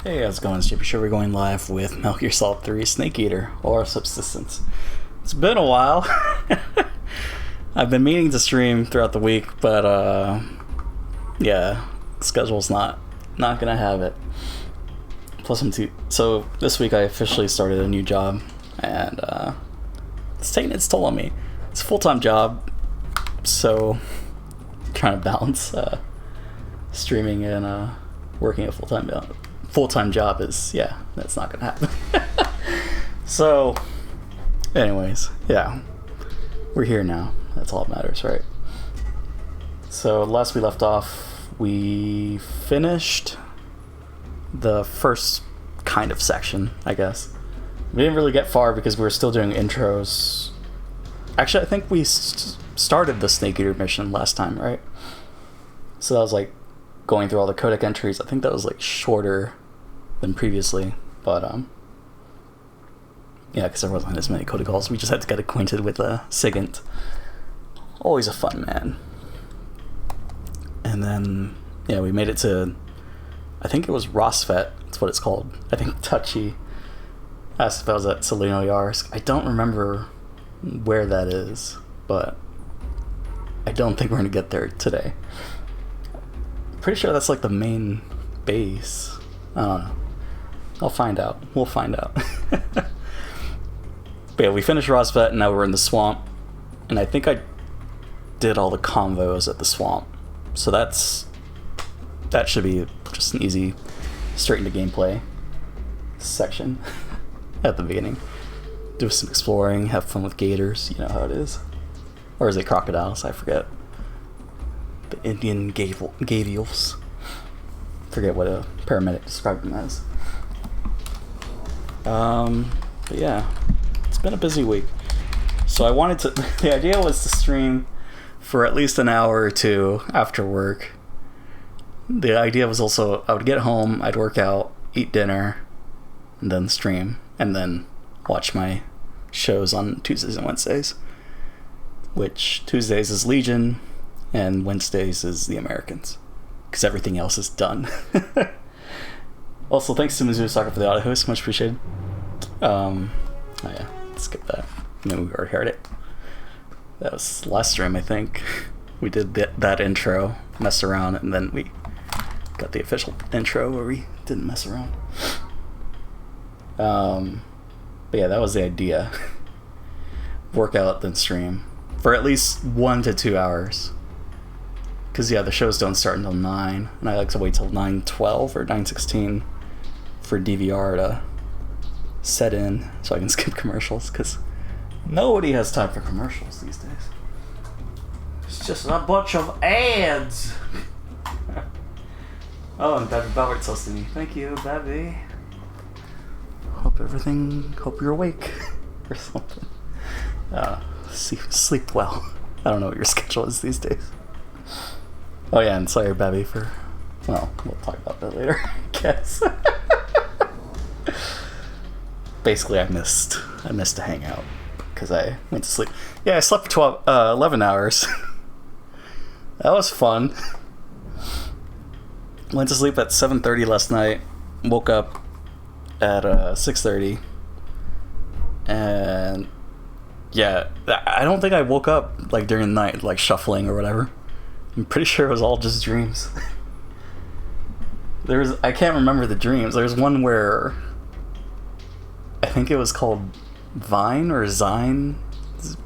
Hey, how's it going? It's JPChivalry going live with Metal Gear Solid 3 Snake Eater, or Subsistence. It's been a while. I've been meaning to stream throughout the week, but yeah, schedule's not gonna have it. Plus so this week I officially started a new job, and it's taking its toll on me. It's a full-time job, so I'm trying to balance streaming and working a full-time job is, yeah, that's not gonna happen. So anyways, yeah, we're here now. That's all that matters, right? So last we left off, we finished the first kind of section, I guess. We didn't really get far because we were still doing intros. Actually, I think we started the Snake Eater mission last time, right? So that was like going through all the codec entries. I think that was like shorter than previously, but yeah, because there wasn't as many codec calls. We just had to get acquainted with SIGINT. Always a fun man. And then yeah, we made it to, I think it was Rosfet. That's what it's called. I think Touchy asked if I was at Salino Yarsk. I don't remember where that is, but I don't think we're gonna get there today. Pretty sure that's like the main base. I don't know. I'll find out. We'll find out. But yeah, we finished Rosvet and now we're in the swamp. And I think I did all the convos at the swamp. So that should be just an easy straight into gameplay section at the beginning. Do some exploring, have fun with gators, you know how it is. Or is it crocodiles? I forget. The Indian gavials. Forget what a paramedic described them as. But yeah, it's been a busy week. So I wanted to, the idea was to stream for at least an hour or two after work. The idea was also, I would get home, I'd work out, eat dinner, and then stream, and then watch my shows on Tuesdays and Wednesdays. Which Tuesdays is Legion, and Wednesdays is The Americans. Because everything else is done. Also, thanks to Mizzou Soccer for the auto host, much appreciated. Oh yeah, skip that. I mean, we already heard it. That was last stream, I think. We did that intro, messed around, and then we got the official intro where we didn't mess around. But yeah, that was the idea. Workout, then stream. For at least 1 to 2 hours. Because yeah, the shows don't start until 9, and I like to wait till 9:12 or 9:16 for DVR to set in so I can skip commercials, because nobody has time for commercials these days. It's just a bunch of ads. Oh, and Babby Balbert's listening. Thank you, Babby. Hope you're awake or something. Sleep well. I don't know what your schedule is these days. Oh yeah, and sorry, Babby, for, well, we'll talk about that later, I guess. Basically, I missed a hangout because I went to sleep. Yeah, I slept for 11 hours. That was fun. Went to sleep at 7:30 last night. Woke up at 6:30. And yeah, I don't think I woke up like during the night, like shuffling or whatever. I'm pretty sure it was all just dreams. I can't remember the dreams. There's one where I think it was called Vine or Zine,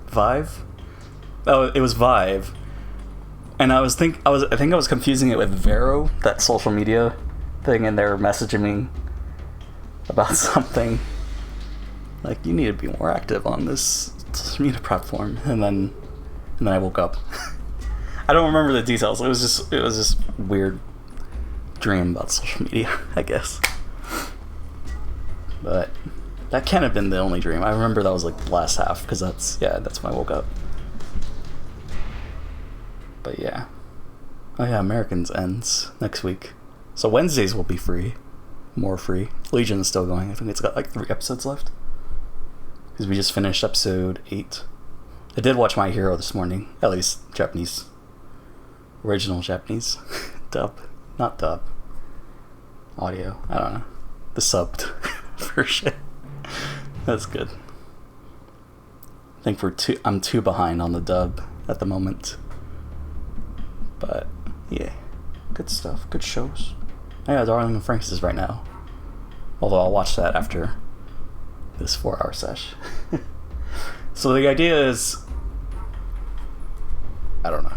Vive. Oh, it was Vive, and I think I was confusing it with Vero, that social media thing, and they were messaging me about something like, you need to be more active on this social media platform, and then I woke up. I don't remember the details. It was just weird dream about social media, I guess. But that can't have been the only dream. I remember that was like the last half, because that's when I woke up. But yeah. Oh yeah, Americans ends next week. So Wednesdays will be free. More free. Legion is still going. I think it's got like 3 episodes left. Because we just finished episode 8. I did watch My Hero this morning. At least Japanese. Original Japanese. Dub. Not dub. Audio. I don't know. the subbed version. That's good. I think I'm two behind on the dub at the moment. But yeah, good stuff, good shows. Yeah, Darling in Franks is right now. Although I'll watch that after this 4-hour sesh. So the idea is, I don't know.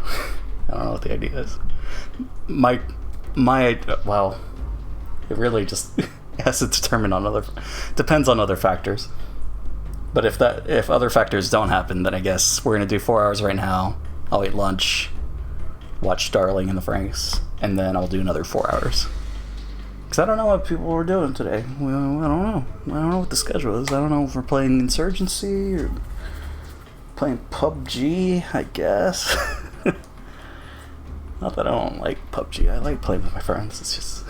I don't know what the idea is. My well, it really just has to depends on other factors. But if other factors don't happen, then I guess we're gonna do 4 hours right now. I'll eat lunch, watch Darling in the Franks, and then I'll do another 4 hours. Because I don't know what people were doing today. Well, I don't know. I don't know what the schedule is. I don't know if we're playing Insurgency or playing PUBG, I guess. Not that I don't like PUBG. I like playing with my friends. It's just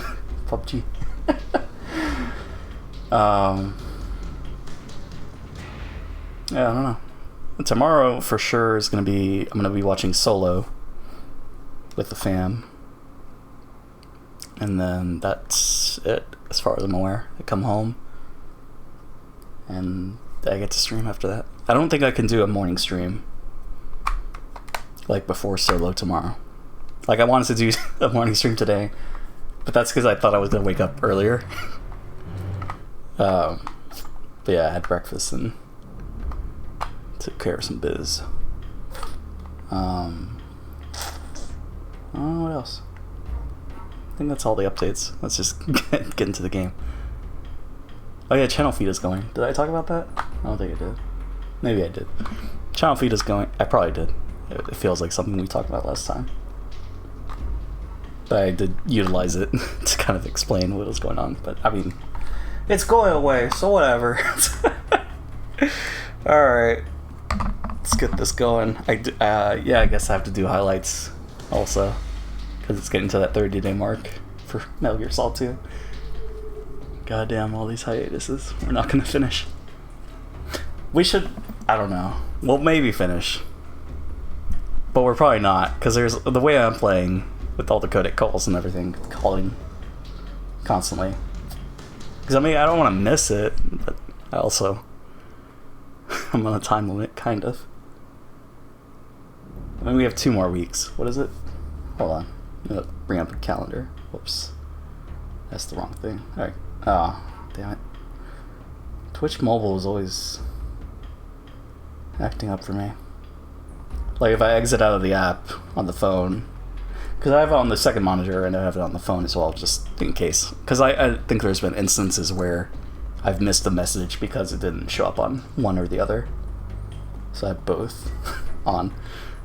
PUBG. Yeah, I don't know. Tomorrow for sure is I'm gonna be watching Solo with the fam. And then that's it as far as I'm aware. I come home and I get to stream after that. I don't think I can do a morning stream like before Solo tomorrow. Like I wanted to do a morning stream today, but that's because I thought I was gonna wake up earlier. But yeah, I had breakfast and took care of some biz. I don't know what else. I think that's all the updates. Let's just get into the game. Oh yeah, channel feed is going. Did I talk about that? I don't think I did. Maybe I did. Channel feed is going. I probably did. It feels like something we talked about last time. But I did utilize it to kind of explain what was going on. But I mean, it's going away, so whatever. Alright. Let's get this going. Yeah, I guess I have to do highlights also. Because it's getting to that 30-day mark for Metal Gear Solid 2. Goddamn, all these hiatuses. We're not going to finish. We should... I don't know. We'll maybe finish. But we're probably not. Because there's the way I'm playing with all the codec calls and everything. Calling constantly. Because I mean, I don't want to miss it. But I also... I'm on a time limit, kind of. I mean, we have 2 more weeks. What is it? Hold on. I'm gonna bring up a calendar. Whoops. That's the wrong thing. Alright. Oh, damn it. Twitch Mobile is always acting up for me. Like if I exit out of the app on the phone, because I have it on the second monitor and I have it on the phone as well, just in case. Because I think there's been instances where I've missed a message because it didn't show up on one or the other. So I have both on.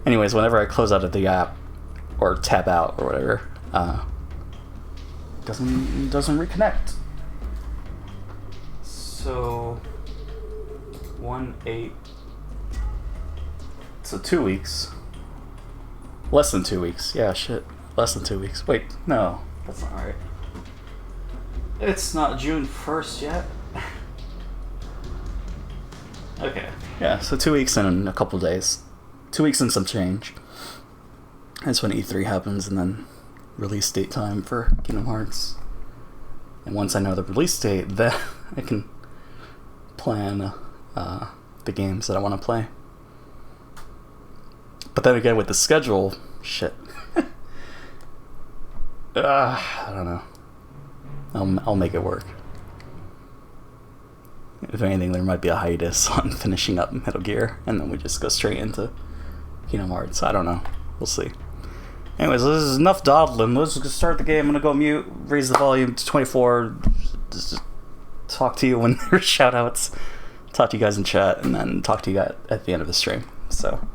Anyways, whenever I close out of the app, or tap out or whatever, doesn't reconnect. So 1-8. So 2 weeks. Less than 2 weeks. Yeah, shit. Less than 2 weeks. Wait, no, that's not right. It's not June 1st yet. Okay. Yeah, so 2 weeks and a couple days. 2 weeks and some change. That's when E3 happens, and then release date time for Kingdom Hearts. And once I know the release date, then I can plan the games that I want to play. But then again, with the schedule, shit. I don't know. I'll make it work. If anything, there might be a hiatus on finishing up Metal Gear, and then we just go straight into Kingdom Hearts. I don't know. We'll see. Anyways, this is enough dawdling. Let's just start the game. I'm gonna go mute, raise the volume to 24, just talk to you when there's shoutouts, talk to you guys in chat, and then talk to you guys at the end of the stream. So,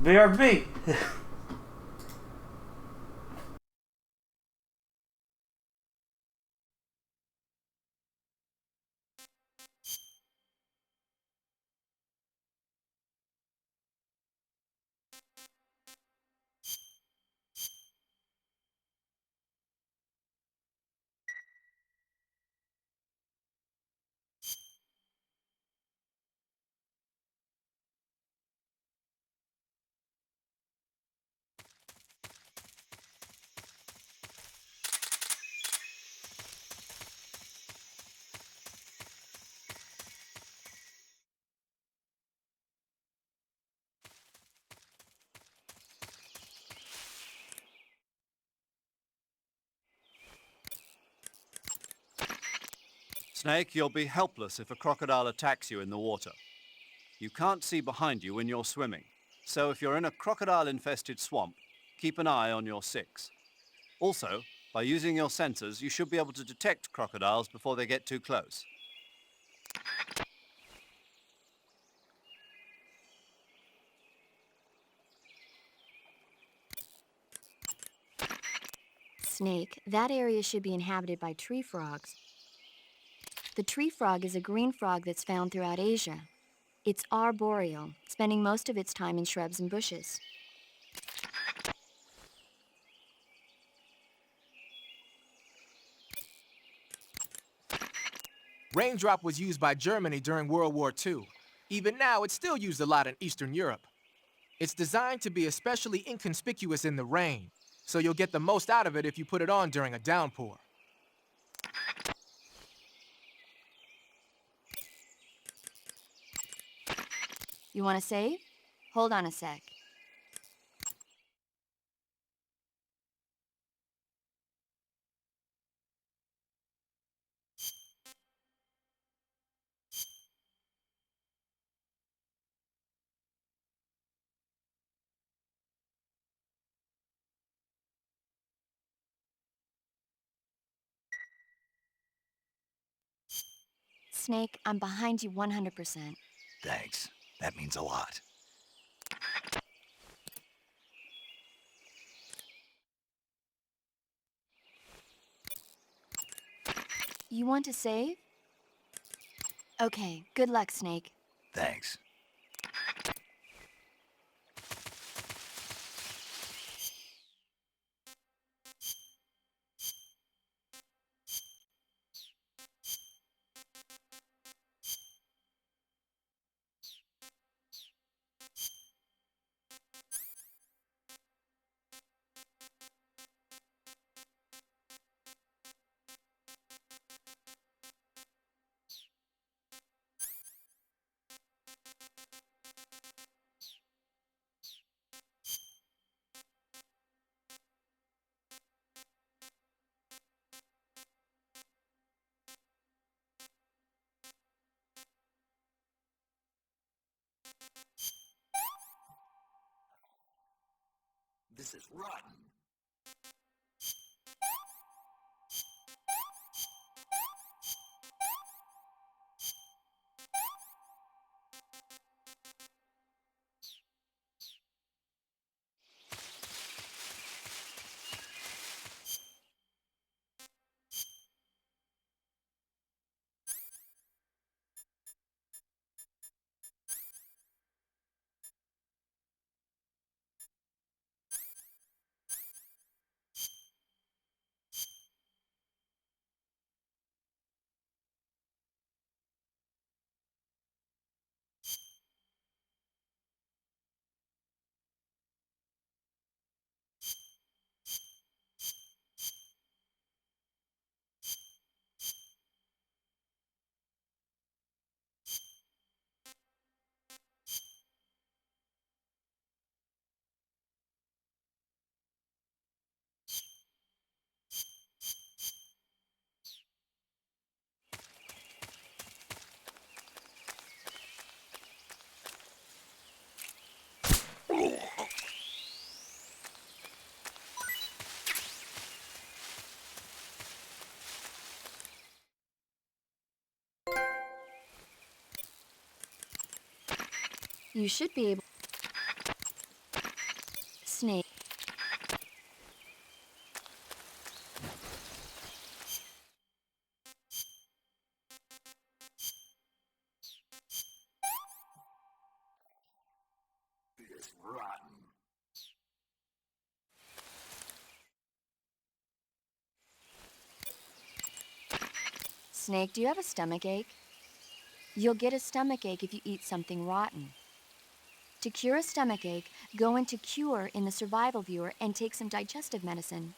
BRB! Snake, you'll be helpless if a crocodile attacks you in the water. You can't see behind you when you're swimming, so if you're in a crocodile-infested swamp, keep an eye on your six. Also, by using your sensors, you should be able to detect crocodiles before they get too close. Snake, that area should be inhabited by tree frogs. The tree frog is a green frog that's found throughout Asia. It's arboreal, spending most of its time in shrubs and bushes. Raindrop was used by Germany during World War II. Even now, it's still used a lot in Eastern Europe. It's designed to be especially inconspicuous in the rain, so you'll get the most out of it if you put it on during a downpour. You want to save? Hold on a sec. Snake, I'm behind you 100%. Thanks. That means a lot. You want to save? Okay, good luck, Snake. Thanks. This is rotten. You should be able... Snake. This is rotten. Snake, do you have a stomach ache? You'll get a stomach ache if you eat something rotten. To cure a stomach ache, go into Cure in the survival viewer and take some digestive medicine.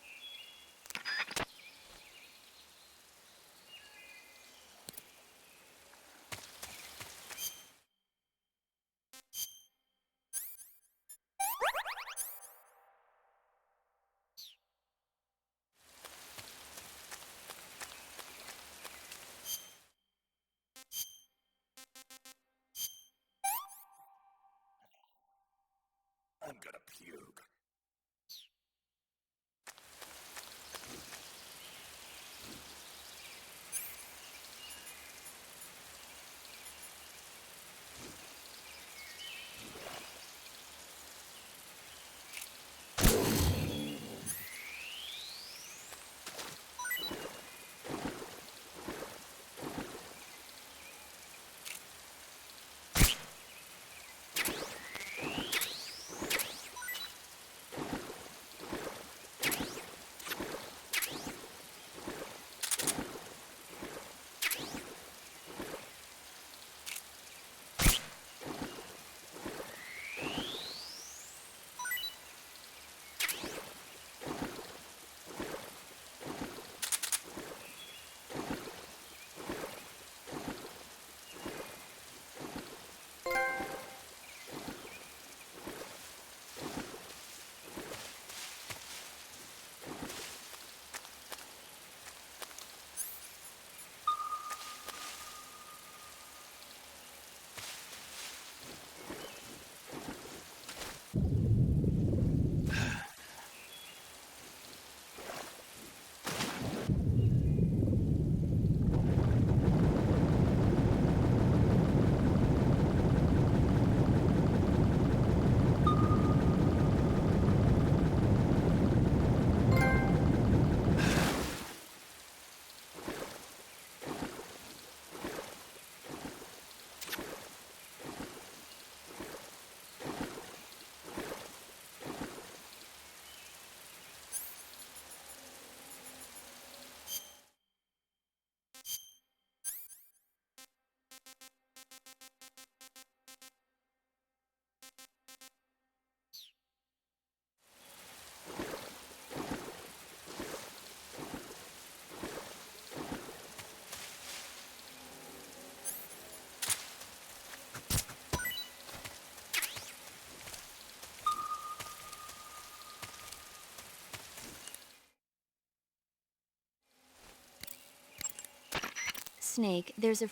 snake, there's a...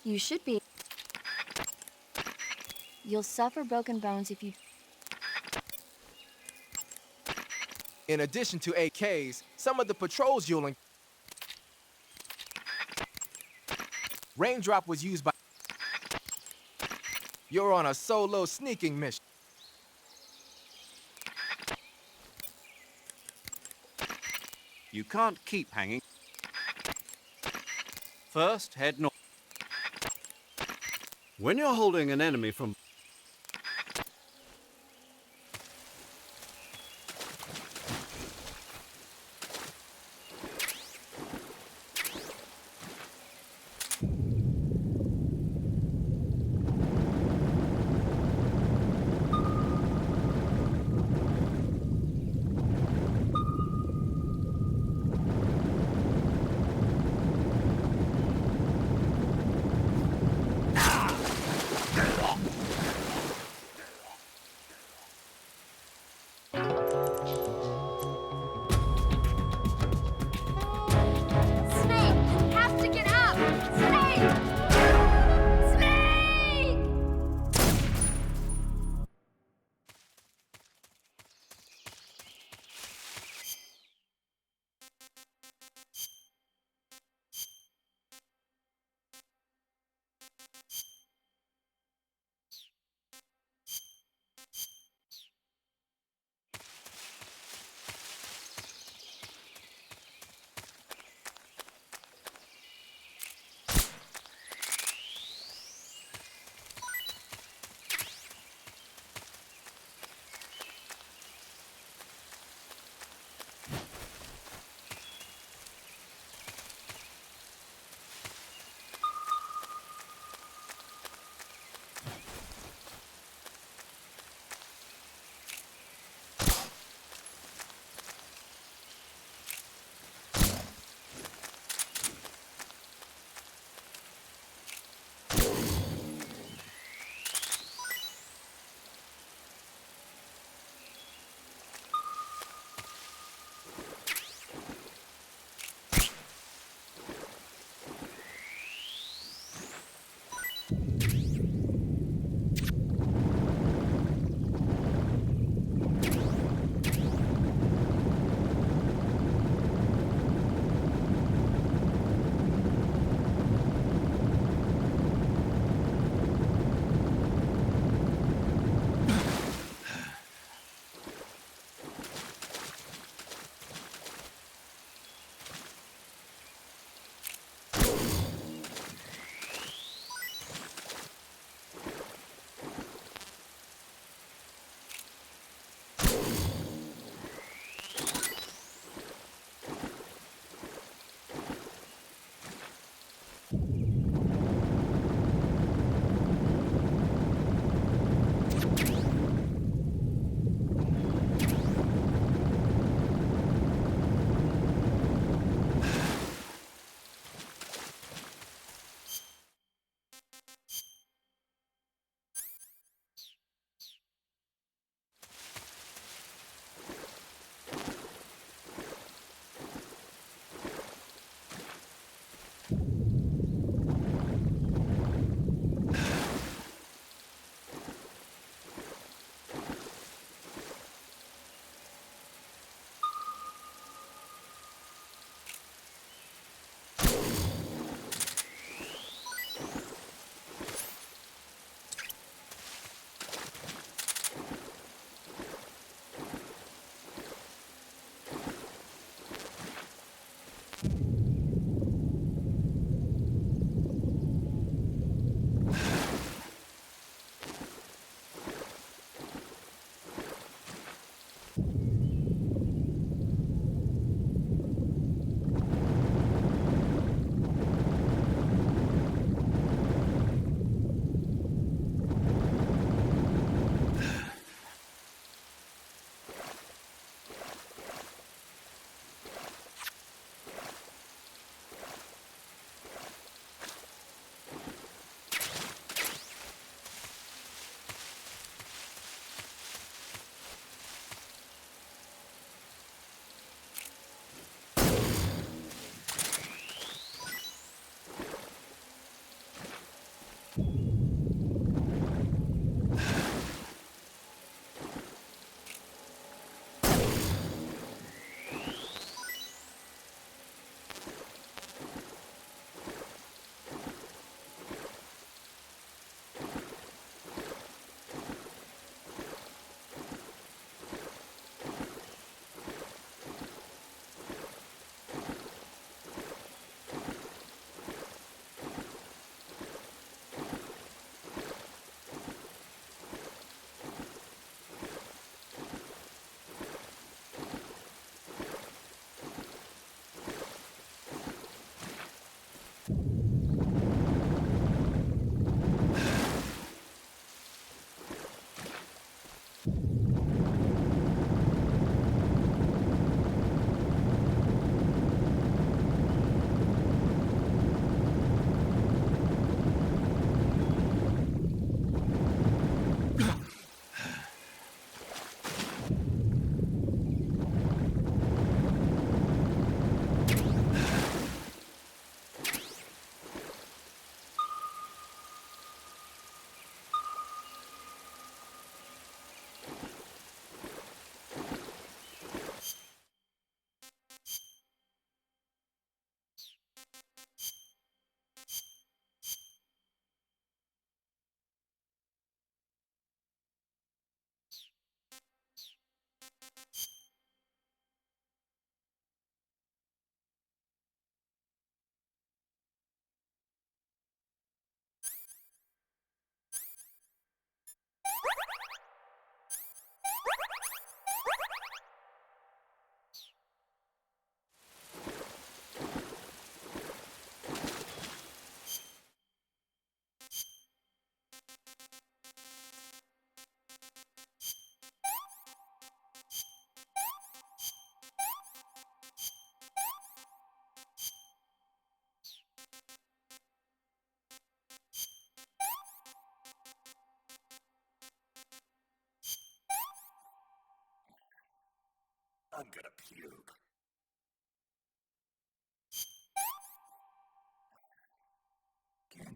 You should be... You'll suffer broken bones if you... In addition to AKs, some of the patrols you'll... Raindrop was used by... You're on a solo sneaking mission. You can't keep hanging. First, head north. When you're holding an enemy from...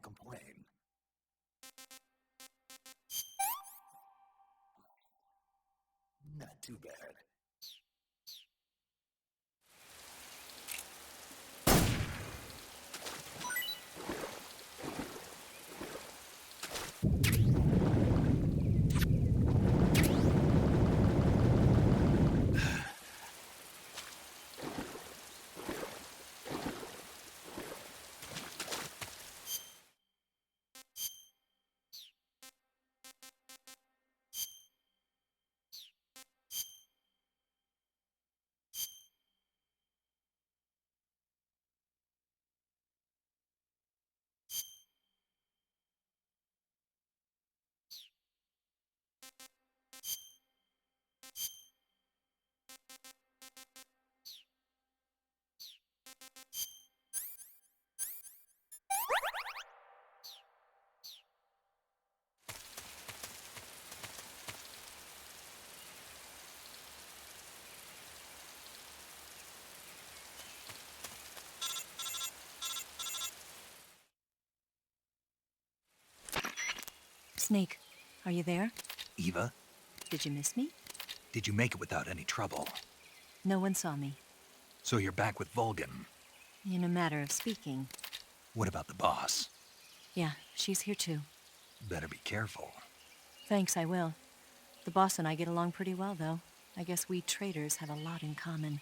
can't complain. Not too bad. Snake, are you there? Eva, Did you miss me? did you make it without any trouble? No one saw me. So you're back with Vulcan. In a matter of speaking. What about the boss? Yeah, she's here too. Better be careful. Thanks, I will. The boss and I get along pretty well, though. I guess we traders have a lot in common.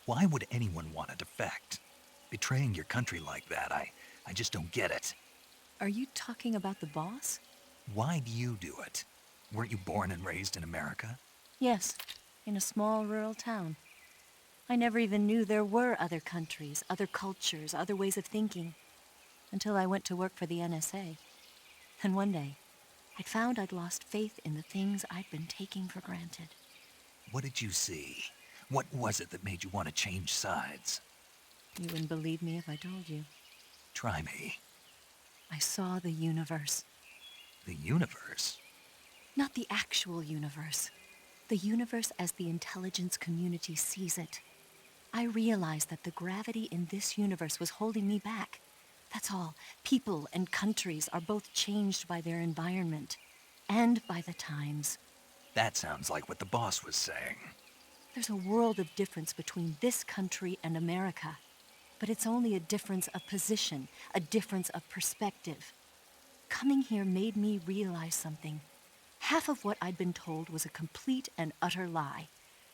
Why would anyone want to defect? Betraying your country like that, I just don't get it. Are you talking about the boss? Why do you do it? Weren't you born and raised in America? Yes, in a small rural town. I never even knew there were other countries, other cultures, other ways of thinking, until I went to work for the NSA. And one day, I found I'd lost faith in the things I'd been taking for granted. What did you see? What was it that made you want to change sides? You wouldn't believe me if I told you. Try me. I saw the universe. The universe? Not the actual universe. The universe as the intelligence community sees it. I realized that the gravity in this universe was holding me back. That's all. People and countries are both changed by their environment and by the times. That sounds like what the boss was saying. There's a world of difference between this country and America. But it's only a difference of position, a difference of perspective. Coming here made me realize something. Half of what I'd been told was a complete and utter lie.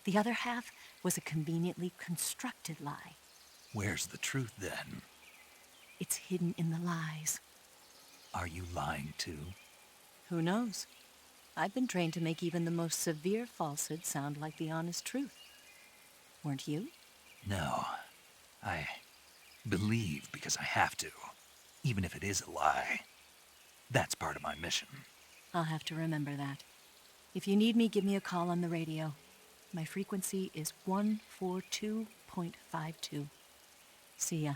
The other half was a conveniently constructed lie. Where's the truth then? It's hidden in the lies. Are you lying too? Who knows? I've been trained to make even the most severe falsehood sound like the honest truth. Weren't you? No. I believe because I have to, even if it is a lie. That's part of my mission. I'll have to remember that. If you need me, give me a call on the radio. My frequency is 142.52. See ya.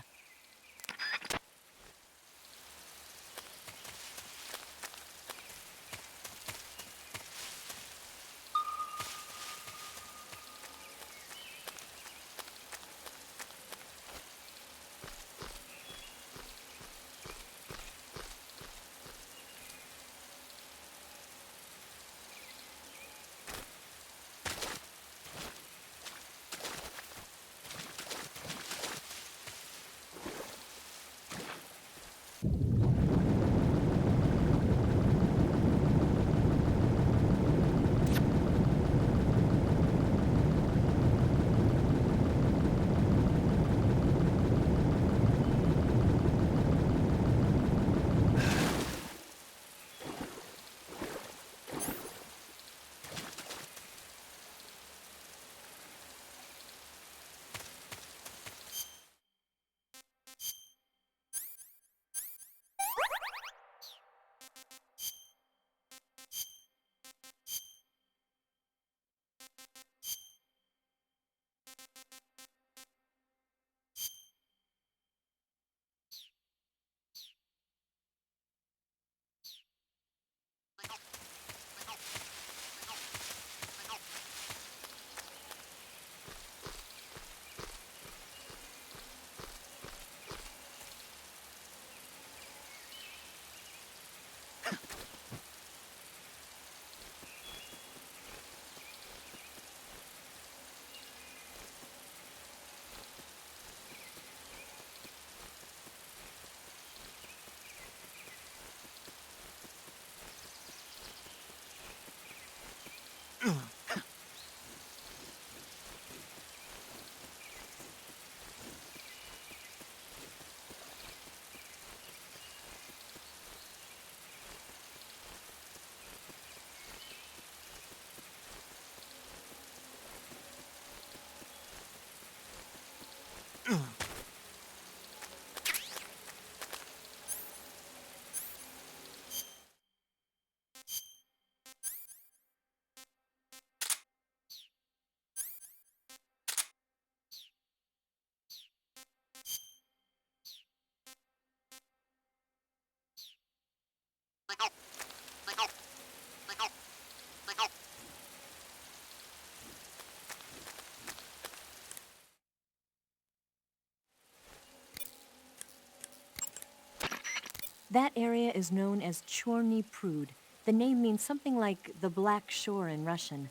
That area is known as Chorny Prud. The name means something like the Black Shore in Russian.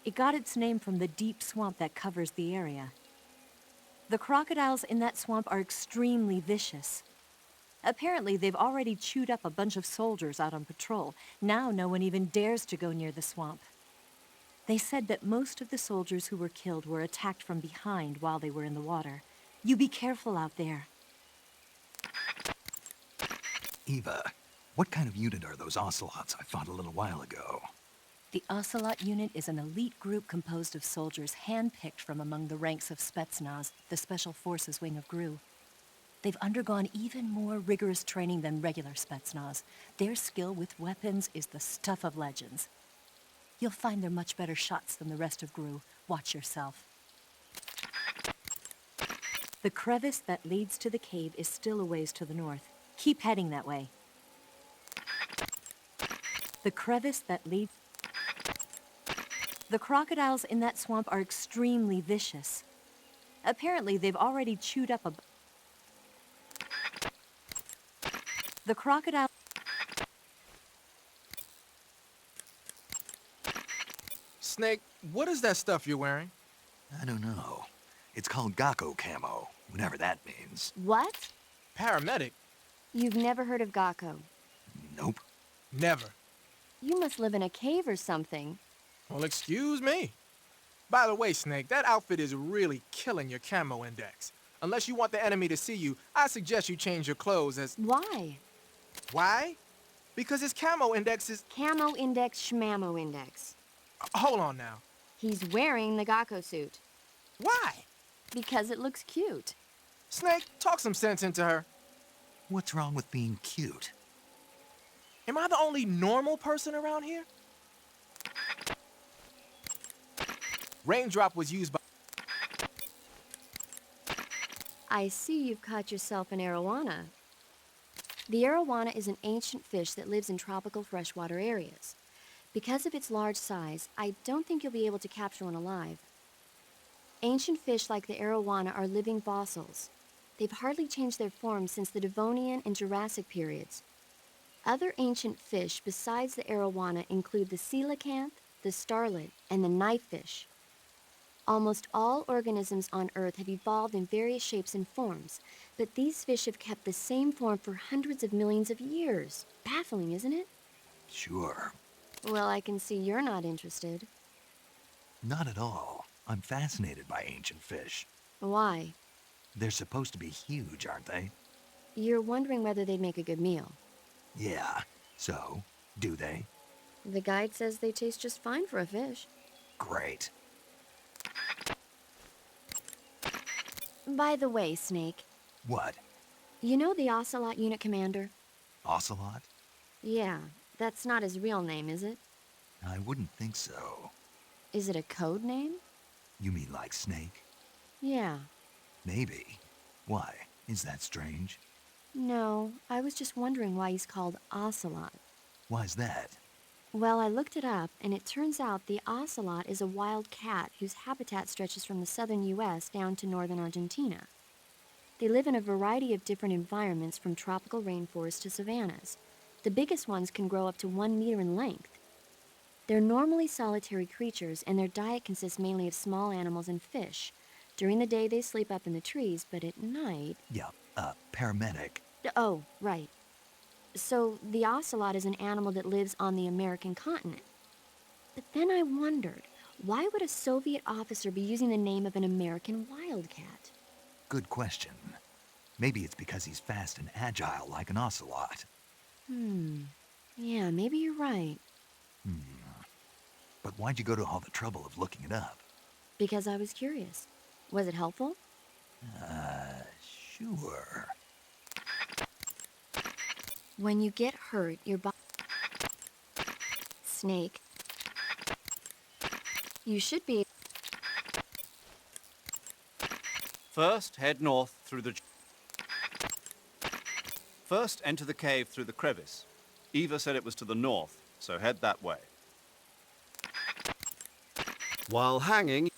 It got its name from the deep swamp that covers the area. The crocodiles in that swamp are extremely vicious. Apparently, they've already chewed up a bunch of soldiers out on patrol. Now no one even dares to go near the swamp. They said that most of the soldiers who were killed were attacked from behind while they were in the water. You be careful out there. Eva, what kind of unit are those ocelots I fought a little while ago? The Ocelot unit is an elite group composed of soldiers handpicked from among the ranks of Spetsnaz, the Special Forces wing of GRU. They've undergone even more rigorous training than regular Spetsnaz. Their skill with weapons is the stuff of legends. You'll find they're much better shots than the rest of GRU. Watch yourself. The crevice that leads to the cave is still a ways to the north. Keep heading that way. The crevice that leads... The crocodiles in that swamp are extremely vicious. Apparently, they've already chewed up a... The crocodile... Snake, what is that stuff you're wearing? I don't know. It's called Gakko camo, whatever that means. What? Paramedic? You've never heard of Gakko. Nope. Never. You must live in a cave or something. Well, excuse me. By the way, Snake, that outfit is really killing your camo index. Unless you want the enemy to see you, I suggest you change your clothes as... Why? Why? Because his camo index is... Camo index, schmamo index. Hold on now. He's wearing the Gakko suit. Why? Because it looks cute. Snake, talk some sense into her. What's wrong with being cute? Am I the only normal person around here? Raindrop was used by... I see you've caught yourself an arowana. The arowana is an ancient fish that lives in tropical freshwater areas. Because of its large size, I don't think you'll be able to capture one alive. Ancient fish like the arowana are living fossils. They've hardly changed their form since the Devonian and Jurassic periods. Other ancient fish besides the arowana include the coelacanth, the starlet, and the knifefish. Almost all organisms on Earth have evolved in various shapes and forms, but these fish have kept the same form for hundreds of millions of years. Baffling, isn't it? Sure. Well, I can see you're not interested. Not at all. I'm fascinated by ancient fish. Why? They're supposed to be huge, aren't they? You're wondering whether they'd make a good meal. Yeah. So, do they? The guide says they taste just fine for a fish. Great. By the way, Snake, What? you know the Ocelot unit commander? Ocelot? Yeah, that's not his real name, is it? I wouldn't think so. Is it a code name? You mean like Snake? Yeah. Maybe. Why? Is that strange? No, I was just wondering why he's called Ocelot. Why's that? Well, I looked it up, and it turns out the ocelot is a wild cat whose habitat stretches from the southern U.S. down to northern Argentina. They live in a variety of different environments from tropical rainforests to savannas. The biggest ones can grow up to 1 meter in length. They're normally solitary creatures, and their diet consists mainly of small animals and fish. During the day, they sleep up in the trees, but at night... Yeah, paramedic. Oh, right. So, the ocelot is an animal that lives on the American continent. But then I wondered, why would a Soviet officer be using the name of an American wildcat? Good question. Maybe it's because he's fast and agile like an ocelot. Yeah, maybe you're right. But why'd you go to all the trouble of looking it up? Because I was curious. Was it helpful? Sure. When you get hurt, your body... Snake. You should be... First, head north through the... First, enter the cave through the crevice. Eva said it was to the north, so head that way. While hanging...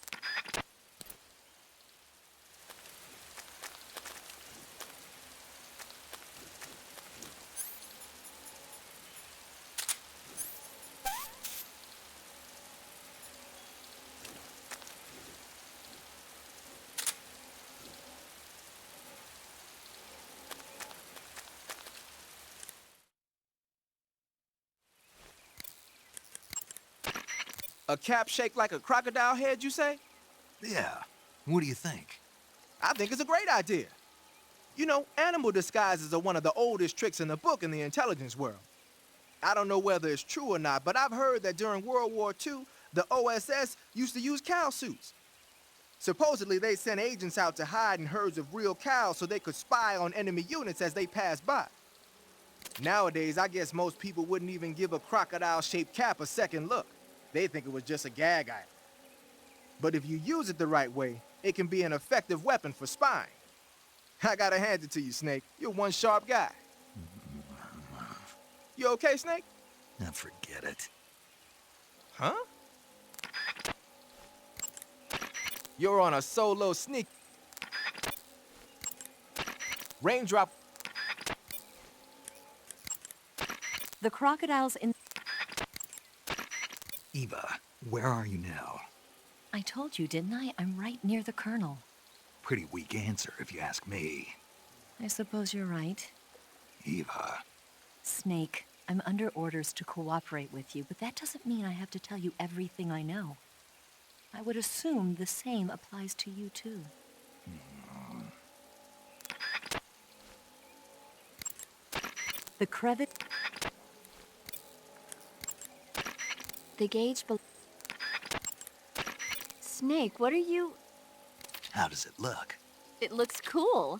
A cap shaped like a crocodile head, you say? Yeah. What do you think? I think it's a great idea. You know, animal disguises are one of the oldest tricks in the book in the intelligence world. I don't know whether it's true or not, but I've heard that during World War II, the OSS used to use cow suits. Supposedly, they sent agents out to hide in herds of real cows so they could spy on enemy units as they passed by. Nowadays, I guess most people wouldn't even give a crocodile-shaped cap a second look. They think it was just a gag item. But if you use it the right way, it can be an effective weapon for spying. I gotta hand it to you, Snake. You're one sharp guy. You okay, Snake? Now forget it. Huh? You're on a solo sneak. Raindrop. The crocodiles in... Eva, where are you now? I told you, didn't I? I'm right near the colonel. Pretty weak answer, if you ask me. I suppose you're right. Eva. Snake, I'm under orders to cooperate with you, but that doesn't mean I have to tell you everything I know. I would assume the same applies to you, too. The crevice... The gauge Snake, what are you... How does it look? It looks cool.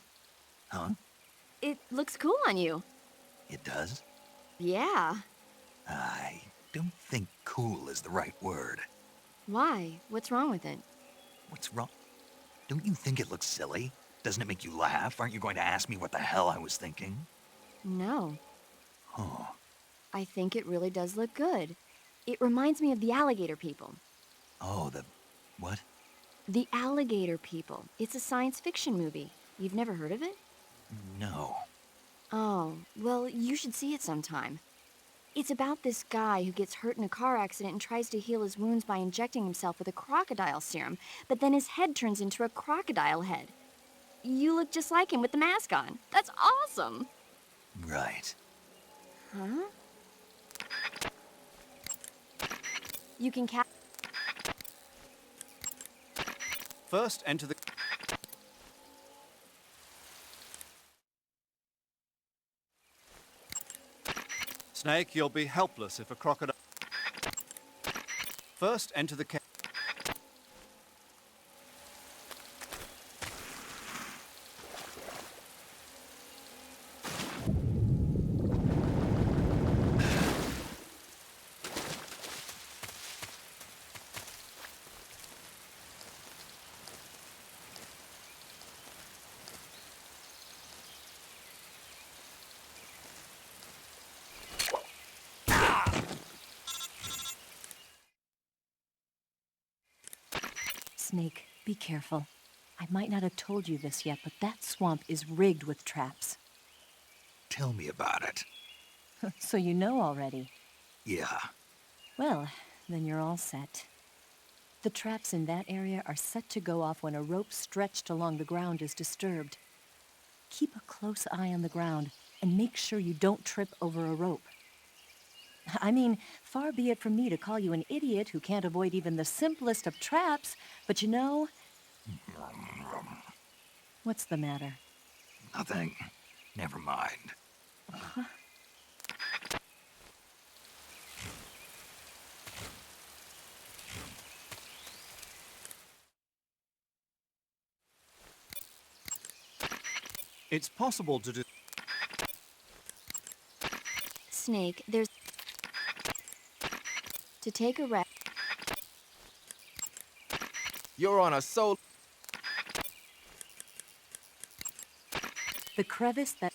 Huh? It looks cool on you. It does? Yeah. I don't think cool is the right word. Why? What's wrong with it? What's wrong? Don't you think it looks silly? Doesn't it make you laugh? Aren't you going to ask me what the hell I was thinking? No. Huh. I think it really does look good. It reminds me of the alligator people. Oh, the... what? The Alligator People. It's a science fiction movie. You've never heard of it? No. Oh, well, you should see it sometime. It's about this guy who gets hurt in a car accident and tries to heal his wounds by injecting himself with a crocodile serum, but then his head turns into a crocodile head. You look just like him with the mask on. That's awesome! Right. Huh? You can First, enter the... Snake, you'll be helpless if a crocodile... First, enter the cave. Snake, be careful. I might not have told you this yet, but that swamp is rigged with traps. Tell me about it. So you know already. Yeah. Well, then you're all set. The traps in that area are set to go off when a rope stretched along the ground is disturbed. Keep a close eye on the ground and make sure you don't trip over a rope. I mean, far be it from me to call you an idiot who can't avoid even the simplest of traps, but you know... What's the matter? Nothing. Never mind. It's possible to do... Snake, there's... To take a rest... You're on a solo... The crevice that...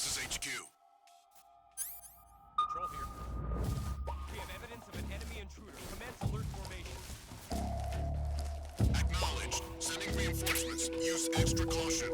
This is HQ. Patrol here. We have evidence of an enemy intruder. Commence alert formation. Acknowledged. Sending reinforcements. Use extra caution.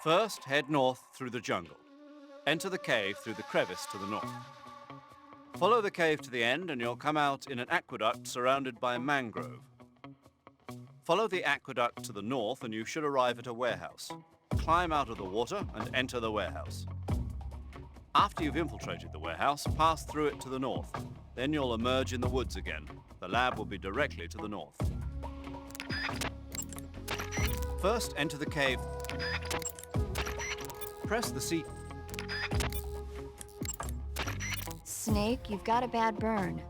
First, head north through the jungle. Enter the cave through the crevice to the north. Follow the cave to the end and you'll come out in an aqueduct surrounded by mangrove. Follow the aqueduct to the north and you should arrive at a warehouse. Climb out of the water and enter the warehouse. After you've infiltrated the warehouse, pass through it to the north. Then you'll emerge in the woods again. The lab will be directly to the north. First, enter the cave. Press the C. Snake, you've got a bad burn.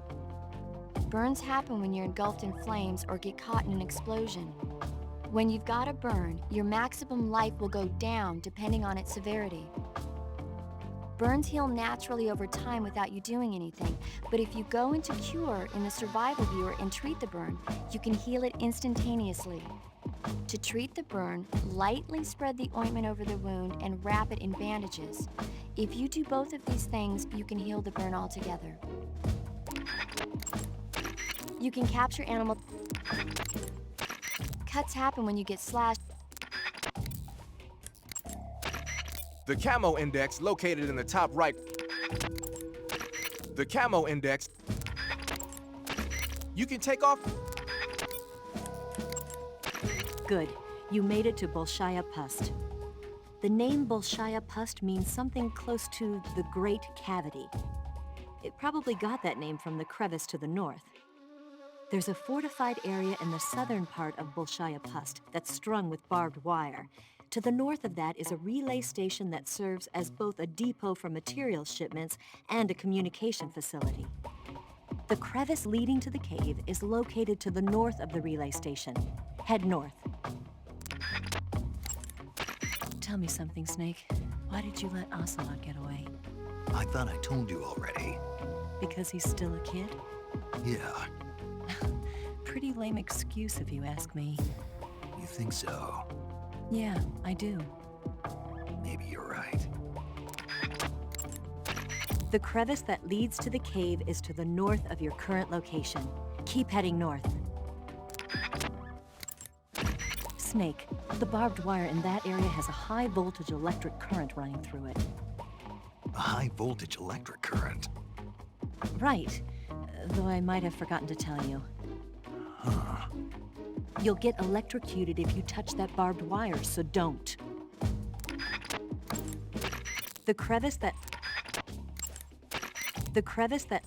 Burns happen when you're engulfed in flames or get caught in an explosion. When you've got a burn, your maximum life will go down depending on its severity. Burns heal naturally over time without you doing anything, but if you go into Cure in the survival viewer and treat the burn, you can heal it instantaneously. To treat the burn, lightly spread the ointment over the wound and wrap it in bandages. If you do both of these things, you can heal the burn altogether. You can capture animal... Cuts happen when you get slashed. The camo index located in the top right. The camo index. You can take off. Good. You made it to Bolshaya Pust. The name Bolshaya Pust means something close to the Great Cavity. It probably got that name from the crevice to the north. There's a fortified area in the southern part of Bolshaya Pust that's strung with barbed wire. To the north of that is a relay station that serves as both a depot for material shipments and a communication facility. The crevice leading to the cave is located to the north of the relay station. Head north. Tell me something, Snake. Why did you let Ocelot get away? I thought I told you already. Because he's still a kid? Yeah, Pretty lame excuse if you ask me. you think so? Yeah, I do. Maybe you're right. The crevice that leads to the cave is to the north of your current location. Keep heading north. Snake, the barbed wire in that area has a high voltage electric current running through it. A high voltage electric current. Right, though I might have forgotten to tell you. Huh. You'll get electrocuted if you touch that barbed wire, so don't. The crevice that... The crevice that...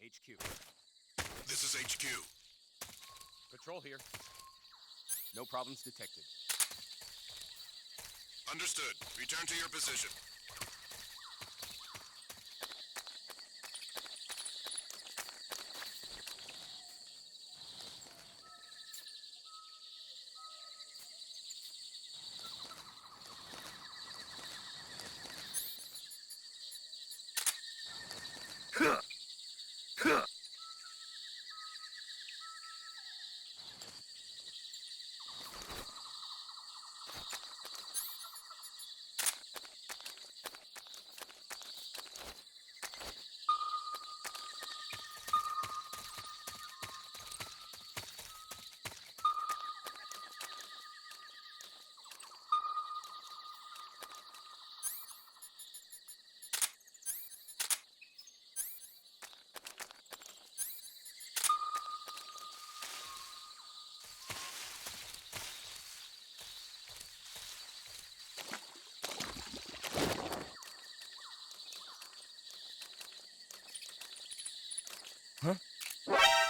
HQ. This is HQ. Patrol here. No problems detected. Understood. Return to your position.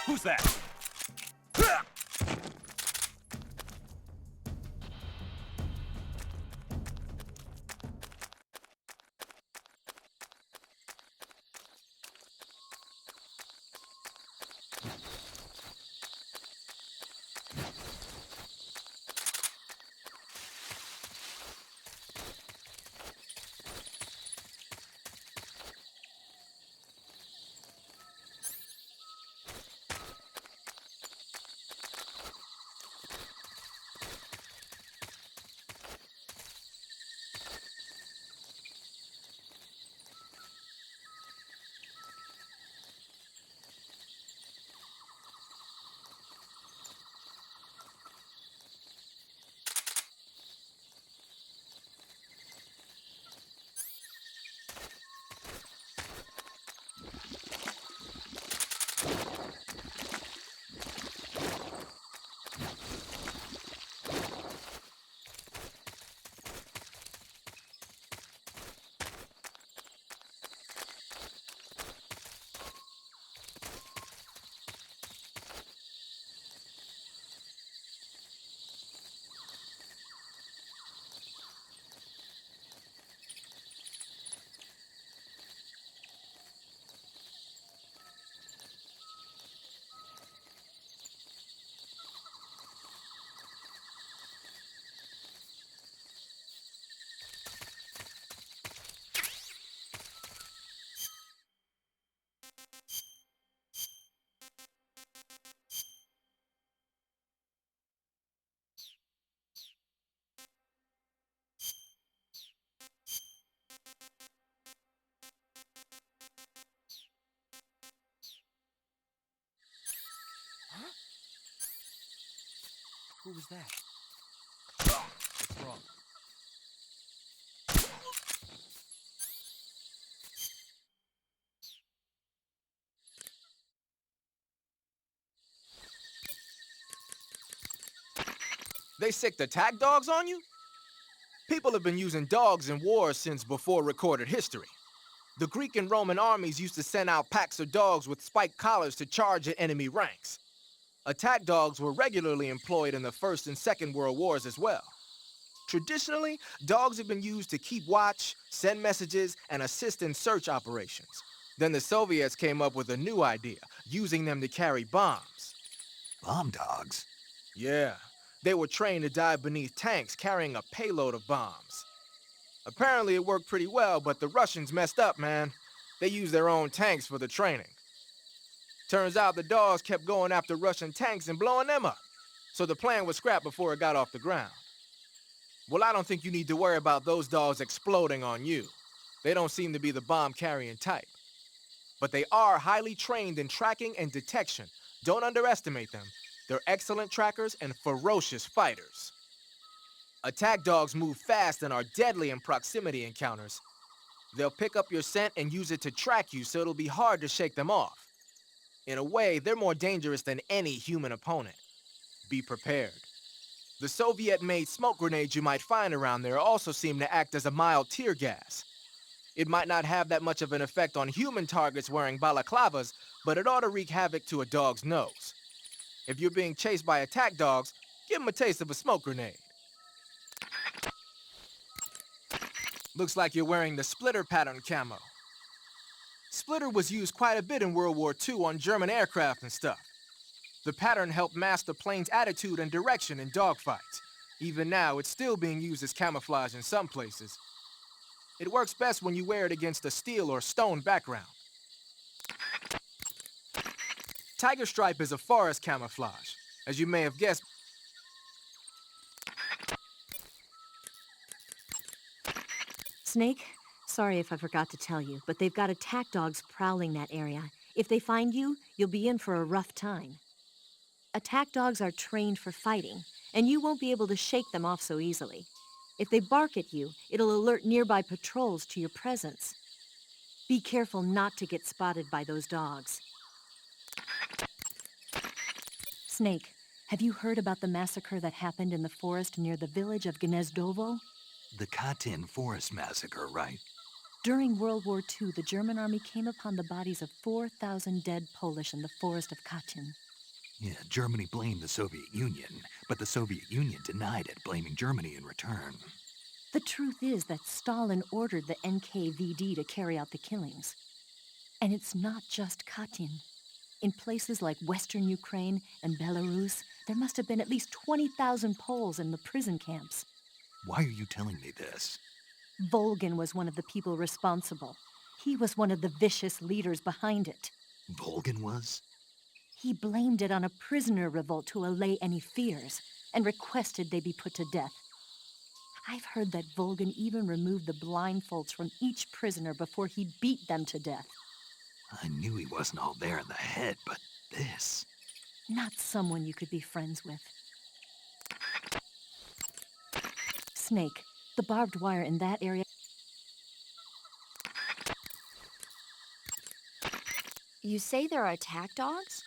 Who's that? Who was that? wrong. They sicked attack dogs on you? People have been using dogs in wars since before recorded history. The Greek and Roman armies used to send out packs of dogs with spiked collars to charge at enemy ranks. Attack dogs were regularly employed in the First and Second World Wars as well. Traditionally, dogs have been used to keep watch, send messages, and assist in search operations. Then the Soviets came up with a new idea, using them to carry bombs. Bomb dogs? Yeah, they were trained to dive beneath tanks carrying a payload of bombs. Apparently it worked pretty well, but the Russians messed up, man. They used their own tanks for the training. Turns out the dogs kept going after Russian tanks and blowing them up. So the plan was scrapped before it got off the ground. Well, I don't think you need to worry about those dogs exploding on you. They don't seem to be the bomb-carrying type. But they are highly trained in tracking and detection. Don't underestimate them. They're excellent trackers and ferocious fighters. Attack dogs move fast and are deadly in proximity encounters. They'll pick up your scent and use it to track you, so it'll be hard to shake them off. In a way, they're more dangerous than any human opponent. Be prepared. The Soviet-made smoke grenades you might find around there also seem to act as a mild tear gas. It might not have that much of an effect on human targets wearing balaclavas, but it ought to wreak havoc to a dog's nose. If you're being chased by attack dogs, give them a taste of a smoke grenade. Looks like you're wearing the splitter pattern camo. Splitter was used quite a bit in World War II on German aircraft and stuff. The pattern helped mask the plane's attitude and direction in dogfights. Even now, it's still being used as camouflage in some places. It works best when you wear it against a steel or stone background. Tiger stripe is a forest camouflage. As you may have guessed, Snake, sorry if I forgot to tell you, but they've got attack dogs prowling that area. If they find you, you'll be in for a rough time. Attack dogs are trained for fighting, and you won't be able to shake them off so easily. If they bark at you, it'll alert nearby patrols to your presence. Be careful not to get spotted by those dogs. Snake, have you heard about the massacre that happened in the forest near the village of Gnezdovo? The Katyn Forest Massacre, right? During World War II, the German army came upon the bodies of 4,000 dead Polish in the forest of Katyn. Yeah, Germany blamed the Soviet Union, but the Soviet Union denied it, blaming Germany in return. The truth is that Stalin ordered the NKVD to carry out the killings. And it's not just Katyn. In places like Western Ukraine and Belarus, there must have been at least 20,000 Poles in the prison camps. Why are you telling me this? Volgin was one of the people responsible. He was one of the vicious leaders behind it. Volgin was? He blamed it on a prisoner revolt to allay any fears, and requested they be put to death. I've heard that Volgin even removed the blindfolds from each prisoner before he beat them to death. I knew he wasn't all there in the head, but this... Not someone you could be friends with. Snake, the barbed wire in that area... You say there are attack dogs?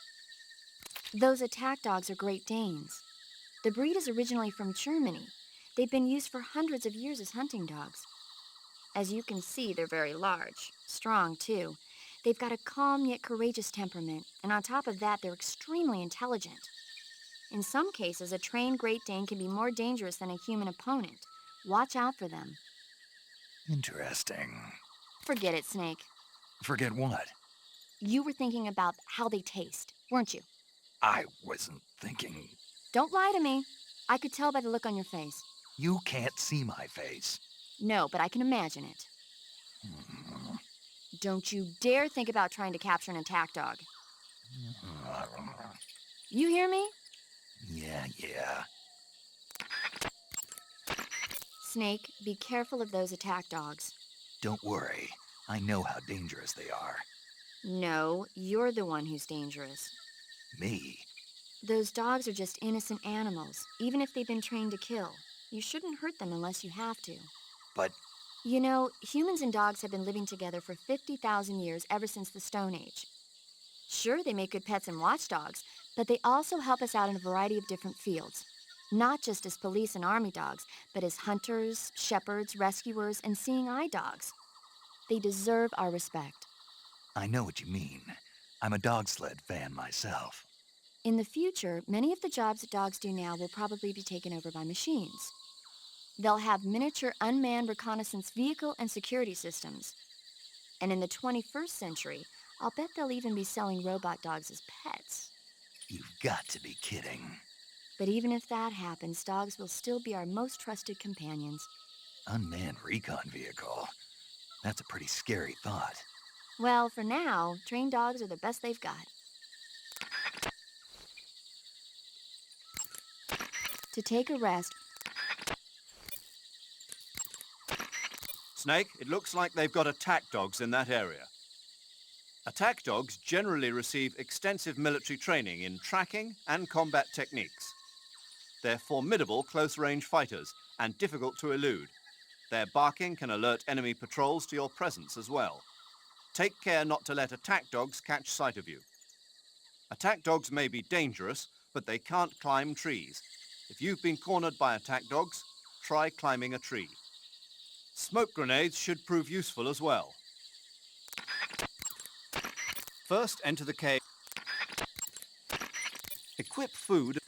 Those attack dogs are Great Danes. The breed is originally from Germany. They've been used for hundreds of years as hunting dogs. As you can see, they're very large, strong too. They've got a calm yet courageous temperament, and on top of that, they're extremely intelligent. In some cases, a trained Great Dane can be more dangerous than a human opponent. Watch out for them. Interesting. Forget it, Snake. Forget what? You were thinking about how they taste, weren't you? I wasn't thinking... Don't lie to me. I could tell by the look on your face. You can't see my face. No, but I can imagine it. Don't you dare think about trying to capture an attack dog. You hear me? Yeah. Snake, be careful of those attack dogs. Don't worry. I know how dangerous they are. No, you're the one who's dangerous. Me? Those dogs are just innocent animals, even if they've been trained to kill. You shouldn't hurt them unless you have to. But You know, humans and dogs have been living together for 50,000 years ever since the Stone Age. Sure, they make good pets and watchdogs, but they also help us out in a variety of different fields. Not just as police and army dogs, but as hunters, shepherds, rescuers, and seeing eye dogs. They deserve our respect. I know what you mean. I'm a dog sled fan myself. In the future, many of the jobs that dogs do now will probably be taken over by machines. They'll have miniature unmanned reconnaissance vehicle and security systems. And in the 21st century, I'll bet they'll even be selling robot dogs as pets. You've got to be kidding. But even if that happens, dogs will still be our most trusted companions. Unmanned recon vehicle. That's a pretty scary thought. Well, for now, trained dogs are the best they've got. To take a rest, Snake, it looks like they've got attack dogs in that area. Attack dogs generally receive extensive military training in tracking and combat techniques. They're formidable close-range fighters and difficult to elude. Their barking can alert enemy patrols to your presence as well. Take care not to let attack dogs catch sight of you. Attack dogs may be dangerous, but they can't climb trees. If you've been cornered by attack dogs, try climbing a tree. Smoke grenades should prove useful as well. First, enter the cave. Equip food.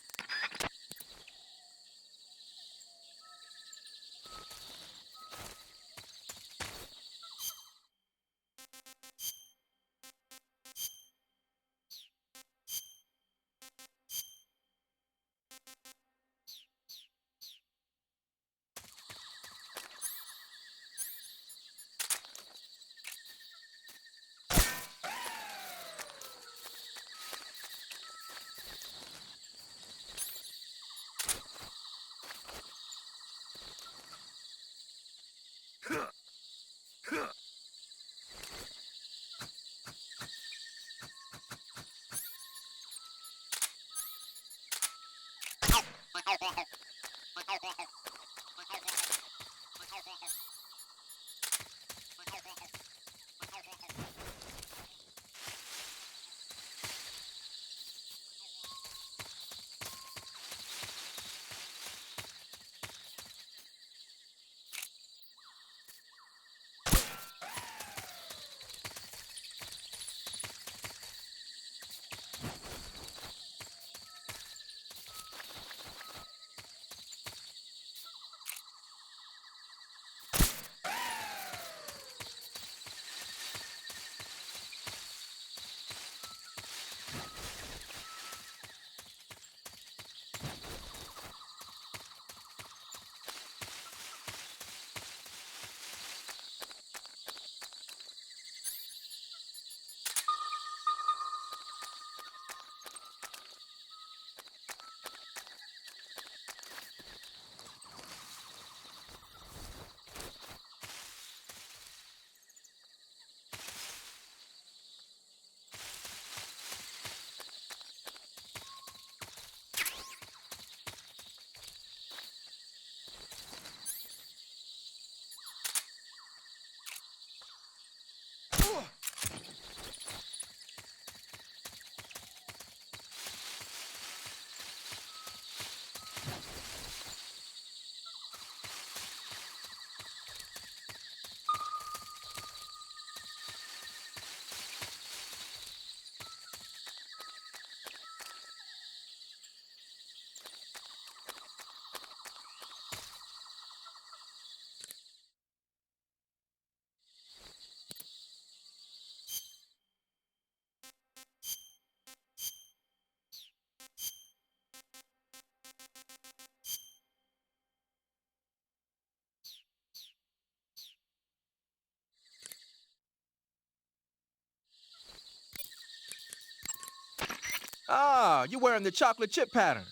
Ah, you're wearing the chocolate chip pattern.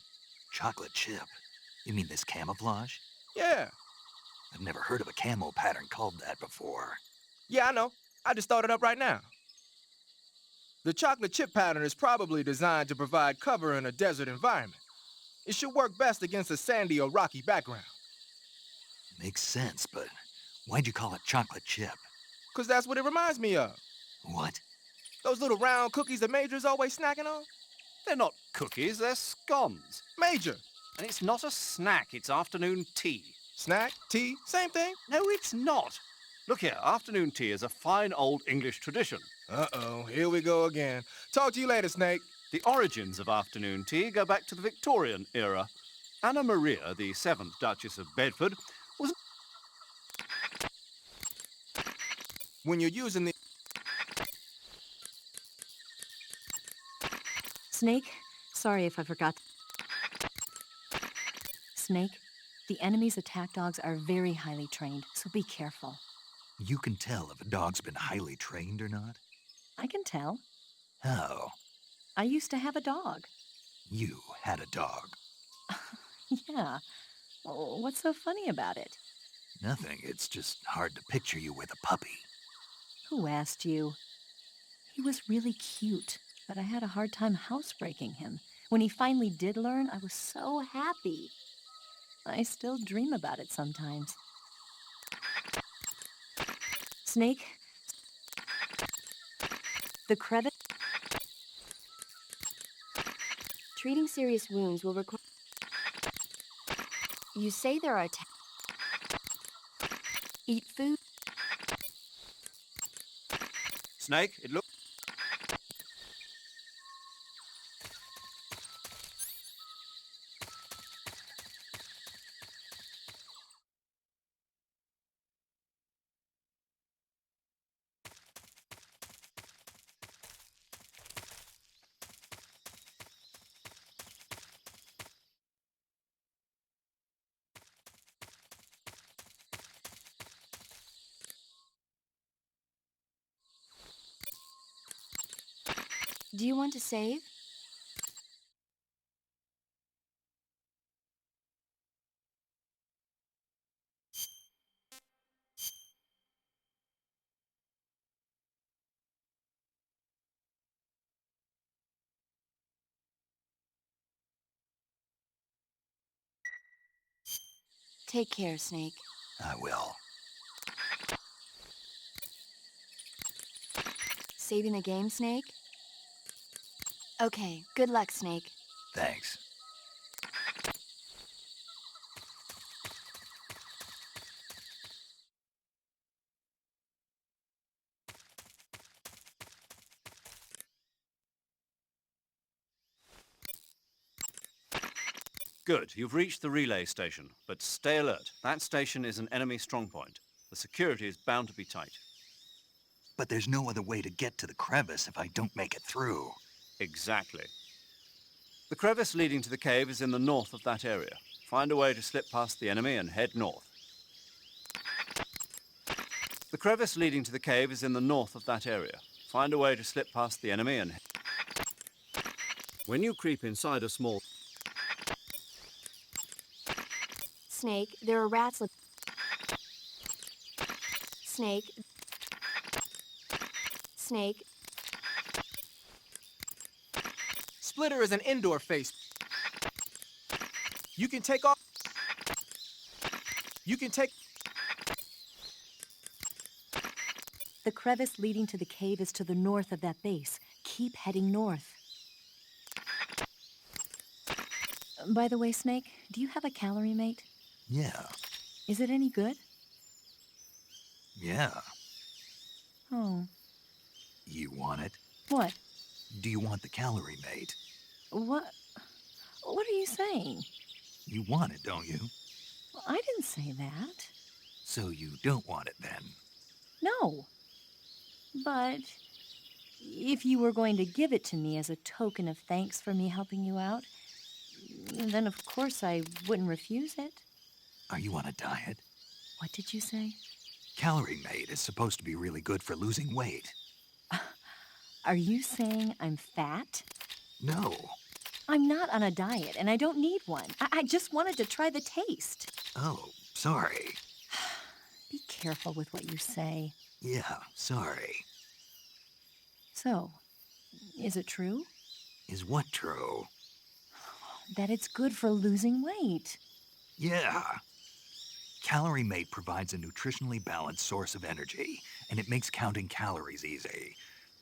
Chocolate chip? You mean this camouflage? Yeah. I've never heard of a camo pattern called that before. Yeah, I know. I just thought it up right now. The chocolate chip pattern is probably designed to provide cover in a desert environment. It should work best against a sandy or rocky background. Makes sense, but why'd you call it chocolate chip? 'Cause that's what it reminds me of. What? Those little round cookies that Major's always snacking on. They're not cookies, they're scones. Major, And it's not a snack, it's afternoon tea. snack, tea, same thing. No, it's not. Look here, afternoon tea is a fine old English tradition. Uh-oh, here we go again. Talk to you later, Snake. The origins of afternoon tea go back to the Victorian era. Anna Maria, the 7th Duchess of Bedford, was... When you're using the... Snake, sorry if I forgot. Snake, the enemy's attack dogs are very highly trained, so be careful. You can tell if a dog's been highly trained or not? I can tell. How? I used to have a dog. You had a dog. Yeah. Well, what's so funny about it? Nothing, it's just hard to picture you with a puppy. Who asked you? He was really cute, but I had a hard time housebreaking him. When he finally did learn, I was so happy. I still dream about it sometimes. Snake, the crevice... Treating serious wounds will require... You say there are Eat food. Snake, it looks... Do you want to save? Take care, Snake. I will. Saving the game, Snake? Okay, good luck, Snake. Thanks. Good, you've reached the relay station, but stay alert. That station is an enemy strongpoint. The security is bound to be tight. But there's no other way to get to the crevice if I don't make it through. Exactly. The crevice leading to the cave is in the north of that area. Find a way to slip past the enemy and head north. The crevice leading to the cave is in the north of that area. Find a way to slip past the enemy and... When you creep inside a small... Snake, there are rats li- Snake. Snake. Splitter is an indoor face. You can take off... You can take... The crevice leading to the cave is to the north of that base. Keep heading north. By the way, Snake, do you have a calorie mate? Yeah. Is it any good? Yeah. Oh. You want it? What? Do you want the calorie mate? What? What are you saying? You want it, don't you? I didn't say that. So you don't want it then? No. But if you were going to give it to me as a token of thanks for me helping you out, then of course I wouldn't refuse it. Are you on a diet? What did you say? Calorie mate is supposed to be really good for losing weight. Are you saying I'm fat? No. I'm not on a diet, and I don't need one. I just wanted to try the taste. Oh, sorry. Be careful with what you say. Yeah, sorry. So, is it true? Is what true? That it's good for losing weight. Yeah. Calorie Mate provides a nutritionally balanced source of energy, and it makes counting calories easy.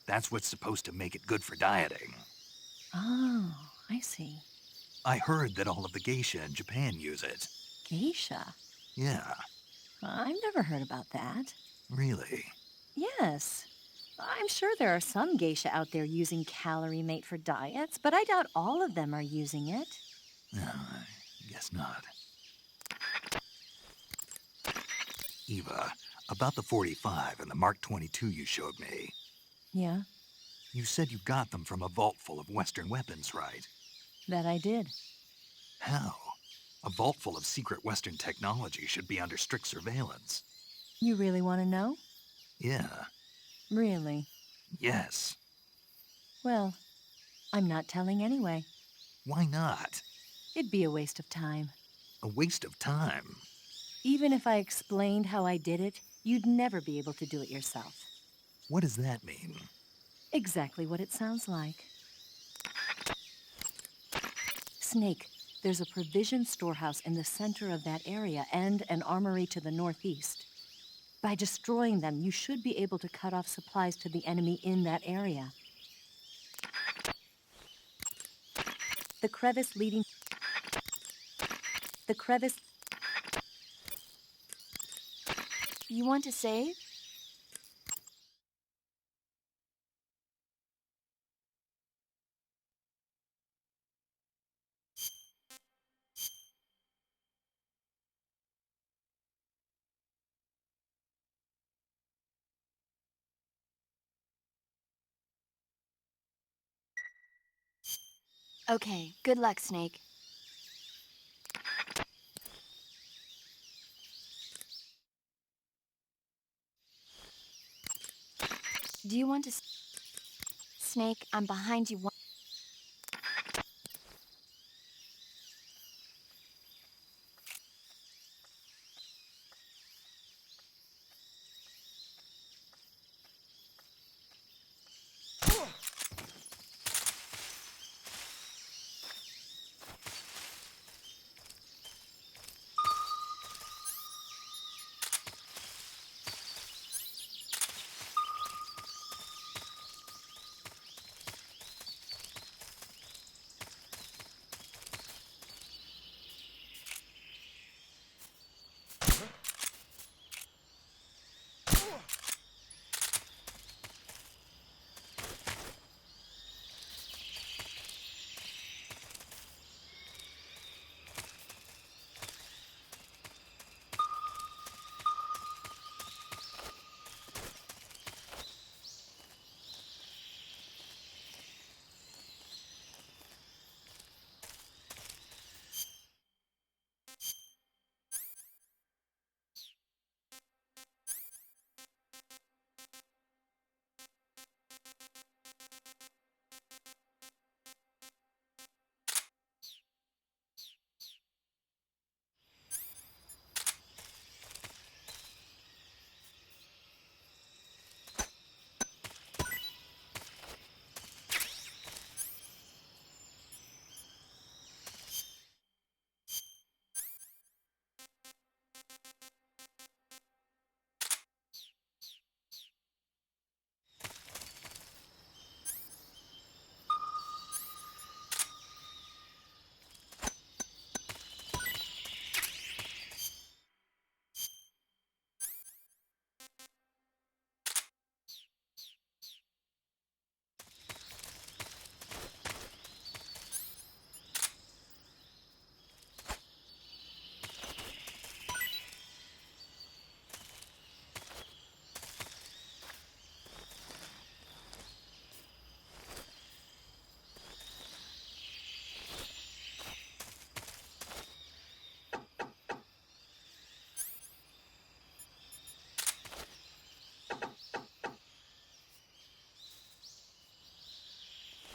That's what's supposed to make it good for dieting. Oh, I see. I heard that all of the geisha in Japan use it. Geisha? Yeah, I've never heard about that. really. Yes. I'm sure there are some geisha out there using Calorie Mate for diets, but I doubt all of them are using it. No, I guess not. Eva, about the 45 and the Mark 22 you showed me. Yeah, You said you got them from a vault full of Western weapons, right? that I did. How? A vault full of secret Western technology should be under strict surveillance. You really want to know? Yeah. Really? Yes. Well, I'm not telling anyway. Why not? It'd be a waste of time. A waste of time. Even if I explained how I did it, you'd never be able to do it yourself. What does that mean? Exactly what it sounds like. Snake, there's a provision storehouse in the center of that area and an armory to the northeast. By destroying them, you should be able to cut off supplies to the enemy in that area. The crevice leading... The crevice... You want to save? Okay, good luck, Snake. Do you want to... Snake, I'm behind you.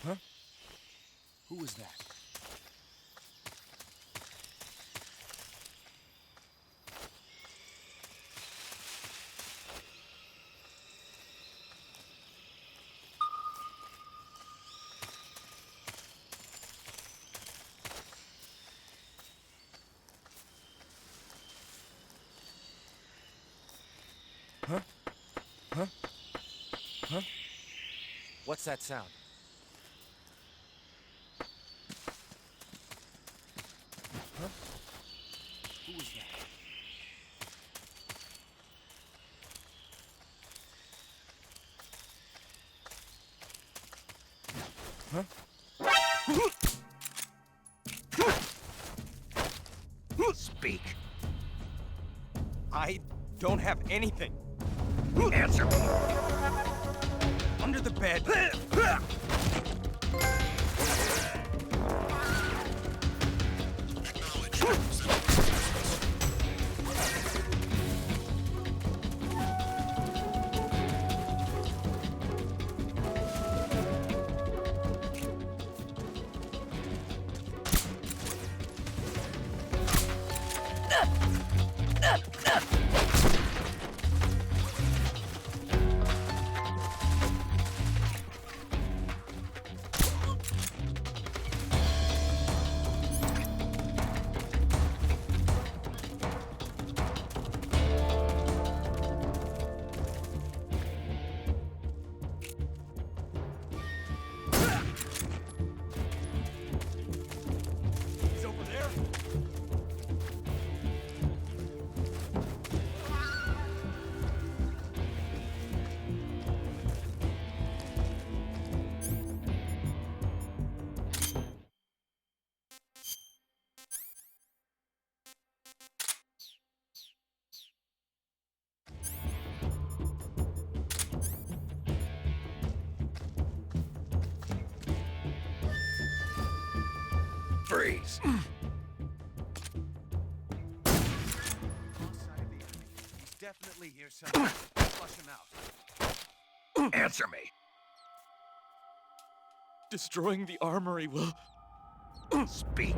Huh? Who was that? What's that sound? Who was that? Speak. I don't have anything. Answer me. Under the bed. He's over there. Freeze. He's definitely here somewhere. Flush him out. Answer me. Destroying the armory will... Speak.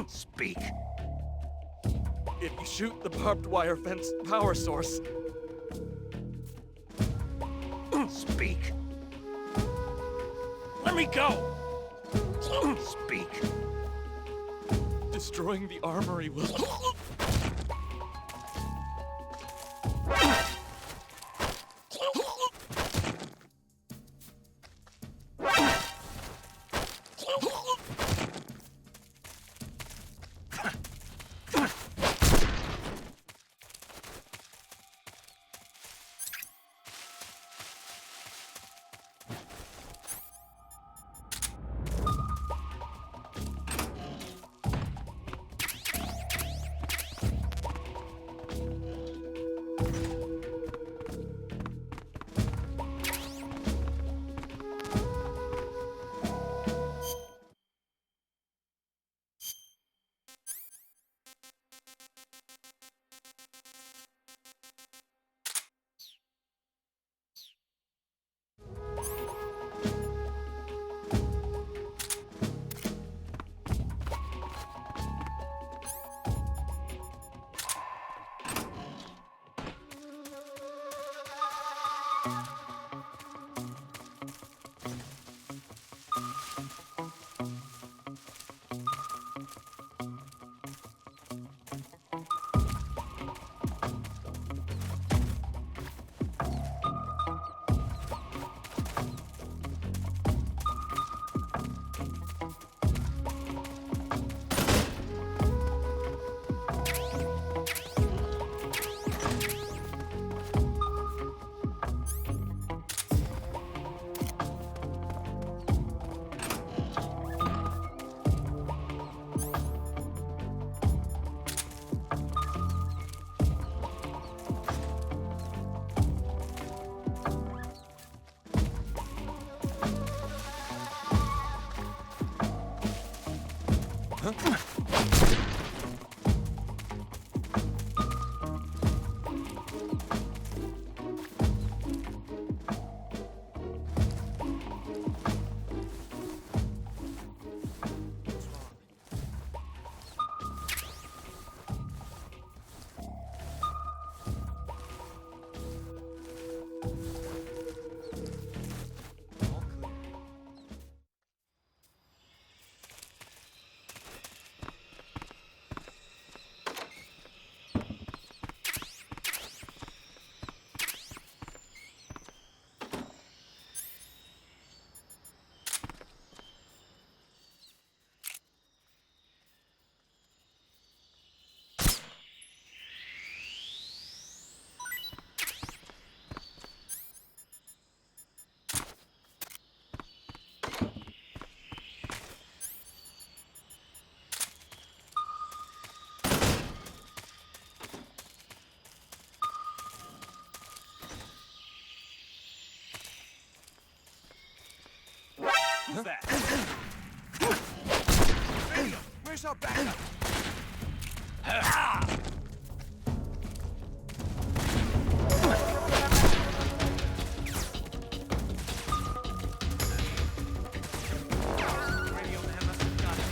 Speak. If you shoot the barbed wire fence power source, Speak. let me go! Speak. Destroying the armory will... Who's that? Radio, where's our backup? Radio man must have got it.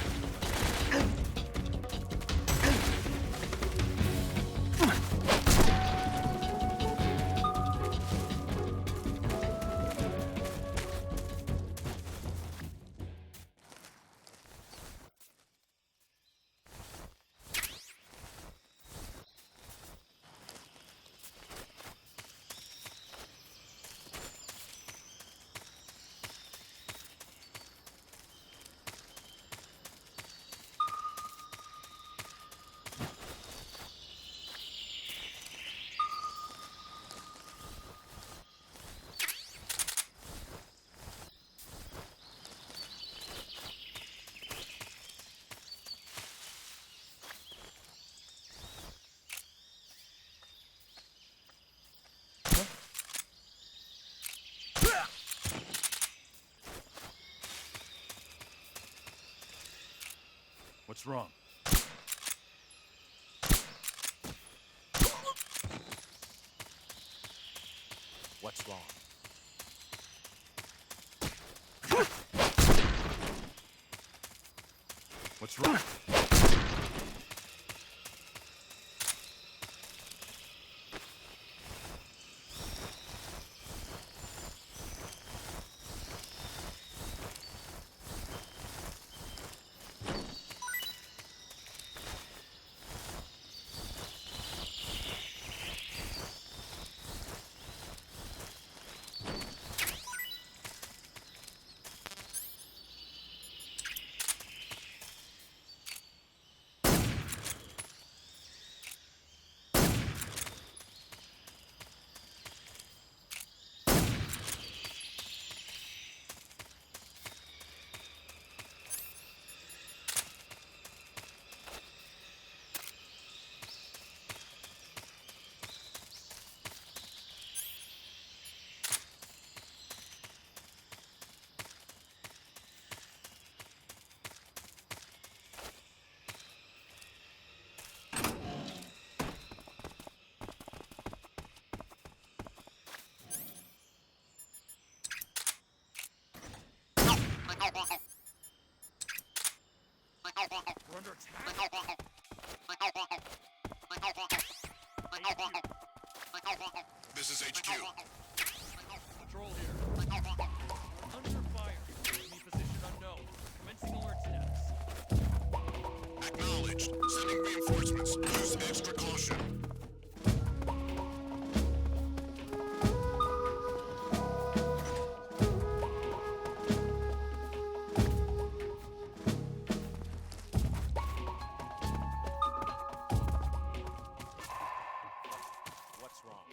What's wrong? What's wrong? What's wrong? We're under attack. This is HQ. Patrol here. Under fire. Enemy position unknown. Commencing alert status. Acknowledged. Sending reinforcements. Use extra caution. What's wrong?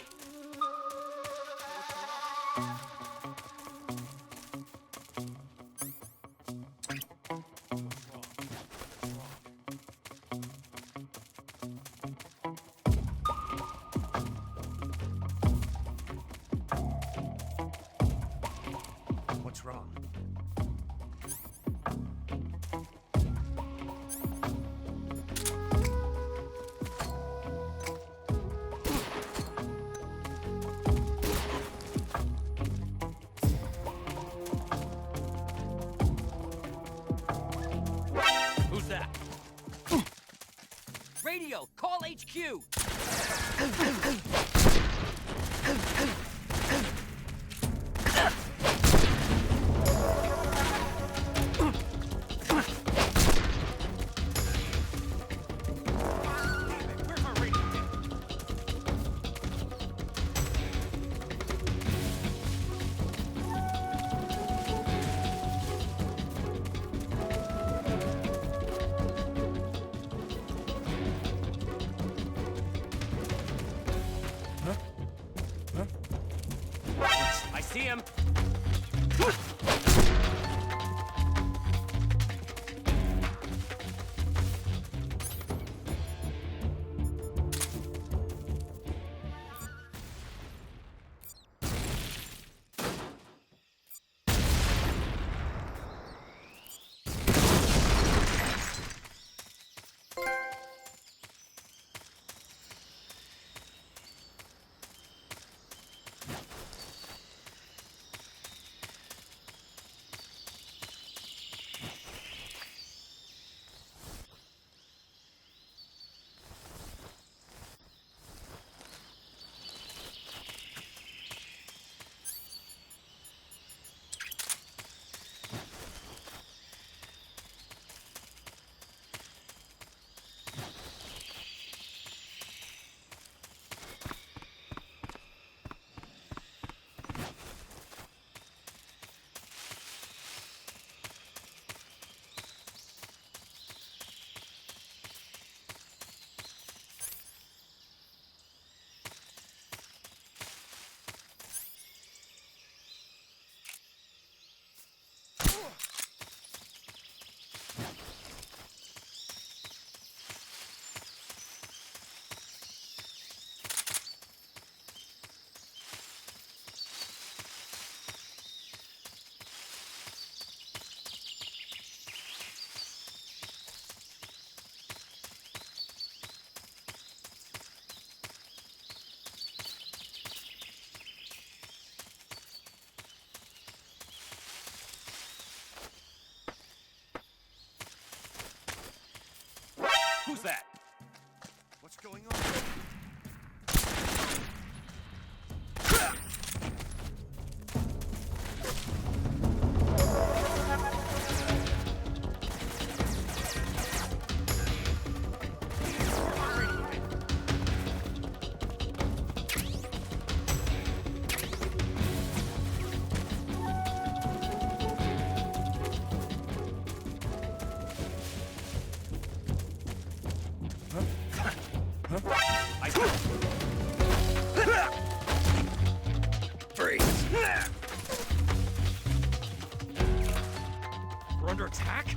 What's wrong? Who's that? Radio, call HQ! Where's our radio? I see him. was that? What's going on? Freeze! We're under attack?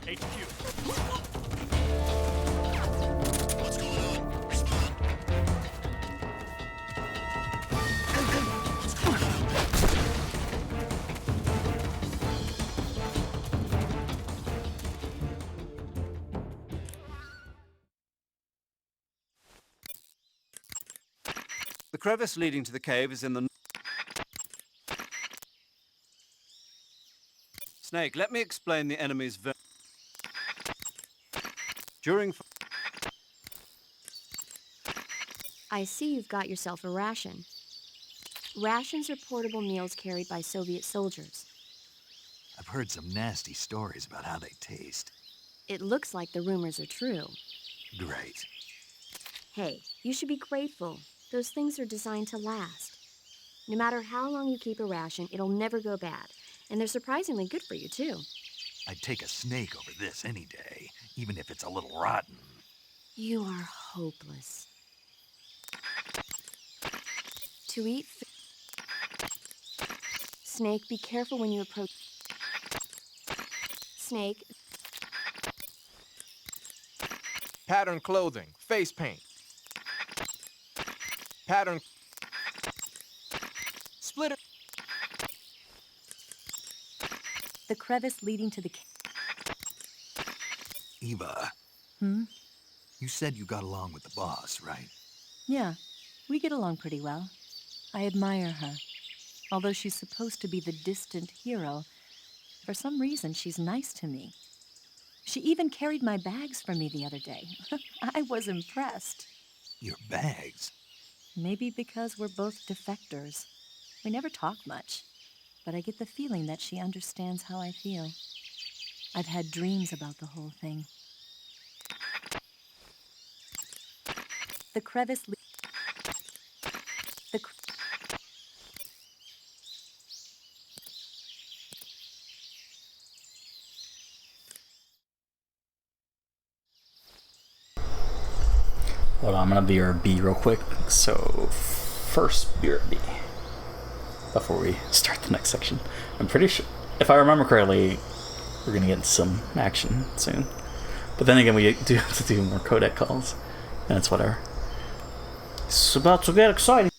HQ. What's going on? Respond. What's going on? The crevice leading to the cave is in the... Snake, let me explain the enemy's... During... I see you've got yourself a ration. Rations are portable meals carried by Soviet soldiers. I've heard some nasty stories about how they taste. It looks like the rumors are true. Great. Hey, you should be grateful. Those things are designed to last. No matter how long you keep a ration, it'll never go bad. And they're surprisingly good for you, too. I'd take a snake over this any day, even if it's a little rotten. You are hopeless. To eat Snake, be careful when you approach. Snake, Pattern clothing, face paint. Pattern. Splitter. The crevice leading to the Eva, you said you got along with the boss, right? Yeah, we get along pretty well. I admire her. Although she's supposed to be the distant hero, for some reason she's nice to me. She even carried my bags for me the other day. I was impressed. Your bags? Maybe because we're both defectors. We never talk much, but I get the feeling that she understands how I feel. I've had dreams about the whole thing. The crevice... The... Hold on, I'm gonna BRB real quick. So, first BRB. Before we start the next section. I'm pretty sure, if I remember correctly, we're gonna get some action soon. But then again, we do have to do more codec calls. And it's whatever. It's about to get exciting.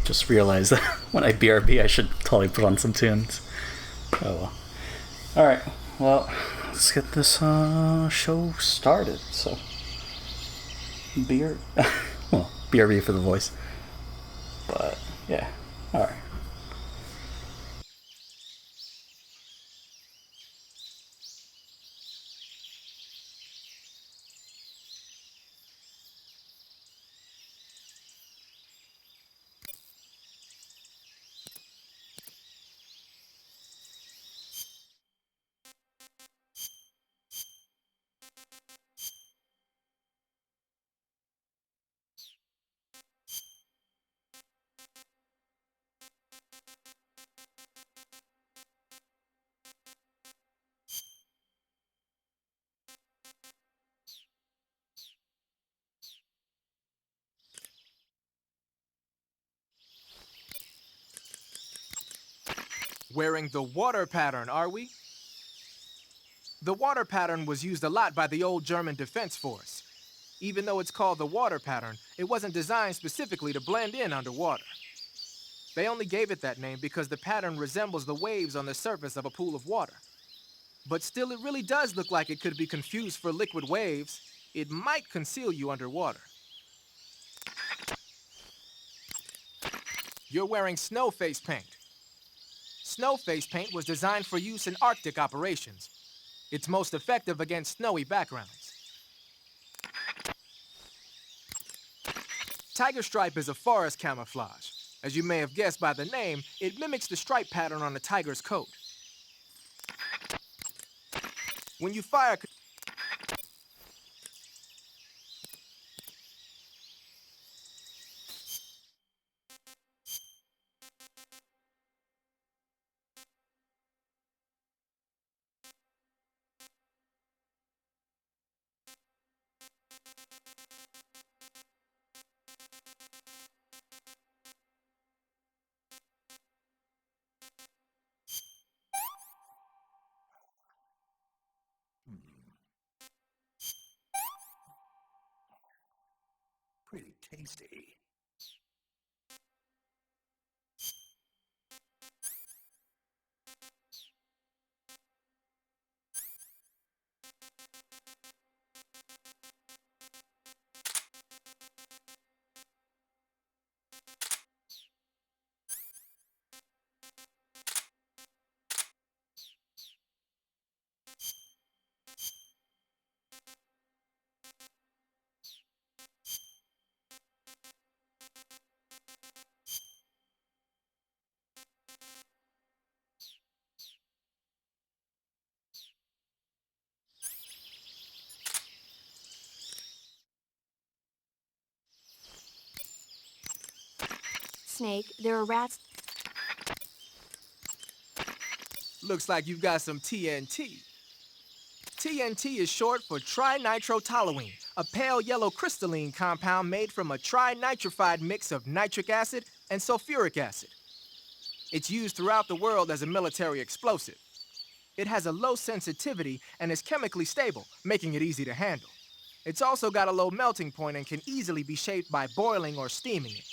Just realized that when I BRB, I should totally put on some tunes. Oh well. Alright, well, let's get this show started. So, well, BRB for the voice. But, yeah, alright. Wearing the water pattern, are we? The water pattern was used a lot by the old German Defense Force. Even though it's called the water pattern, it wasn't designed specifically to blend in underwater. They only gave it that name because the pattern resembles the waves on the surface of a pool of water. But still, it really does look like it could be confused for liquid waves. It might conceal you underwater. You're wearing snow face paint. Snow face paint was designed for use in Arctic operations. It's most effective against snowy backgrounds. Tiger stripe is a forest camouflage. As you may have guessed by the name, it mimics the stripe pattern on a tiger's coat. When you fire... Pretty tasty. Snake, there are rats. Looks like you've got some TNT. TNT is short for trinitrotoluene, a pale yellow crystalline compound made from a trinitrified mix of nitric acid and sulfuric acid. It's used throughout the world as a military explosive. It has a low sensitivity and is chemically stable, making it easy to handle. It's also got a low melting point and can easily be shaped by boiling or steaming it.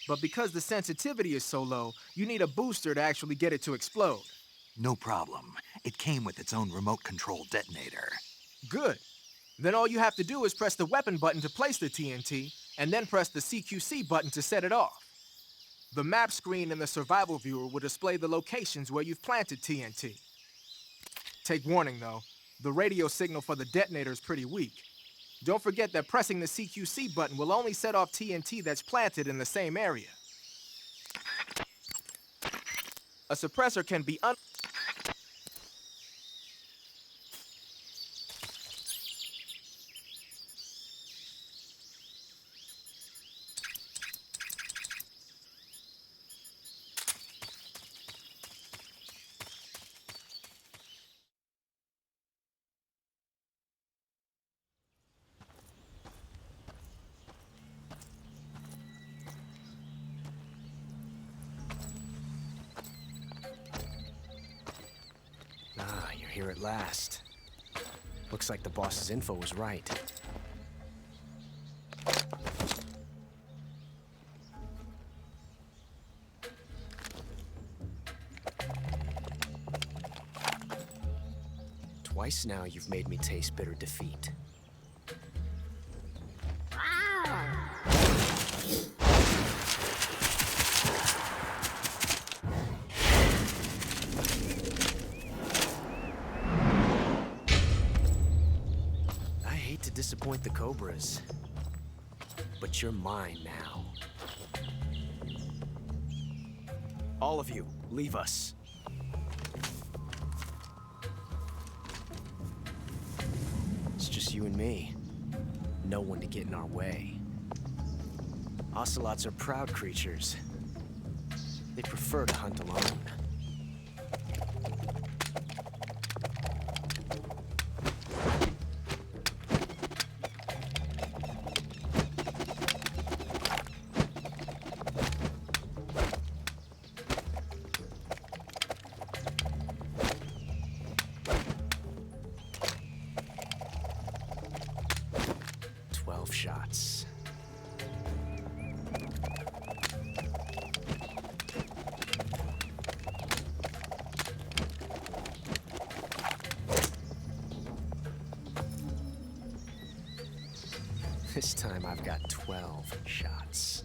But because the sensitivity is so low, you need a booster to actually get it to explode. No problem. It came with its own remote control detonator. Good. Then all you have to do is press the weapon button to place the TNT, and then press the CQC button to set it off. The map screen in the survival viewer will display the locations where you've planted TNT. Take warning though, the radio signal for the detonator is pretty weak. Don't forget that pressing the CQC button will only set off TNT that's planted in the same area. A suppressor can be Ah, you're here at last. Looks like the boss's info was right. Twice now you've made me taste bitter defeat. I hate to disappoint the Cobras, but you're mine now. All of you, leave us. It's just you and me. No one to get in our way. Ocelots are proud creatures. They prefer to hunt alone. Shots. This time I've got 12 shots.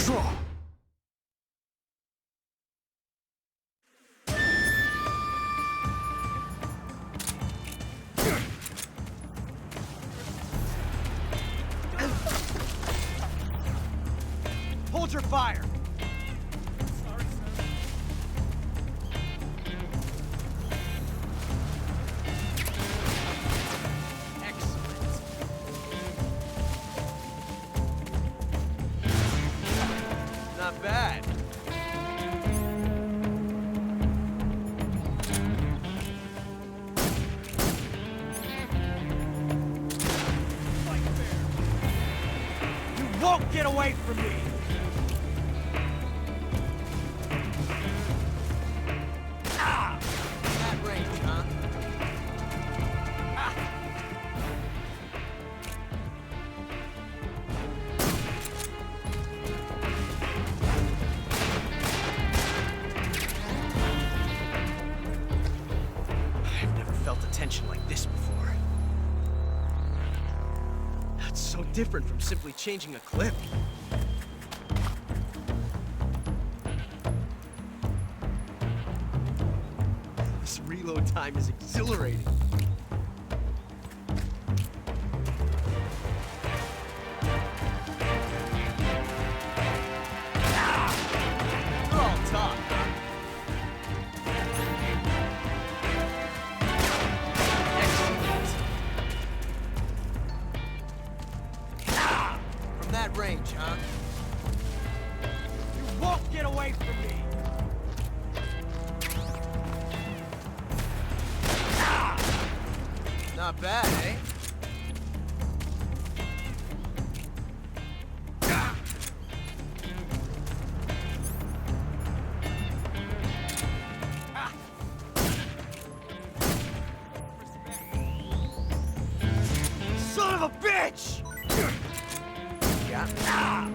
Draw! Hold your fire! Not bad. Fight fair. You won't get away from me! Ah! That range, huh? Ah! Tension like this before. That's so different from simply changing a clip. This reload time is exhilarating. You're all talk, huh? That range, huh? You won't get away from me! Ah! Not bad, eh? Ah! Ah! Son of a bitch! Ah!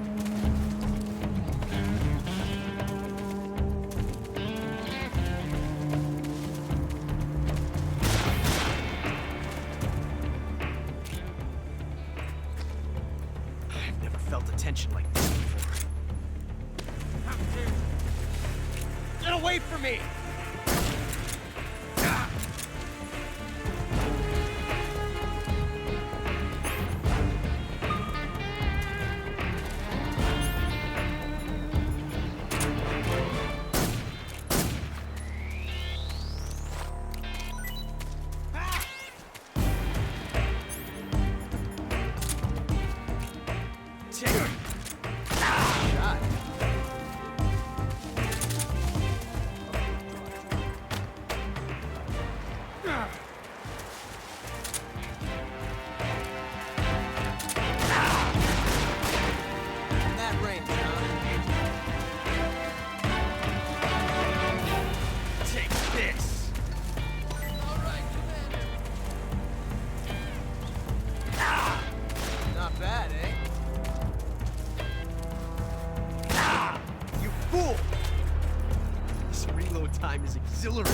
I've never felt a tension like this before. Get away from me! Ah! exhilarating.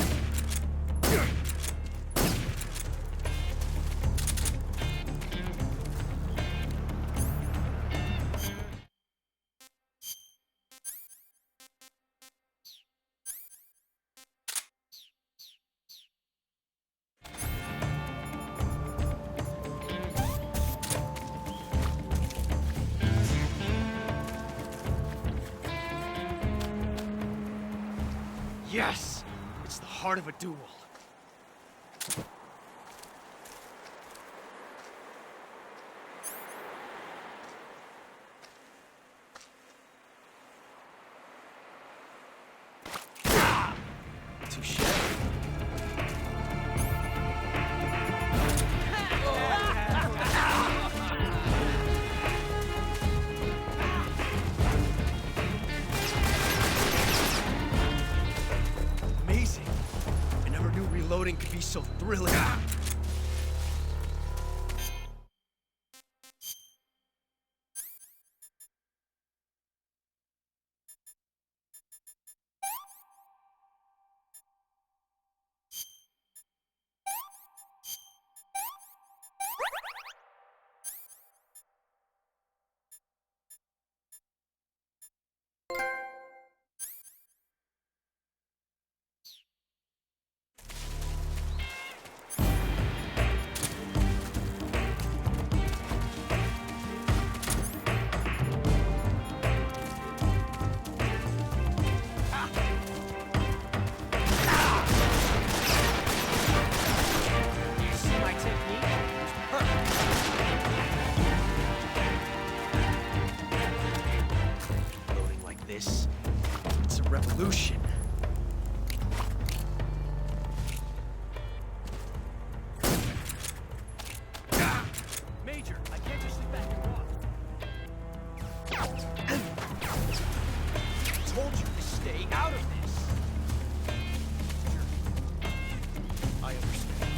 Yes! It's the heart of a duel. Touche. Amazing. I never knew reloading could be so thrilling. See my technique? It's perfect. Loading like this, it's a revolution. Major, I can't just sit back and watch. Told you to stay out of this. I understand.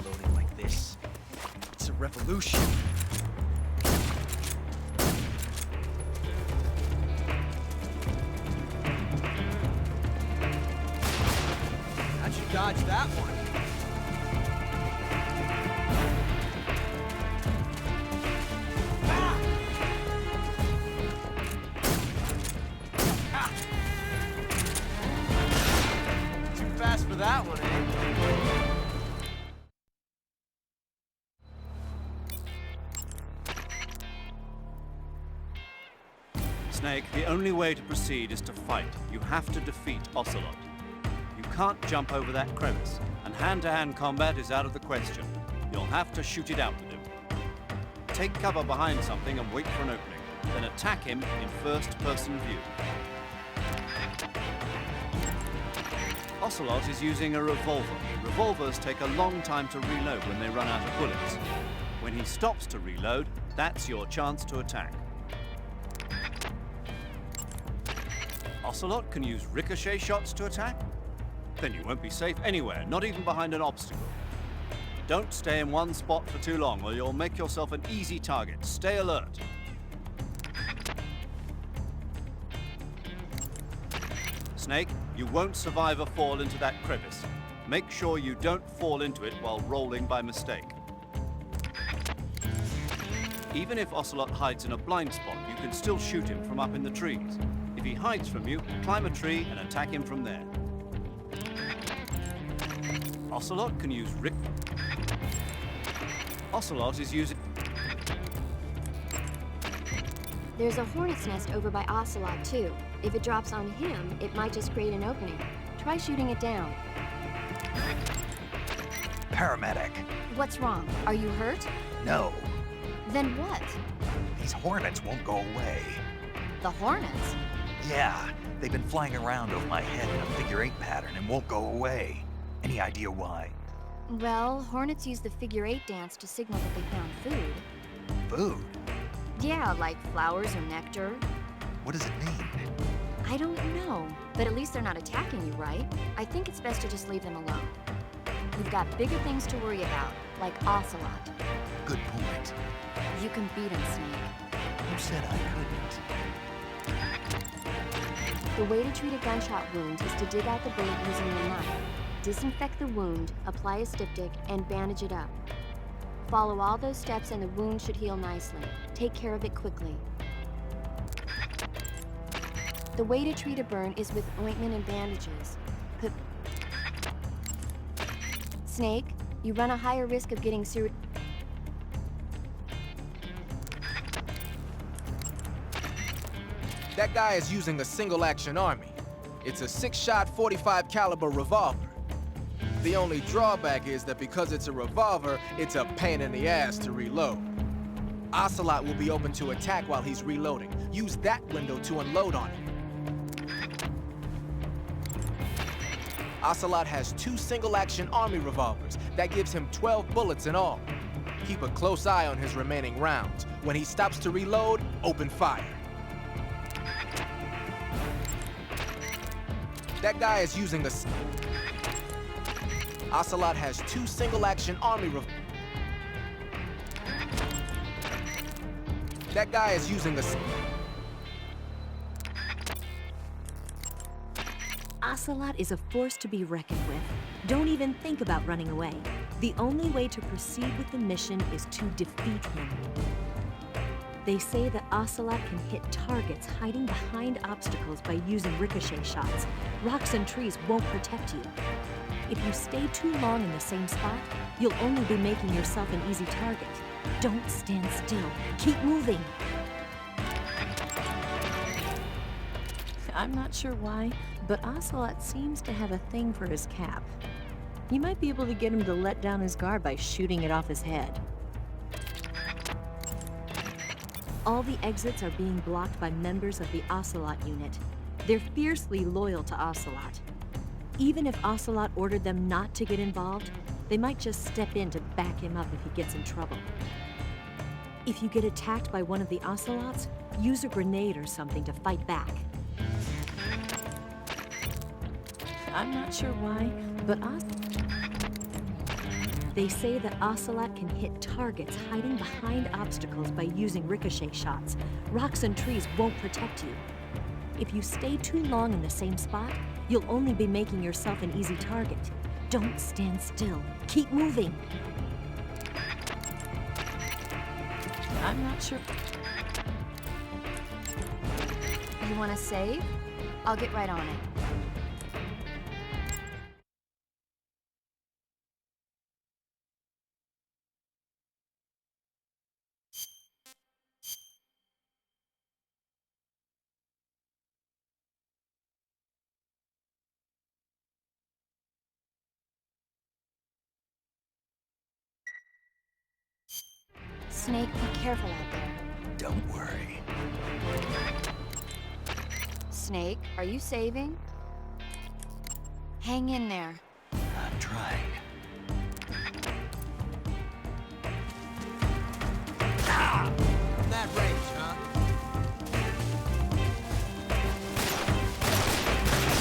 Loading like this, it's a revolution. How'd you dodge that one? Too fast for that one, eh? Snake, the only way to proceed is to fight. You have to defeat Ocelot. You can't jump over that crevice, and hand-to-hand combat is out of the question. You'll have to shoot it out with him. Take cover behind something and wait for an opening, then attack him in first-person view. Ocelot is using a revolver. Revolvers take a long time to reload when they run out of bullets. When he stops to reload, that's your chance to attack. Ocelot can use ricochet shots to attack? Then you won't be safe anywhere, not even behind an obstacle. Don't stay in one spot for too long or you'll make yourself an easy target. Stay alert. Snake, you won't survive a fall into that crevice. Make sure you don't fall into it while rolling by mistake. Even if Ocelot hides in a blind spot, you can still shoot him from up in the trees. If he hides from you, climb a tree and attack him from there. Ocelot can use Ocelot is using... There's a hornet's nest over by Ocelot, too. If it drops on him, it might just create an opening. Try shooting it down. Paramedic. What's wrong? Are you hurt? No. Then what? These hornets won't go away. The hornets? Yeah, they've been flying around over my head in a figure-8 pattern and won't go away. Any idea why? Well, hornets use the figure-8 dance to signal that they found food. Food? Yeah, like flowers or nectar. What does it mean? I don't know, but at least they're not attacking you, right? I think it's best to just leave them alone. You've got bigger things to worry about, like Ocelot. Good point. You can beat him, Snake. Who said I couldn't? The way to treat a gunshot wound is to dig out the bullet using your knife, disinfect the wound, apply a styptic, and bandage it up. Follow all those steps and the wound should heal nicely. Take care of it quickly. The way to treat a burn is with ointment and bandages. Snake, you run a higher risk of getting serious. That guy is using a single-action army. It's a 6-shot 45 caliber revolver. The only drawback is that because it's a revolver, it's a pain in the ass to reload. Ocelot will be open to attack while he's reloading. Use that window to unload on him. Ocelot has 2 single-action army revolvers. That gives him 12 bullets in all. Keep a close eye on his remaining rounds. When he stops to reload, open fire. That guy is using a... Ocelot has 2 single-action army revolvers. That guy is using a... Ocelot is a force to be reckoned with. Don't even think about running away. The only way to proceed with the mission is to defeat him. They say that Ocelot can hit targets hiding behind obstacles by using ricochet shots. Rocks and trees won't protect you. If you stay too long in the same spot, you'll only be making yourself an easy target. Don't stand still. Keep moving. I'm not sure why, but Ocelot seems to have a thing for his cap. You might be able to get him to let down his guard by shooting it off his head. All the exits are being blocked by members of the Ocelot unit. They're fiercely loyal to Ocelot. Even if Ocelot ordered them not to get involved, they might just step in to back him up if he gets in trouble. If you get attacked by one of the Ocelots, use a grenade or something to fight back. I'm not sure why, but they say that Ocelot can hit targets hiding behind obstacles by using ricochet shots. Rocks and trees won't protect you. If you stay too long in the same spot, you'll only be making yourself an easy target. Don't stand still. Keep moving. I'm not sure. You want to save? I'll get right on it. Snake, be careful out there. Don't worry. Snake, are you saving? Hang in there. I'm trying. Ah! From that range, huh?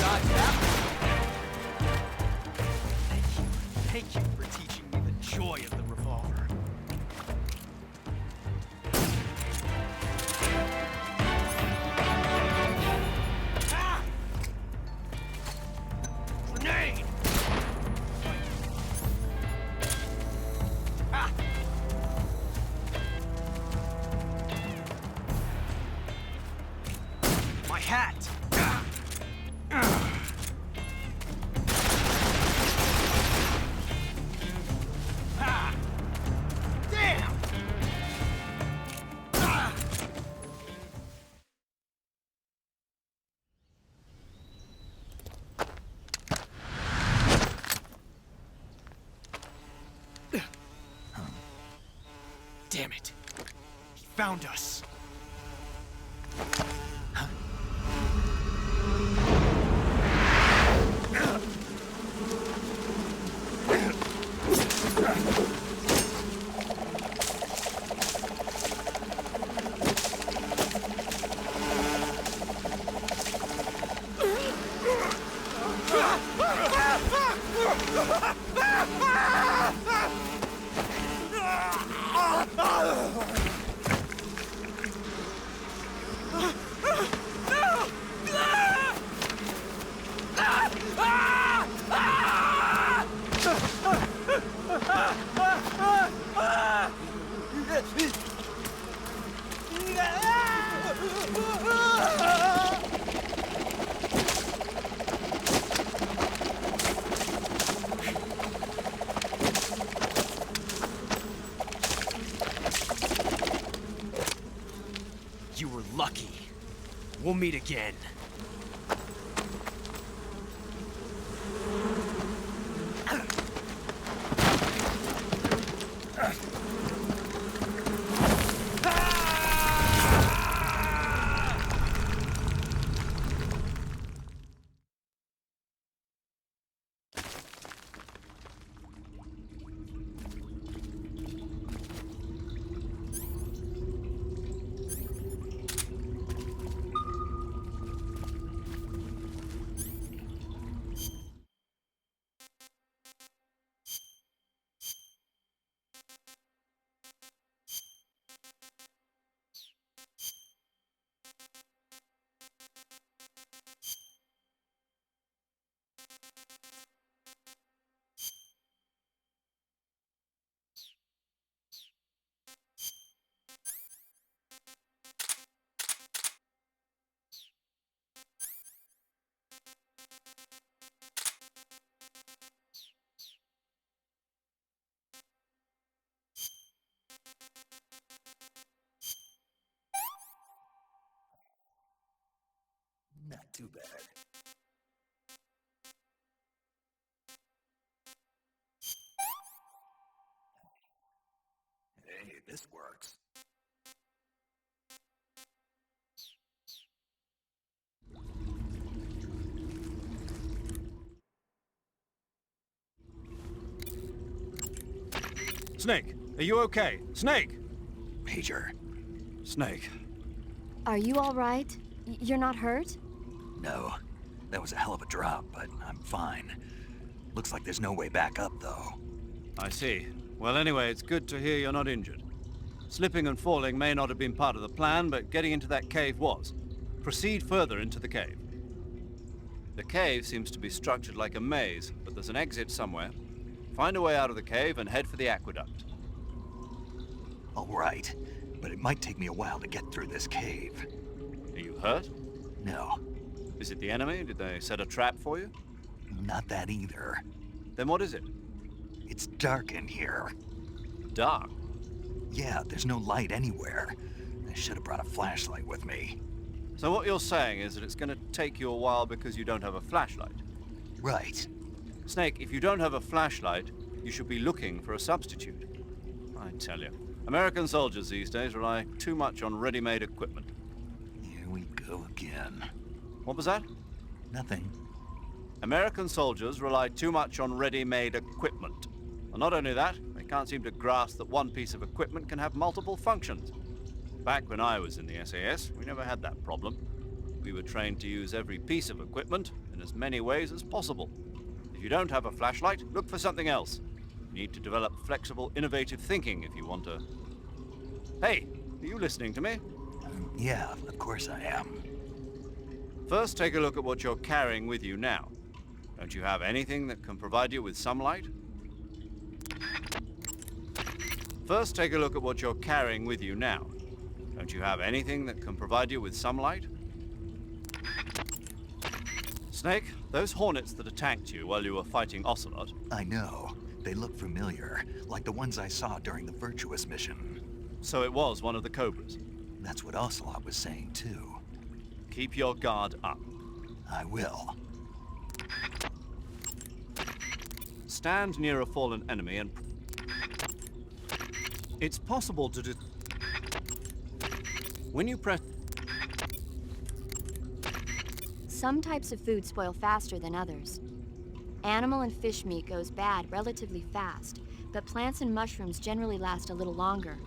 Dodge that one. Thank you for teaching me the joy of the revolver. Grenade! Ah! My hat! Ah! Ah! Damn! Ah! Damn it. He found us. We'll meet again. Not too bad. Hey, this works. Snake, are you okay? Snake! Major, Snake. Are you all right? You're not hurt? no. That was a hell of a drop, but I'm fine. Looks like there's no way back up, though. I see. Well, anyway, it's good to hear you're not injured. Slipping and falling may not have been part of the plan, but getting into that cave was. Proceed further into the cave. The cave seems to be structured like a maze, but there's an exit somewhere. Find a way out of the cave and head for the aqueduct. All right, but it might take me a while to get through this cave. Are you hurt? No, Is it the enemy? Did they set a trap for you? not that either. Then what is it? It's dark in here. Dark. Yeah, there's no light anywhere. I should have brought a flashlight with me. So what you're saying is that it's going to take you a while because you don't have a flashlight. Right. Snake, if you don't have a flashlight, you should be looking for a substitute. I tell you, American soldiers these days rely too much on ready-made equipment. Here we go again. What was that? Nothing. American soldiers rely too much on ready-made equipment. And not only that, they can't seem to grasp that one piece of equipment can have multiple functions. Back when I was in the SAS, we never had that problem. We were trained to use every piece of equipment in as many ways as possible. If you don't have a flashlight, look for something else. You need to develop flexible, innovative thinking if you want to... Hey, are you listening to me? Yeah, of course I am. First, take a look at what you're carrying with you now. Don't you have anything that can provide you with some light? First, take a look at what you're carrying with you now. Don't you have anything that can provide you with some light? Snake, those hornets that attacked you while you were fighting Ocelot, I know. They look familiar, like the ones I saw during the Virtuous mission. so it was one of the Cobras. That's what Ocelot was saying, too. Keep your guard up. I will. Stand near a fallen enemy and... It's possible to do... When you press... Some types of food spoil faster than others. Animal and fish meat goes bad relatively fast, but plants and mushrooms generally last a little longer.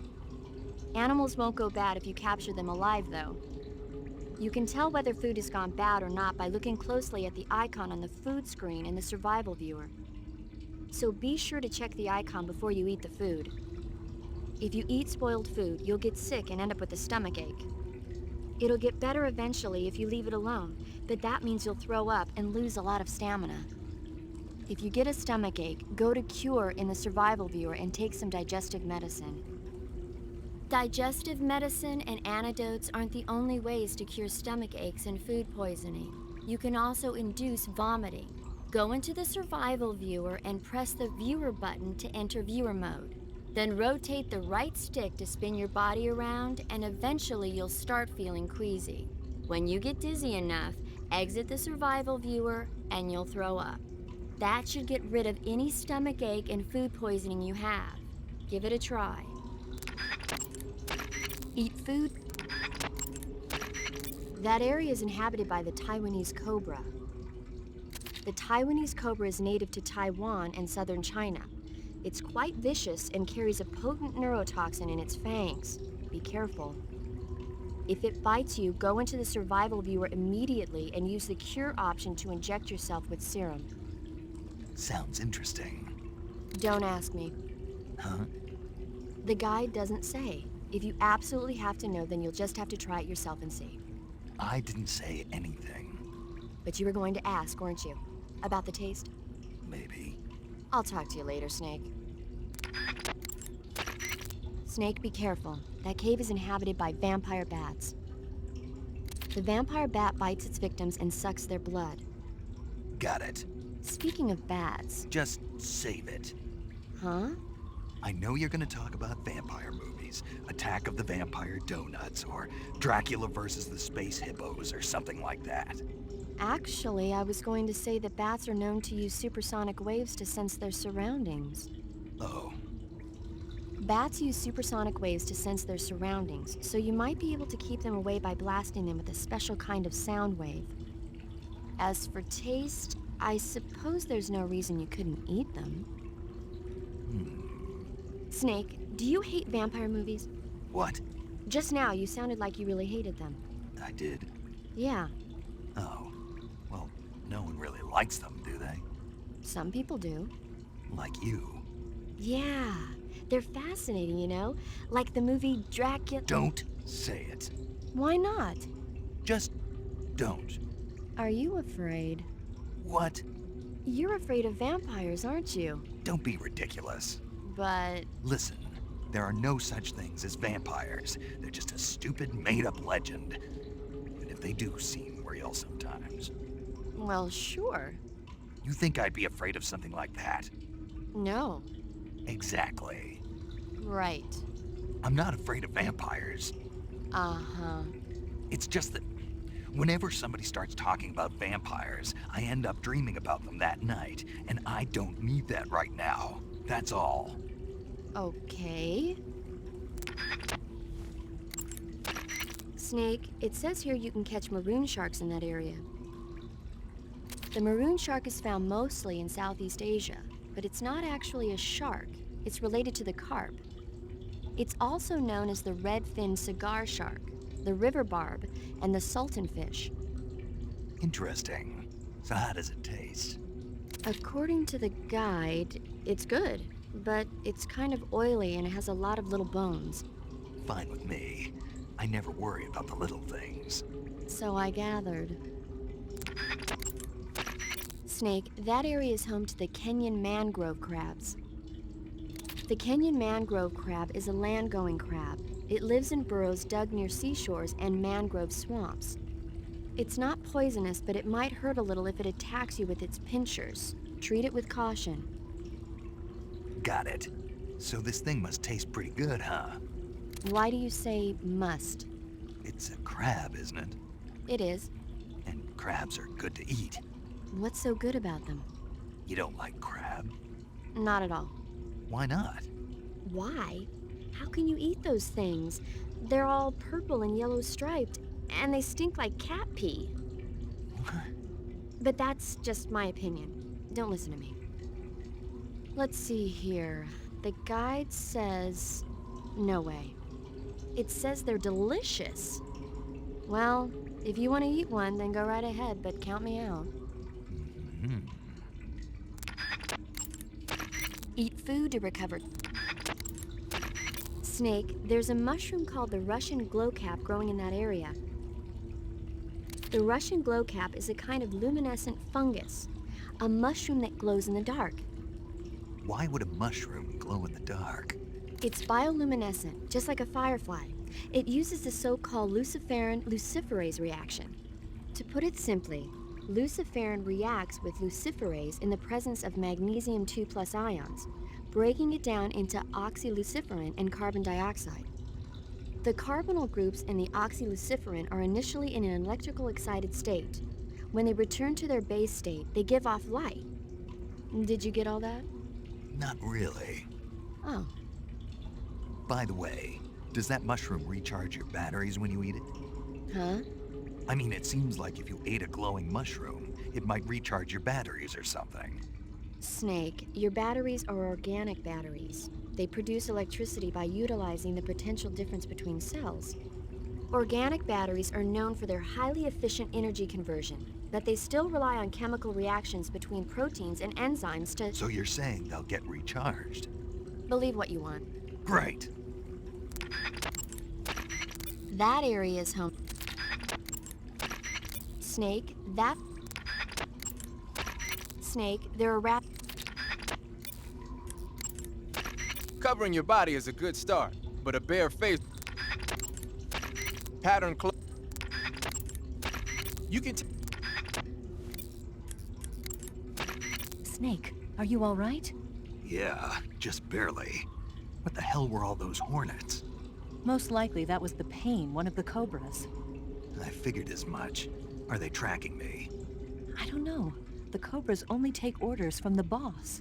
Animals won't go bad if you capture them alive, though. You can tell whether food has gone bad or not by looking closely at the icon on the food screen in the survival viewer. So be sure to check the icon before you eat the food. If you eat spoiled food, you'll get sick and end up with a stomachache. It'll get better eventually if you leave it alone, but that means you'll throw up and lose a lot of stamina. If you get a stomachache, go to Cure in the survival viewer and take some digestive medicine. Digestive medicine and antidotes aren't the only ways to cure stomach aches and food poisoning. You can also induce vomiting. Go into the survival viewer and press the viewer button to enter viewer mode. Then rotate the right stick to spin your body around, and eventually you'll start feeling queasy. When you get dizzy enough, exit the survival viewer and you'll throw up. That should get rid of any stomach ache and food poisoning you have. Give it a try. Eat food. That area is inhabited by the Taiwanese cobra. The Taiwanese cobra is native to Taiwan and southern China. It's quite vicious and carries a potent neurotoxin in its fangs. Be careful. If it bites you, go into the survival viewer immediately and use the cure option to inject yourself with serum. Sounds interesting. Don't ask me. Huh? The guide doesn't say. If you absolutely have to know, then you'll just have to try it yourself and see. I didn't say anything. But you were going to ask, weren't you? About the taste? Maybe. I'll talk to you later, Snake. Snake, be careful. That cave is inhabited by vampire bats. The vampire bat bites its victims and sucks their blood. Got it. Speaking of bats... Just save it. Huh? I know you're gonna talk about vampire movies. Attack of the Vampire Donuts, or Dracula versus the Space Hippos, or something like that. Actually, I was going to say that bats are known to use supersonic waves to sense their surroundings. Oh. Bats use supersonic waves to sense their surroundings, so you might be able to keep them away by blasting them with a special kind of sound wave. As for taste, I suppose there's no reason you couldn't eat them. Snake, do you hate vampire movies? What? Just now, you sounded like you really hated them. I did? Yeah, Oh. Well, no one really likes them, do they? some people do. Like you. Yeah, they're fascinating, you know? Like the movie Dracula... Don't say it. Why not? Just don't. Are you afraid? What? You're afraid of vampires, aren't you? Don't be ridiculous. But... Listen, there are no such things as vampires. They're just a stupid, made-up legend. And if they do seem real sometimes. well, sure. You think I'd be afraid of something like that? No. Exactly. Right. I'm not afraid of vampires. Uh-huh. It's just that whenever somebody starts talking about vampires, I end up dreaming about them that night, and I don't need that right now. That's all. Okay. Snake, it says here you can catch maroon sharks in that area. The maroon shark is found mostly in Southeast Asia, but it's not actually a shark. It's related to the carp. It's also known as the red-finned cigar shark, the river barb, and the sultan fish. Interesting. So how does it taste? According to the guide, it's good, but it's kind of oily and it has a lot of little bones. Fine with me. I never worry about the little things. So I gathered. Snake, that area is home to the Kenyan mangrove crabs. The Kenyan mangrove crab is a land-going crab. It lives in burrows dug near seashores and mangrove swamps. It's not poisonous, but it might hurt a little if it attacks you with its pinchers. Treat it with caution. Got it. So this thing must taste pretty good, huh? Why do you say must? It's a crab, isn't it? It is. And crabs are good to eat. What's so good about them? You don't like crab? Not at all. Why not? Why? How can you eat those things? They're all purple and yellow striped, and they stink like cat pee. But that's just my opinion. Don't listen to me. Let's see here. The guide says... no way. It says they're delicious. Well, if you want to eat one, then go right ahead, but count me out. Eat food to recover. Snake, there's a mushroom called the Russian glowcap growing in that area. The Russian glowcap is a kind of luminescent fungus, a mushroom that glows in the dark. Why would a mushroom glow in the dark? It's bioluminescent, just like a firefly. It uses the so-called luciferin luciferase reaction. To put it simply, luciferin reacts with luciferase in the presence of magnesium 2+ ions, breaking it down into oxyluciferin and carbon dioxide. The carbonyl groups in the oxyluciferin are initially in an electrical excited state. When they return to their base state, they give off light. Did you get all that? Not really. Oh, By the way, does that mushroom recharge your batteries when you eat it? huh? I mean, it seems like if you ate a glowing mushroom, it might recharge your batteries or something. Snake, your batteries are organic batteries. They produce electricity by utilizing the potential difference between cells. Organic batteries are known for their highly efficient energy conversion, but they still rely on chemical reactions between proteins and enzymes to So you're saying they'll get recharged? believe what you want. Great. That area is home. Snake, there are Covering your body is a good start, but a bare face... Pattern You can Snake, are you all right? Yeah, just barely. What the hell were all those hornets? Most likely that was the pain, one of the cobras. I figured as much. Are they tracking me? I don't know. The cobras only take orders from the boss.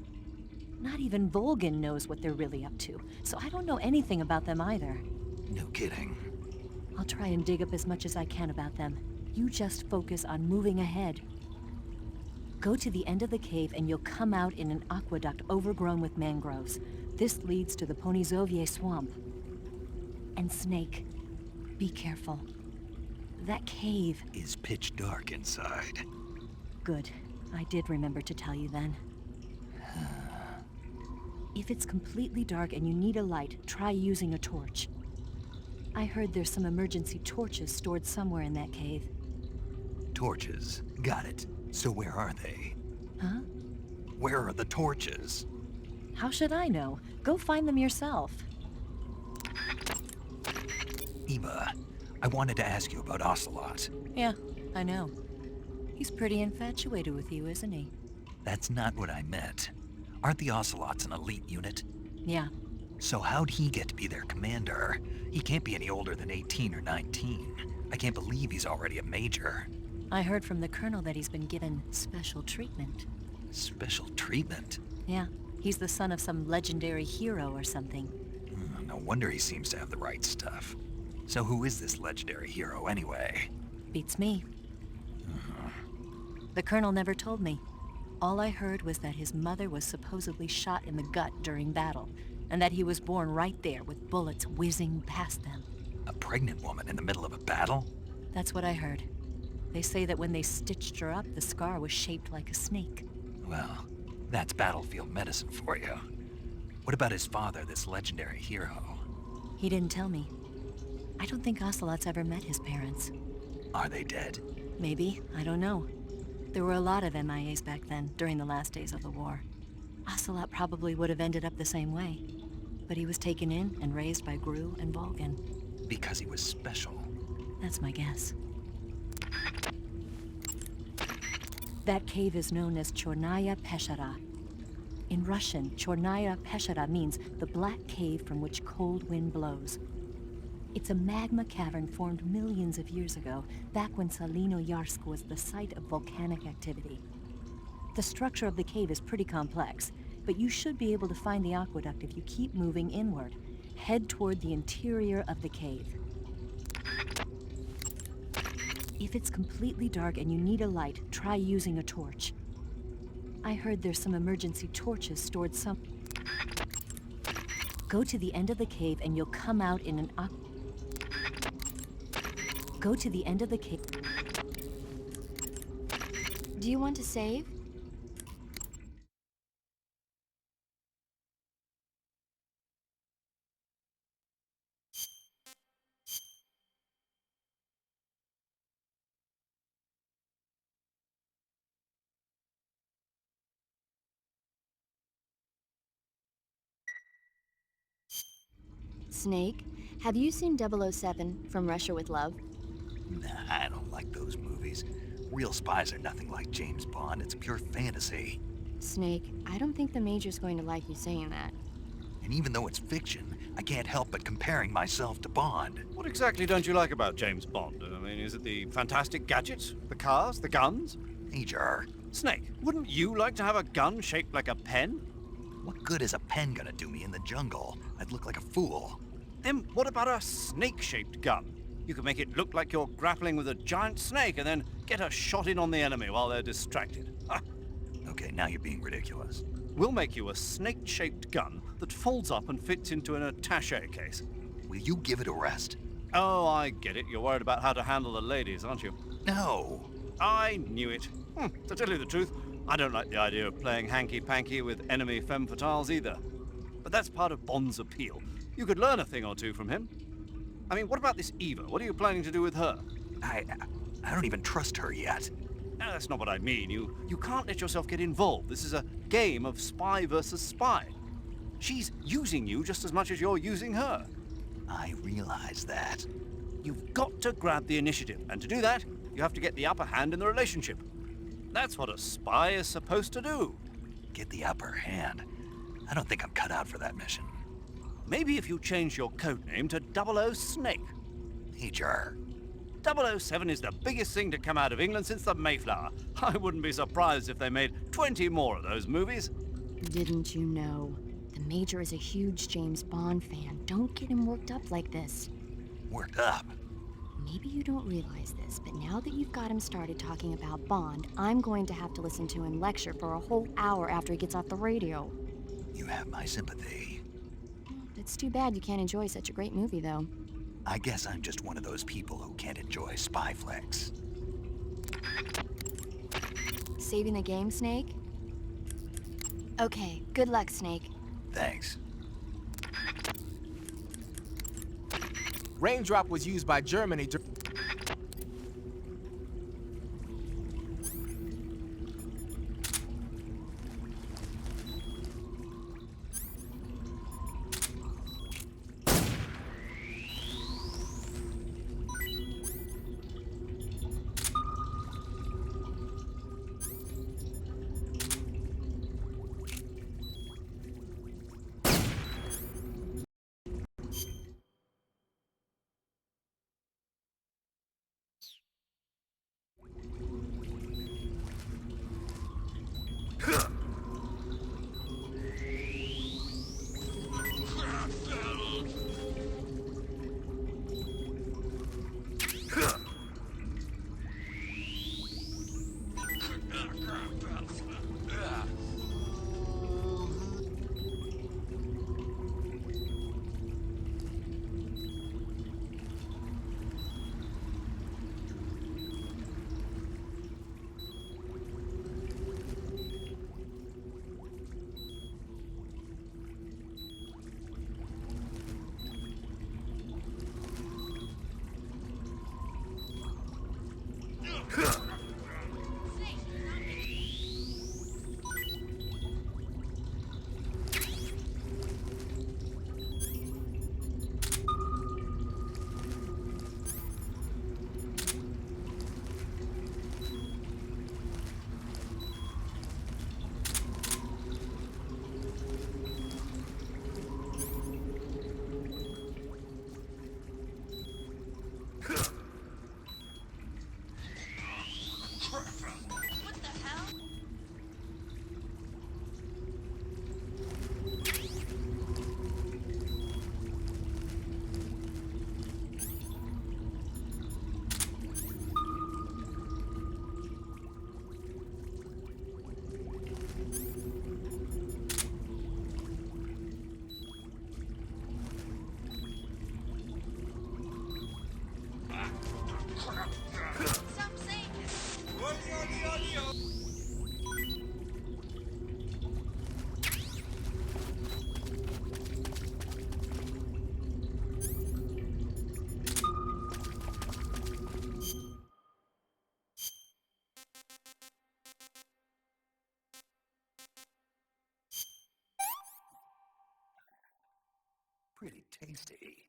Not even Volgan knows what they're really up to, so I don't know anything about them either. No kidding. I'll try and dig up as much as I can about them. You just focus on moving ahead. Go to the end of the cave and you'll come out in an aqueduct overgrown with mangroves. This leads to the Ponizovye swamp. And Snake, be careful. That cave... Is pitch dark inside. Good. I did remember to tell you then. If it's completely dark and you need a light, try using a torch. I heard there's some emergency torches stored somewhere in that cave. Torches. Got it. So where are they? Huh? Where are the torches? How should I know? Go find them yourself. Eva, I wanted to ask you about Ocelot. Yeah, I know. He's pretty infatuated with you, isn't he? That's not what I meant. Aren't the Ocelots an elite unit? Yeah. So how'd he get to be their commander? He can't be any older than 18 or 19. I can't believe he's already a major. I heard from the colonel that he's been given special treatment. Special treatment? Yeah, he's the son of some legendary hero or something. No wonder he seems to have the right stuff. So who is this legendary hero anyway? Beats me. The colonel never told me. All I heard was that his mother was supposedly shot in the gut during battle, and that he was born right there with bullets whizzing past them. A pregnant woman in the middle of a battle? That's what I heard. They say that when they stitched her up, the scar was shaped like a snake. Well, that's battlefield medicine for you. What about his father, this legendary hero? He didn't tell me. I don't think Ocelot's ever met his parents. Are they dead? Maybe, I don't know. There were a lot of MIAs back then, during the last days of the war. Ocelot probably would have ended up the same way. But he was taken in and raised by Gru and Volgan. Because he was special. That's my guess. That cave is known as Chornaya Peshara. In Russian, Chornaya Peshara means the black cave from which cold wind blows. It's a magma cavern formed millions of years ago, back when Salino-Yarsk was the site of volcanic activity. The structure of the cave is pretty complex, but you should be able to find the aqueduct if you keep moving inward. Head toward the interior of the cave. If it's completely dark and you need a light, try using a torch. I heard there's some emergency torches stored some... Go to the end of the cave and you'll come out in an Go to the end of the cave. Do you want to save? Snake, have you seen 007 from Russia with Love? Nah, I don't like those movies. Real spies are nothing like James Bond. It's pure fantasy. Snake, I don't think the Major's going to like you saying that. And even though it's fiction, I can't help but comparing myself to Bond. What exactly don't you like about James Bond? I mean, is it the fantastic gadgets, the cars, the guns? Hey, Jar, Snake, wouldn't you like to have a gun shaped like a pen? what good is a pen gonna do me in the jungle? I'd look like a fool. Then what about a snake-shaped gun? You could make it look like you're grappling with a giant snake and then get a shot in on the enemy while they're distracted. Ha! Okay, now you're being ridiculous. We'll make you a snake-shaped gun that folds up and fits into an attaché case. Will you give it a rest? Oh, I get it. You're worried about how to handle the ladies, aren't you? No. I knew it. To tell you the truth, I don't like the idea of playing hanky-panky with enemy femme fatales either. But that's part of Bond's appeal. You could learn a thing or two from him. I mean, what about this Eva? What are you planning to do with her? I don't even trust her yet. No, that's not what I mean. You can't let yourself get involved. This is a game of spy versus spy. She's using you just as much as you're using her. I realize that. You've got to grab the initiative, and to do that, you have to get the upper hand in the relationship. That's what a spy is supposed to do. Get the upper hand. I don't think I'm cut out for that mission. Maybe if you change your codename to 00 Snake. Hey, Jar. 007 is the biggest thing to come out of England since the Mayflower. I wouldn't be surprised if they made 20 more of those movies. Didn't you know? The Major is a huge James Bond fan. Don't get him worked up like this. Worked up. Maybe you don't realize this, but now that you've got him started talking about Bond, I'm going to have to listen to him lecture for a whole hour after he gets off the radio. You have my sympathy. It's too bad you can't enjoy such a great movie, though. I guess I'm just one of those people who can't enjoy spy flicks. Saving the game, Snake? Okay, good luck, Snake. Thanks. Raindrop was used by Germany Pretty tasty.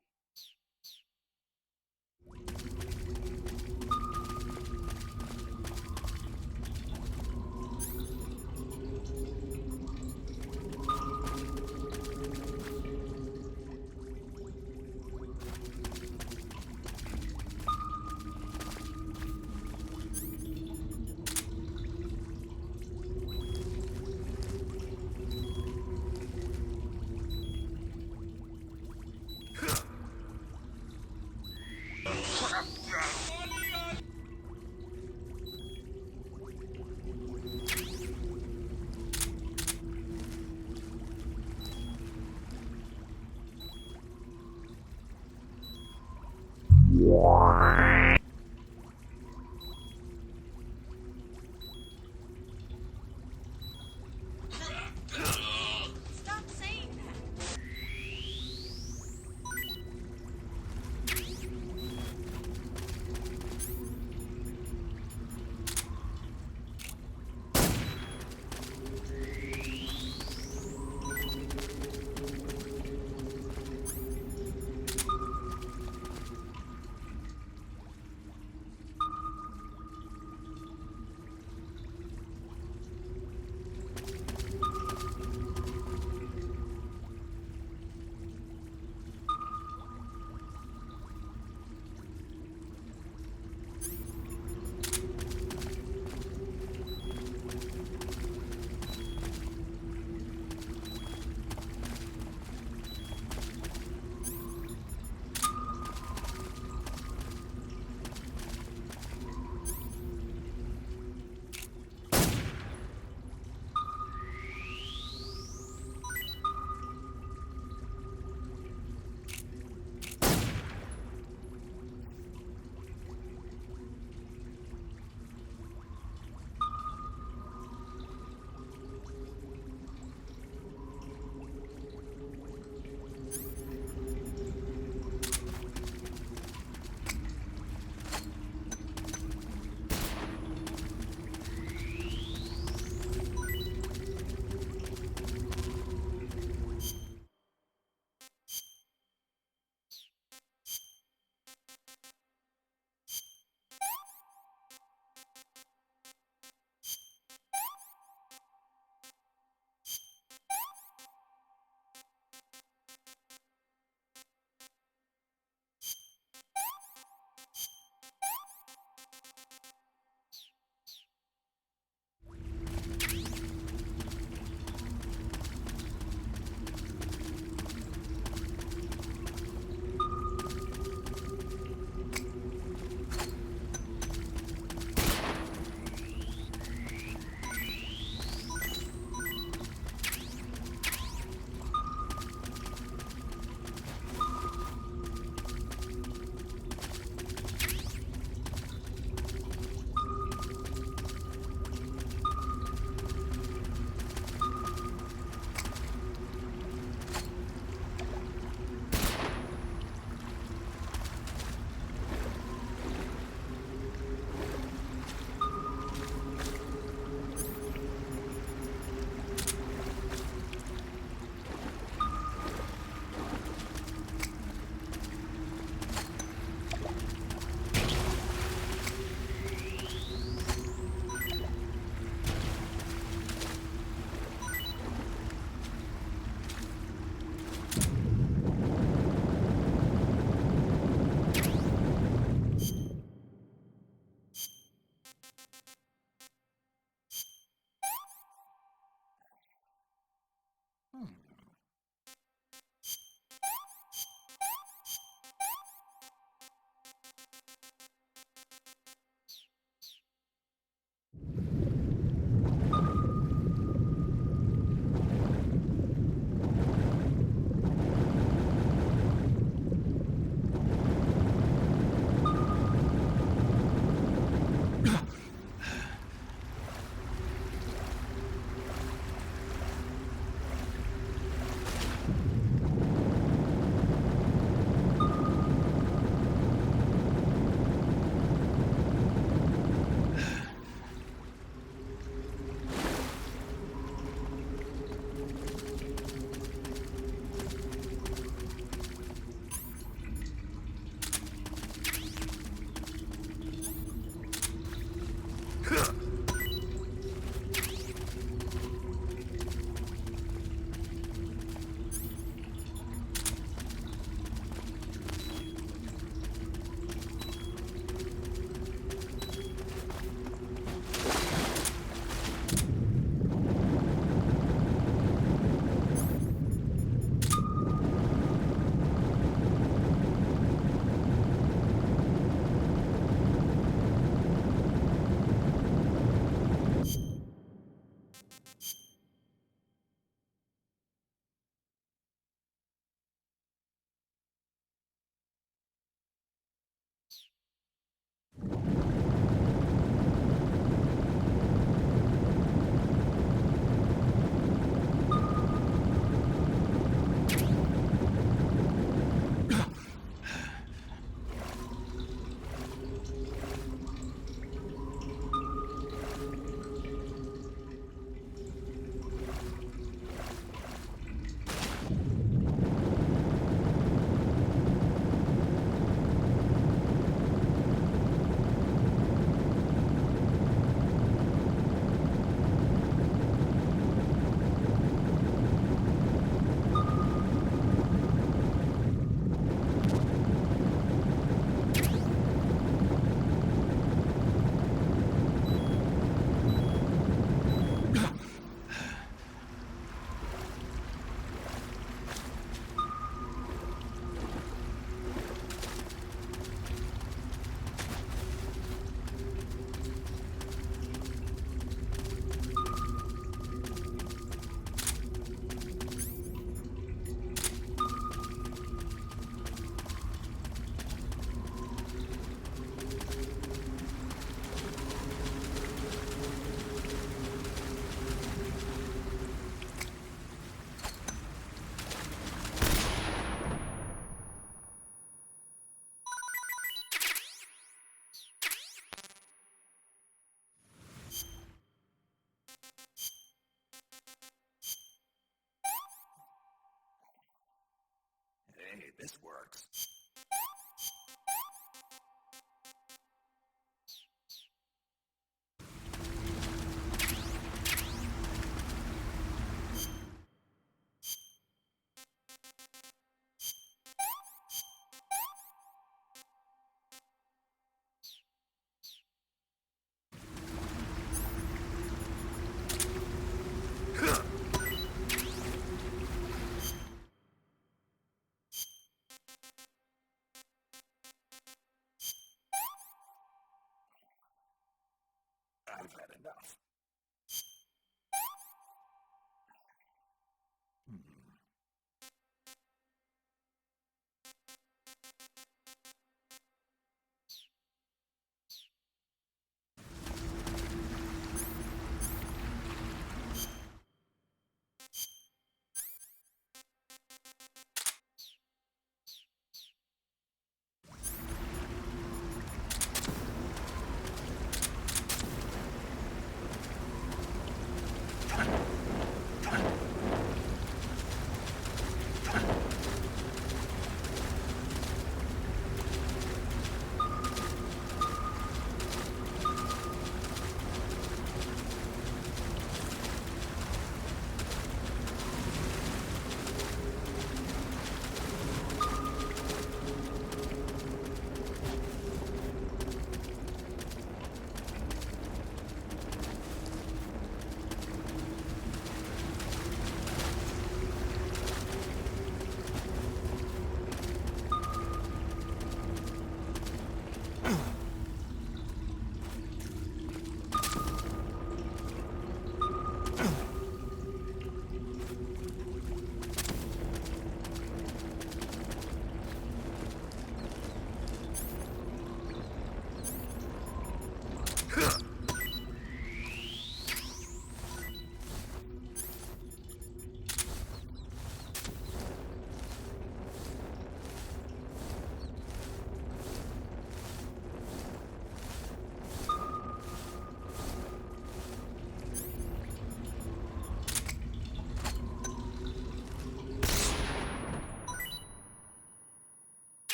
this works.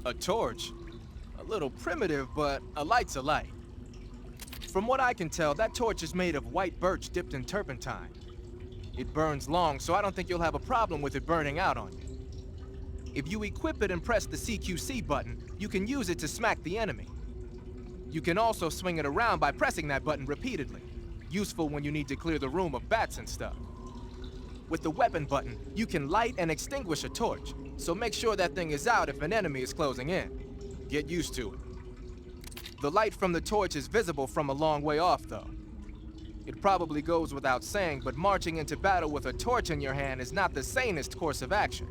A torch? A little primitive, but a light's a light. From what I can tell, that torch is made of white birch dipped in turpentine. It burns long, so I don't think you'll have a problem with it burning out on you. If you equip it and press the CQC button, you can use it to smack the enemy. You can also swing it around by pressing that button repeatedly. Useful when you need to clear the room of bats and stuff. With the weapon button, you can light and extinguish a torch, so make sure that thing is out if an enemy is closing in. Get used to it. The light from the torch is visible from a long way off, though. It probably goes without saying, but marching into battle with a torch in your hand is not the sanest course of action.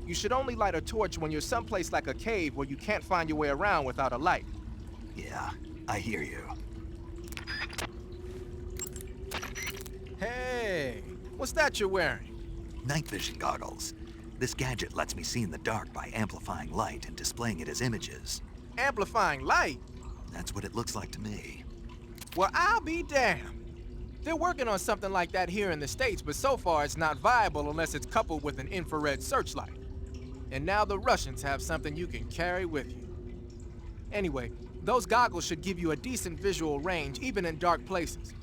You should only light a torch when you're someplace like a cave where you can't find your way around without a light. Yeah, I hear you. Hey, what's that you're wearing? Night vision goggles. This gadget lets me see in the dark by amplifying light and displaying it as images. Amplifying light? That's what it looks like to me. Well, I'll be damned. They're working on something like that here in the States, but so far it's not viable unless it's coupled with an infrared searchlight. And now the Russians have something you can carry with you. Anyway, those goggles should give you a decent visual range even in dark places.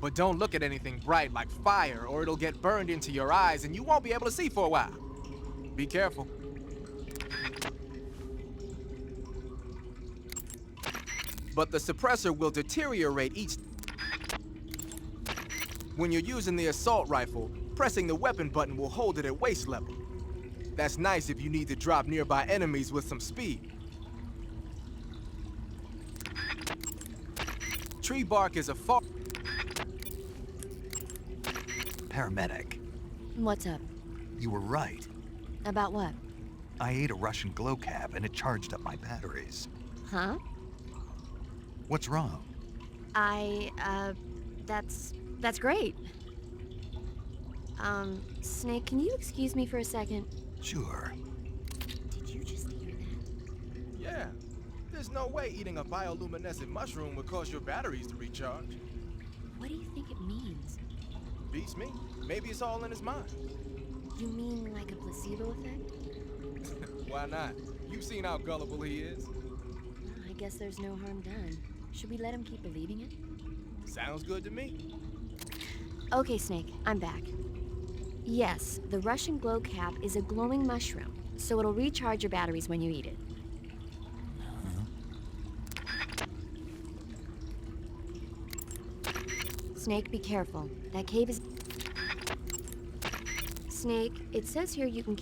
But don't look at anything bright like fire or it'll get burned into your eyes and you won't be able to see for a while. Be careful. But the suppressor will deteriorate each... When you're using the assault rifle, pressing the weapon button will hold it at waist level. That's nice if you need to drop nearby enemies with some speed. Tree bark is a far... Paramedic, What's up? you were right. About what? I ate a Russian glow cap and it charged up my batteries. Huh? What's wrong? That's great. Snake, can you excuse me for a second? Sure. Did you just hear that? Yeah. There's no way eating a bioluminescent mushroom would cause your batteries to recharge. What do you think it means? Beats me. Maybe it's all in his mind. You mean like a placebo effect? Why not? You've seen how gullible he is. I guess there's no harm done. Should we let him keep believing it? Sounds good to me. Okay, Snake, I'm back. Yes, the Russian glow cap is a glowing mushroom, so it'll recharge your batteries when you eat it. Snake, be careful. That cave is... Snake, it says here you can...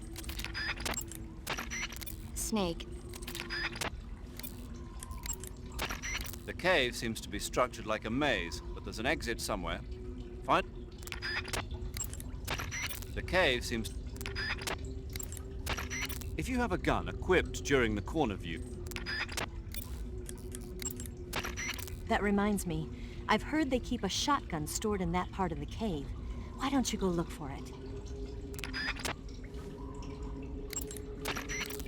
Snake. The cave seems to be structured like a maze, but there's an exit somewhere. Find... The cave seems... If you have a gun equipped during the corner view... That reminds me. I've heard they keep a shotgun stored in that part of the cave. Why don't you go look for it?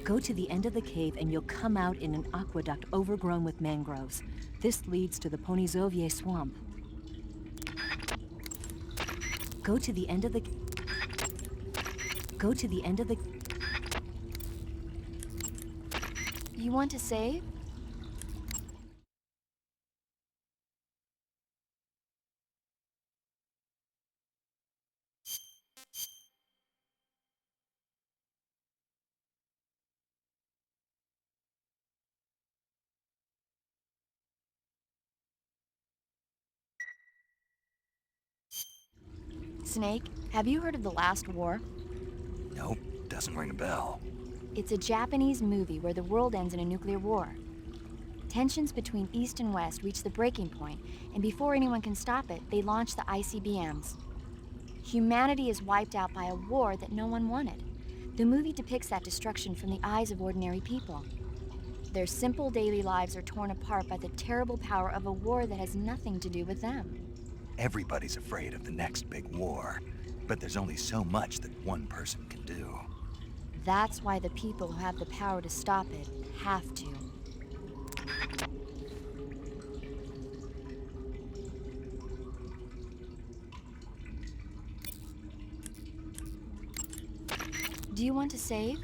Go to the end of the cave and you'll come out in an aqueduct overgrown with mangroves. This leads to the Ponizovye swamp. Go to the end of the... Go to the end of the... You want to save? Snake, have you heard of The Last War? Nope, doesn't ring a bell. It's a Japanese movie where the world ends in a nuclear war. Tensions between East and West reach the breaking point, and before anyone can stop it, they launch the ICBMs. Humanity is wiped out by a war that no one wanted. The movie depicts that destruction from the eyes of ordinary people. Their simple daily lives are torn apart by the terrible power of a war that has nothing to do with them. Everybody's afraid of the next big war, but there's only so much that one person can do. That's why the people who have the power to stop it have to. Do you want to save?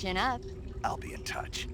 Chin up. I'll be in touch.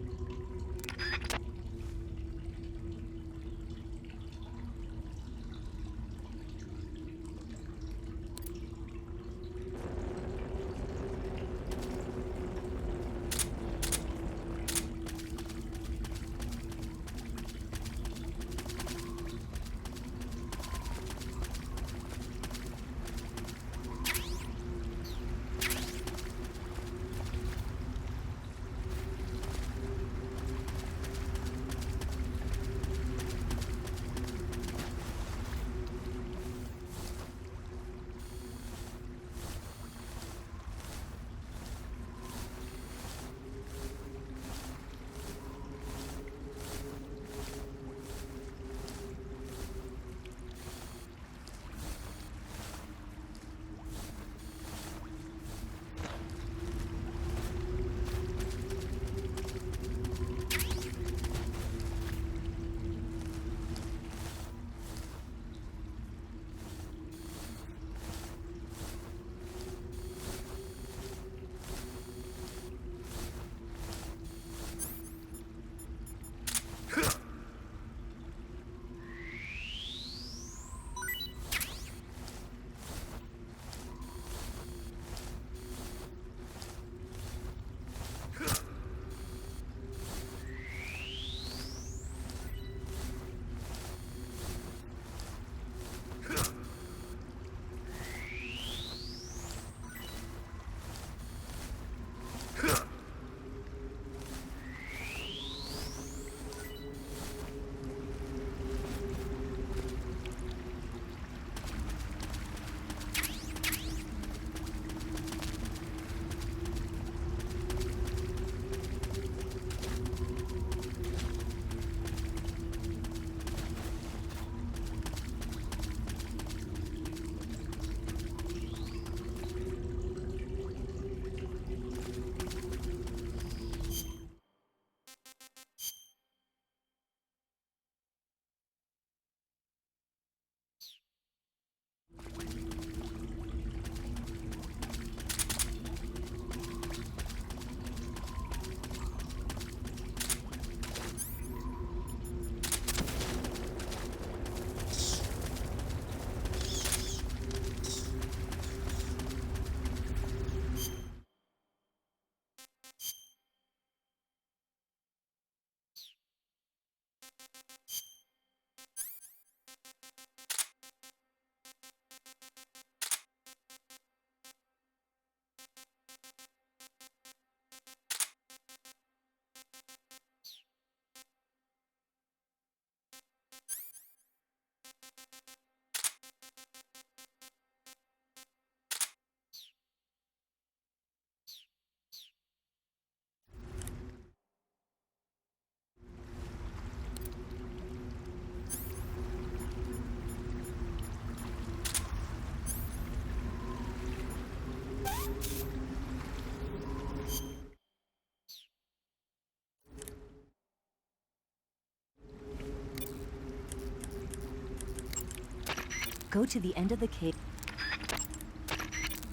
Go to the end of the cave.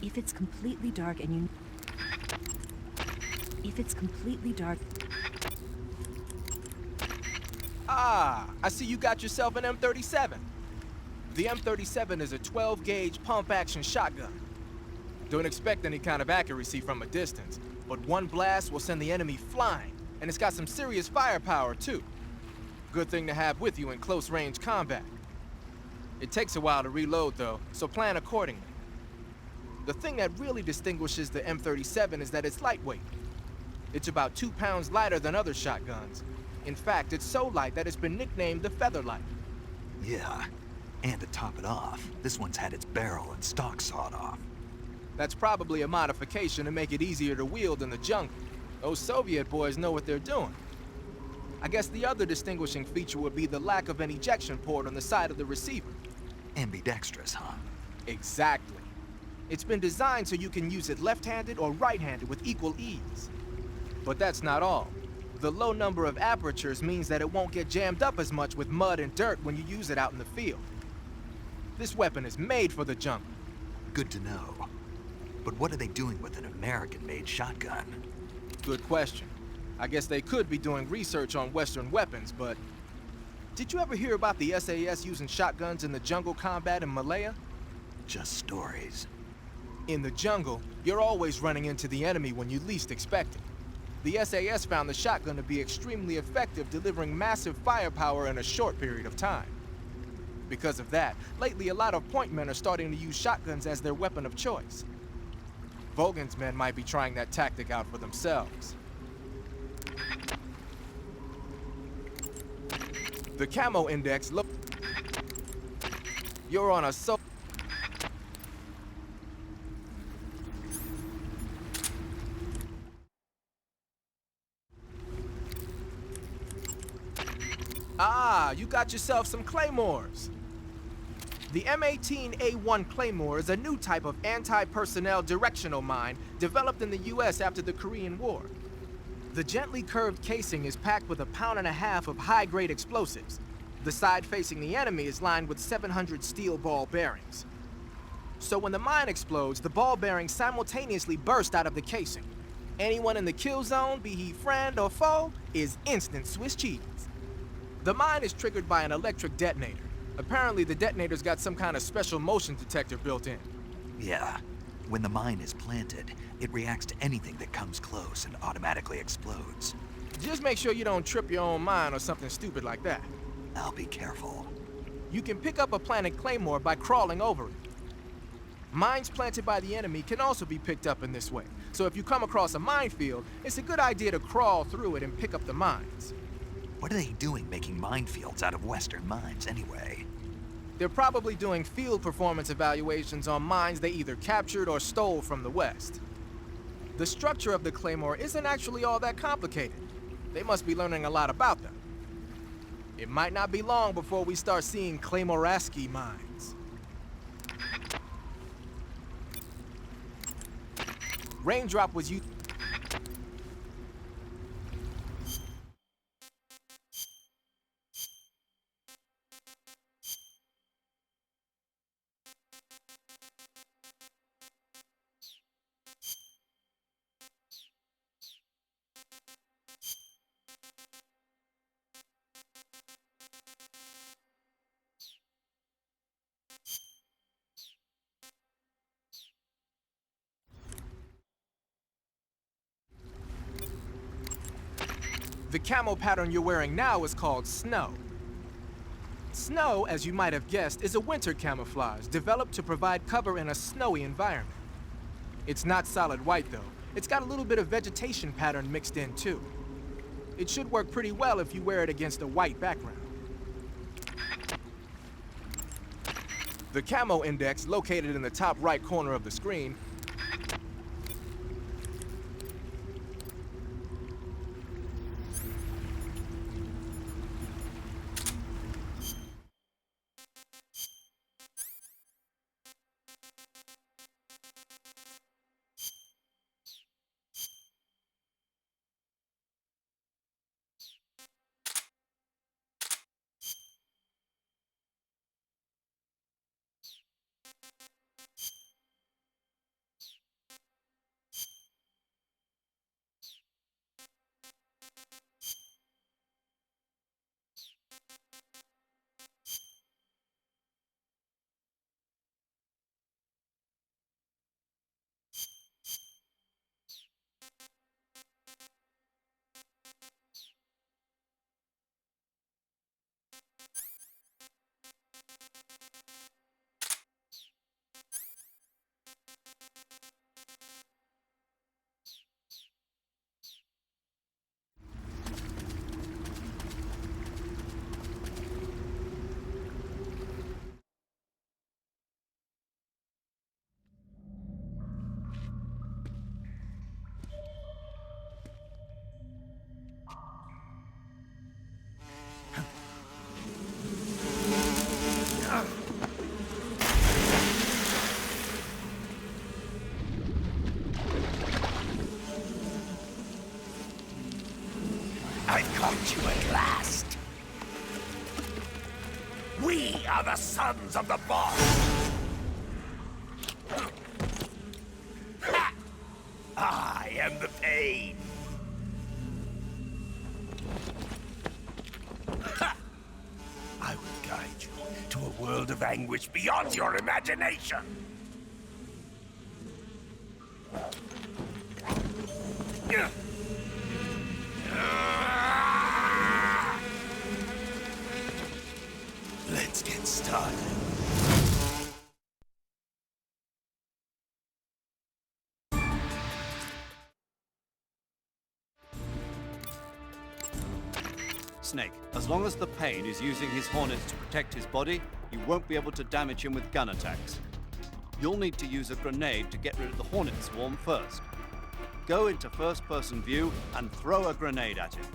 If it's completely dark and you... If it's completely dark... Ah, I see you got yourself an M37. The M37 is a 12-gauge pump-action shotgun. Don't expect any kind of accuracy from a distance, but one blast will send the enemy flying, and it's got some serious firepower, too. Good thing to have with you in close-range combat. It takes a while to reload, though, so plan accordingly. The thing that really distinguishes the M37 is that it's lightweight. It's about 2 pounds lighter than other shotguns. In fact, it's so light that it's been nicknamed the Featherlight. Yeah, and to top it off, this one's had its barrel and stock sawed off. That's probably a modification to make it easier to wield in the jungle. Those Soviet boys know what they're doing. I guess the other distinguishing feature would be the lack of an ejection port on the side of the receiver. Ambidextrous, huh? Exactly. It's been designed so you can use it left-handed or right-handed with equal ease. But that's not all. The low number of apertures means that it won't get jammed up as much with mud and dirt when you use it out in the field. This weapon is made for the jungle. Good to know. But what are they doing with an American-made shotgun? Good question. I guess they could be doing research on Western weapons, but... Did you ever hear about the SAS using shotguns in the jungle combat in Malaya? Just stories. In the jungle, you're always running into the enemy when you least expect it. The SAS found the shotgun to be extremely effective, delivering massive firepower in a short period of time. Because of that, lately a lot of point men are starting to use shotguns as their weapon of choice. Vogan's men might be trying that tactic out for themselves. The camo index look. You're on a Ah, you got yourself some claymores. The M18A1 Claymore is a new type of anti-personnel directional mine developed in the US after the Korean War. The gently curved casing is packed with 1.5 pounds of high-grade explosives. The side facing the enemy is lined with 700 steel ball bearings. So when the mine explodes, the ball bearings simultaneously burst out of the casing. Anyone in the kill zone, be he friend or foe, is instant Swiss cheese. The mine is triggered by an electric detonator. Apparently the detonator's got some kind of special motion detector built in. Yeah. When the mine is planted, it reacts to anything that comes close and automatically explodes. Just make sure you don't trip your own mine or something stupid like that. I'll be careful. You can pick up a planted claymore by crawling over it. Mines planted by the enemy can also be picked up in this way. So if you come across a minefield, it's a good idea to crawl through it and pick up the mines. What are they doing making minefields out of Western mines anyway? They're probably doing field performance evaluations on mines they either captured or stole from the West. The structure of the claymore isn't actually all that complicated. They must be learning a lot about them. It might not be long before we start seeing Claymoraski mines. Raindrop was used. The camo pattern you're wearing now is called snow. Snow, as you might have guessed, is a winter camouflage developed to provide cover in a snowy environment. It's not solid white though. It's got a little bit of vegetation pattern mixed in too. It should work pretty well if you wear it against a white background. The camo index, located in the top right corner of the screen, I've caught you at last. We are the sons of the boss. I am the pain. guide you to a world of anguish beyond your imagination. Let's get started. Snake, as long as the Pain is using his hornets to protect his body, you won't be able to damage him with gun attacks. You'll need to use a grenade to get rid of the hornet swarm first. Go into first-person view and throw a grenade at him.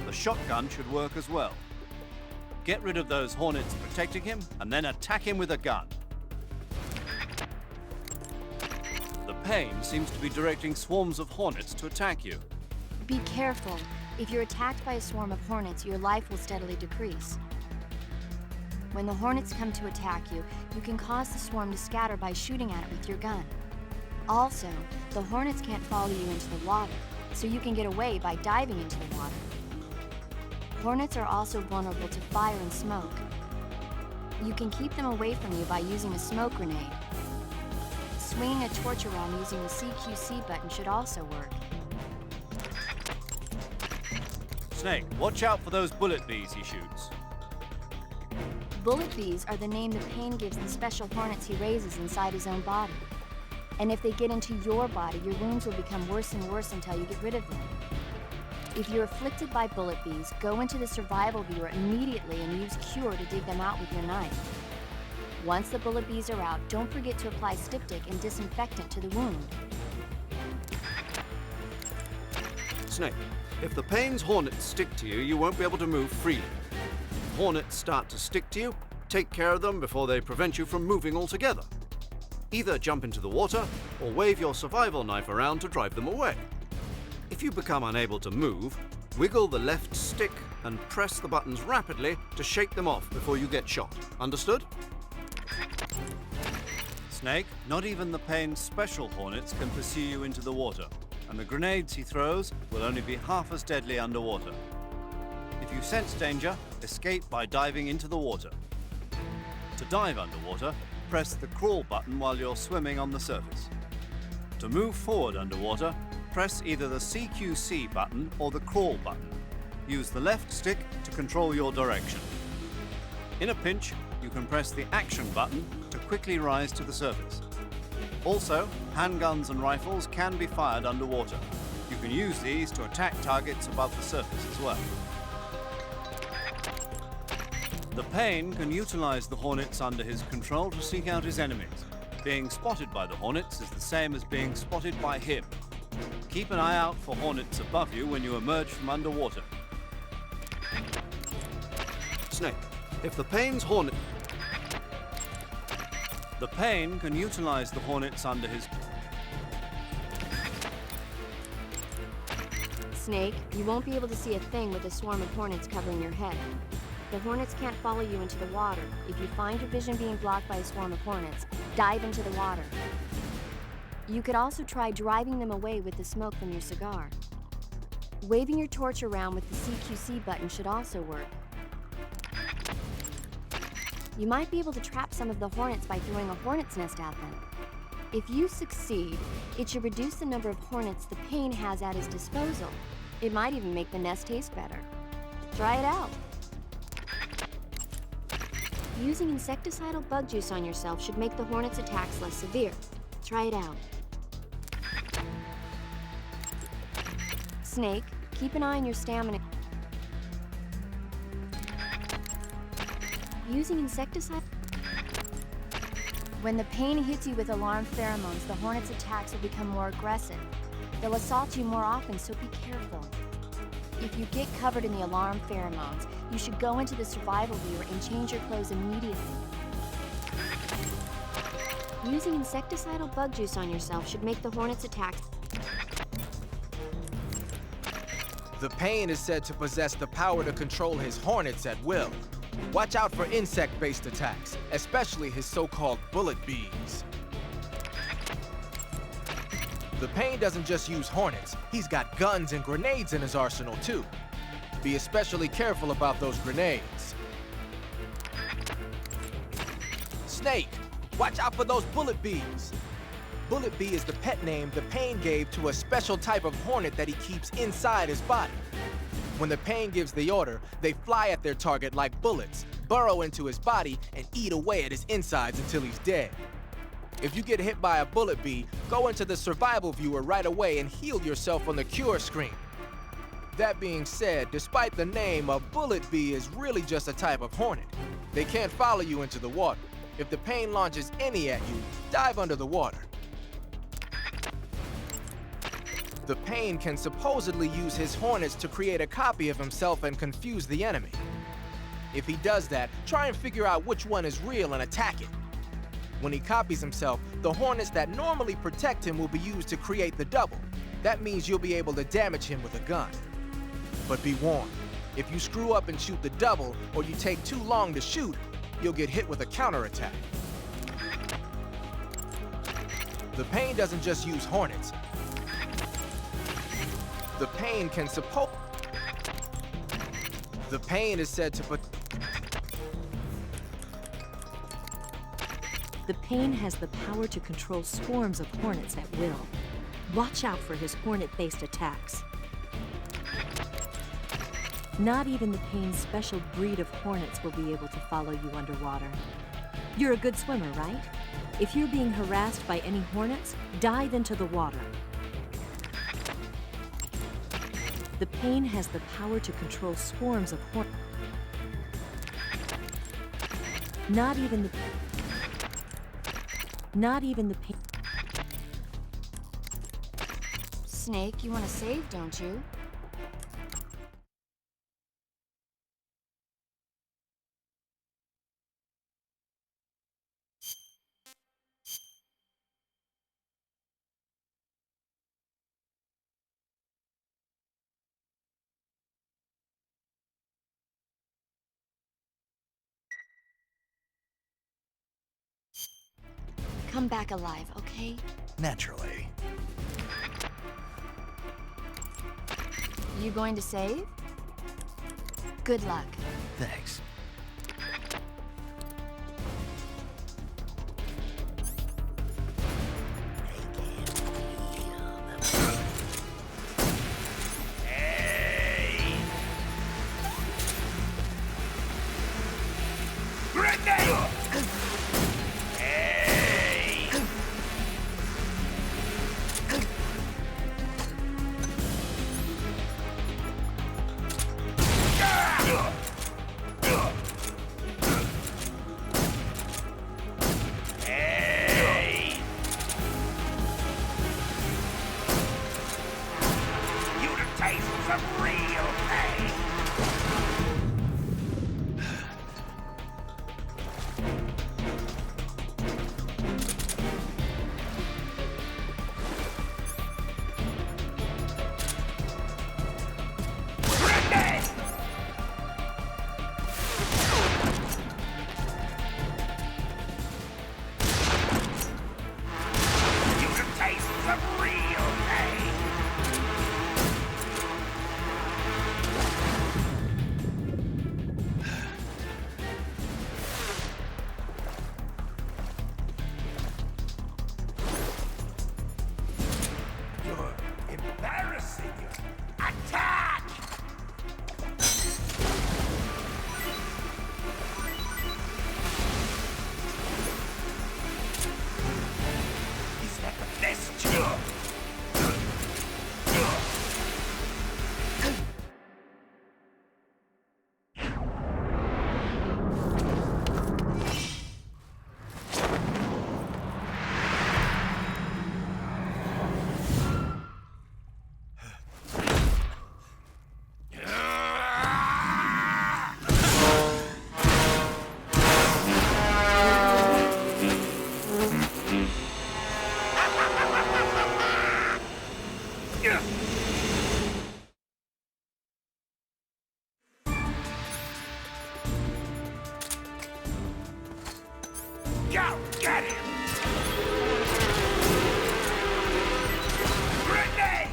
The shotgun should work as well. Get rid of those hornets protecting him, and then attack him with a gun. The Pain seems to be directing swarms of hornets to attack you. Be careful. If you're attacked by a swarm of hornets, your life will steadily decrease. When the hornets come to attack you, you can cause the swarm to scatter by shooting at it with your gun. Also, the hornets can't follow you into the water, so you can get away by diving into the water. Hornets are also vulnerable to fire and smoke. You can keep them away from you by using a smoke grenade. Swinging a torch around using the CQC button should also work. Snake, watch out for those bullet bees he shoots. Bullet bees are the name the Pain gives the special hornets he raises inside his own body. And if they get into your body, your wounds will become worse and worse until you get rid of them. If you're afflicted by bullet bees, go into the survival viewer immediately and use Cure to dig them out with your knife. Once the bullet bees are out, don't forget to apply styptic and disinfectant to the wound. Snake, if the Pain's hornets stick to you, you won't be able to move freely. If hornets start to stick to you, take care of them before they prevent you from moving altogether. Either jump into the water or wave your survival knife around to drive them away. If you become unable to move, wiggle the left stick and press the buttons rapidly to shake them off before you get shot. Understood? Snake, not even the Pain's special hornets can pursue you into the water, and the grenades he throws will only be half as deadly underwater. If you sense danger, escape by diving into the water. To dive underwater, press the crawl button while you're swimming on the surface. To move forward underwater, press either the CQC button or the crawl button. Use the left stick to control your direction. In a pinch, you can press the action button to quickly rise to the surface. Also, handguns and rifles can be fired underwater. You can use these to attack targets above the surface as well. The Pain can utilize the hornets under his control to seek out his enemies. Being spotted by the hornets is the same as being spotted by him. Keep an eye out for hornets above you when you emerge from underwater. Snake, if the Pain's hornet... The Pain can utilize the hornets under his... Snake, you won't be able to see a thing with a swarm of hornets covering your head. The hornets can't follow you into the water. If you find your vision being blocked by a swarm of hornets, dive into the water. You could also try driving them away with the smoke from your cigar. Waving your torch around with the CQC button should also work. You might be able to trap some of the hornets by throwing a hornet's nest at them. If you succeed, it should reduce the number of hornets the Pain has at his disposal. It might even make the nest taste better. Try it out. Using insecticidal bug juice on yourself should make the hornet's attacks less severe. Try it out. Snake, keep an eye on your stamina. Using insecticide... When the Pain hits you with alarm pheromones, the hornet's attacks will become more aggressive. They'll assault you more often, so be careful. If you get covered in the alarm pheromones, you should go into the survival viewer and change your clothes immediately. Using insecticidal bug juice on yourself should make the hornet's attacks... The Pain is said to possess the power to control his hornets at will. Watch out for insect-based attacks, especially his so-called bullet bees. The Pain doesn't just use hornets, he's got guns and grenades in his arsenal too. Be especially careful about those grenades. Snake, watch out for those bullet bees. Bullet bee is the pet name the Pain gave to a special type of hornet that he keeps inside his body. When the Pain gives the order, they fly at their target like bullets, burrow into his body, and eat away at his insides until he's dead. If you get hit by a bullet bee, go into the survival viewer right away and heal yourself on the cure screen. That being said, despite the name, a bullet bee is really just a type of hornet. They can't follow you into the water. If the Pain launches any at you, dive under the water. The Pain can supposedly use his hornets to create a copy of himself and confuse the enemy. If he does that, try and figure out which one is real and attack it. When he copies himself, the hornets that normally protect him will be used to create the double. That means you'll be able to damage him with a gun. But be warned, if you screw up and shoot the double, or you take too long to shoot, you'll get hit with a counterattack. The Pain doesn't just use hornets. The Pain can The Pain is said to put... The Pain has the power to control swarms of hornets at will. Watch out for his hornet-based attacks. Not even the Pain's special breed of hornets will be able to follow you underwater. You're a good swimmer, right? If you're being harassed by any hornets, dive into the water. The Pain has the power to control swarms of hornets. Not even the Pain. Snake, you want to save, don't you? Come back alive, okay? Naturally. You going to save? Good luck. Thanks. Go! Get him! Grenade!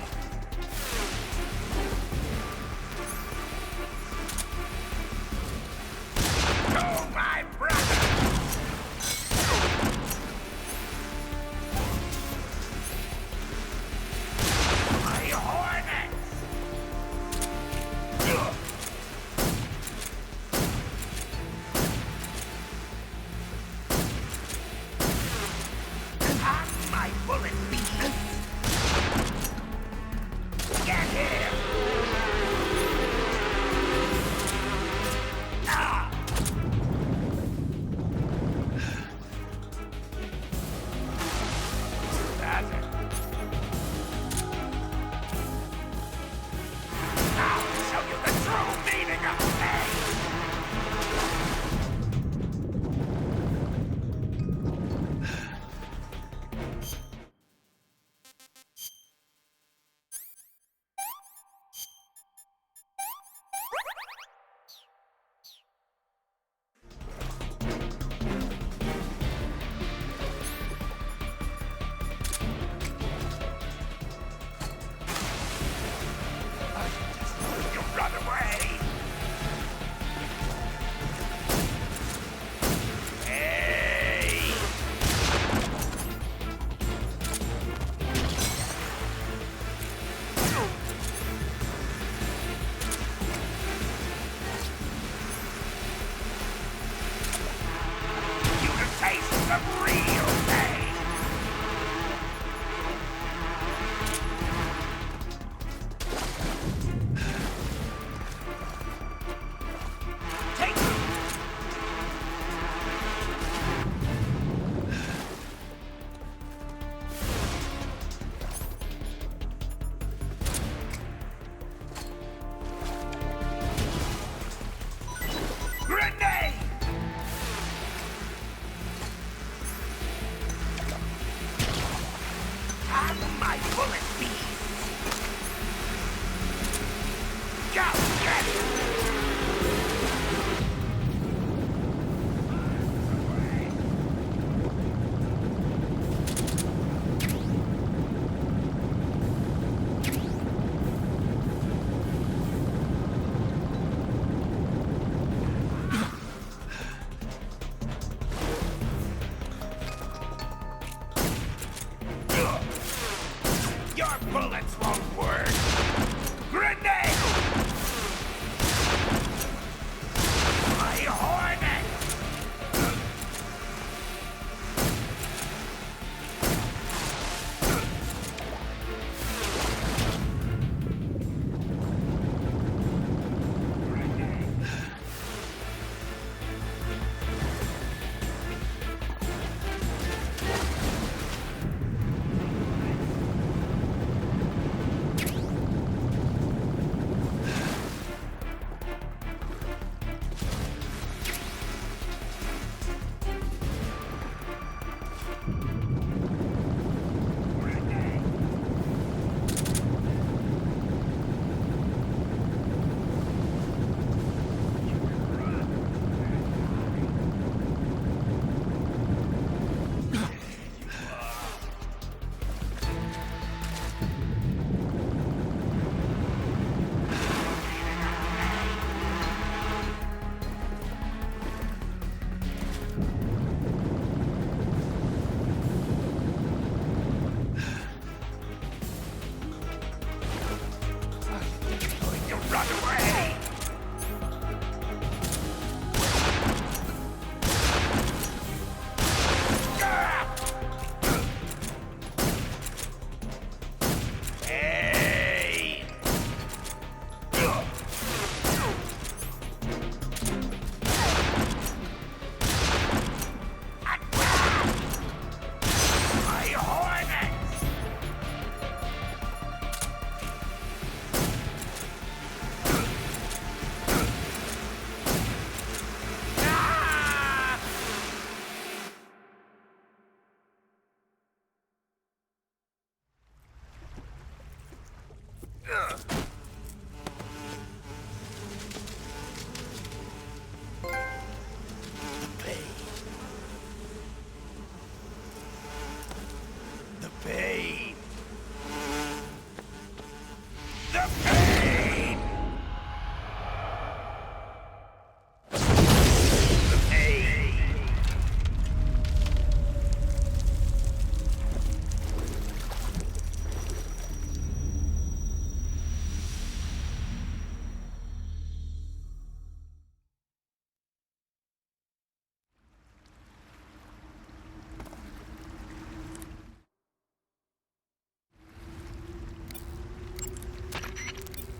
Oh, my brother!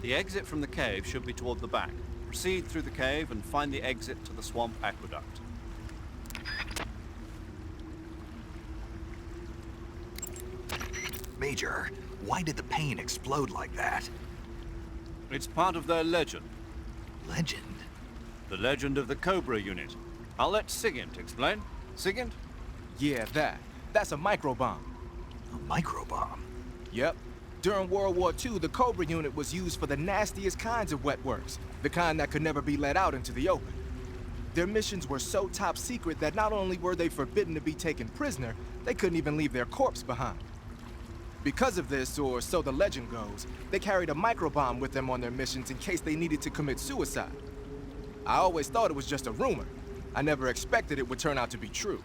The exit from the cave should be toward the back. Proceed through the cave and find the exit to the swamp aqueduct. Major, why did the pain explode like that? It's part of their legend. Legend? The legend of the Cobra unit. I'll let Sigint explain. Sigint? Yeah, that's a microbomb. A microbomb? Yep. During World War II, the Cobra unit was used for the nastiest kinds of wet works, the kind that could never be let out into the open. Their missions were so top secret that not only were they forbidden to be taken prisoner, they couldn't even leave their corpse behind. Because of this, or so the legend goes, they carried a microbomb with them on their missions in case they needed to commit suicide. I always thought it was just a rumor. I never expected it would turn out to be true.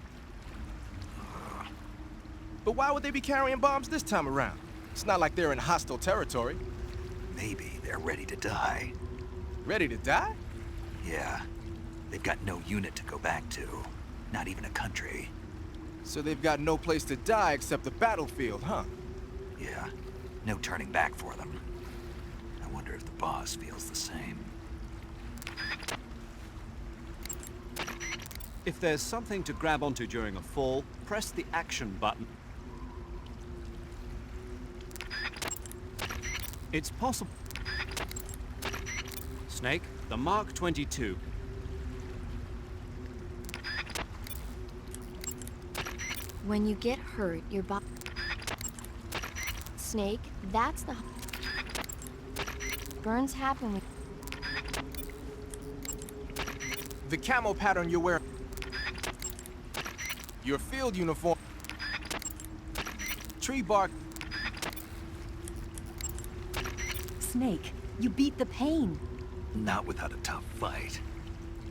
But why would they be carrying bombs this time around? It's not like they're in hostile territory. Maybe they're ready to die. Ready to die? Yeah. They've got no unit to go back to. Not even a country. So they've got no place to die except the battlefield, huh? Yeah. No turning back for them. I wonder if the boss feels the same. If there's something to grab onto during a fall, press the action button. It's possible. Snake, the Mark 22. When you get hurt, your body... Snake, that's the... Burns happen with... The camo pattern you're wearing... Your field uniform... Tree bark... Snake, you beat the pain. Not without a tough fight.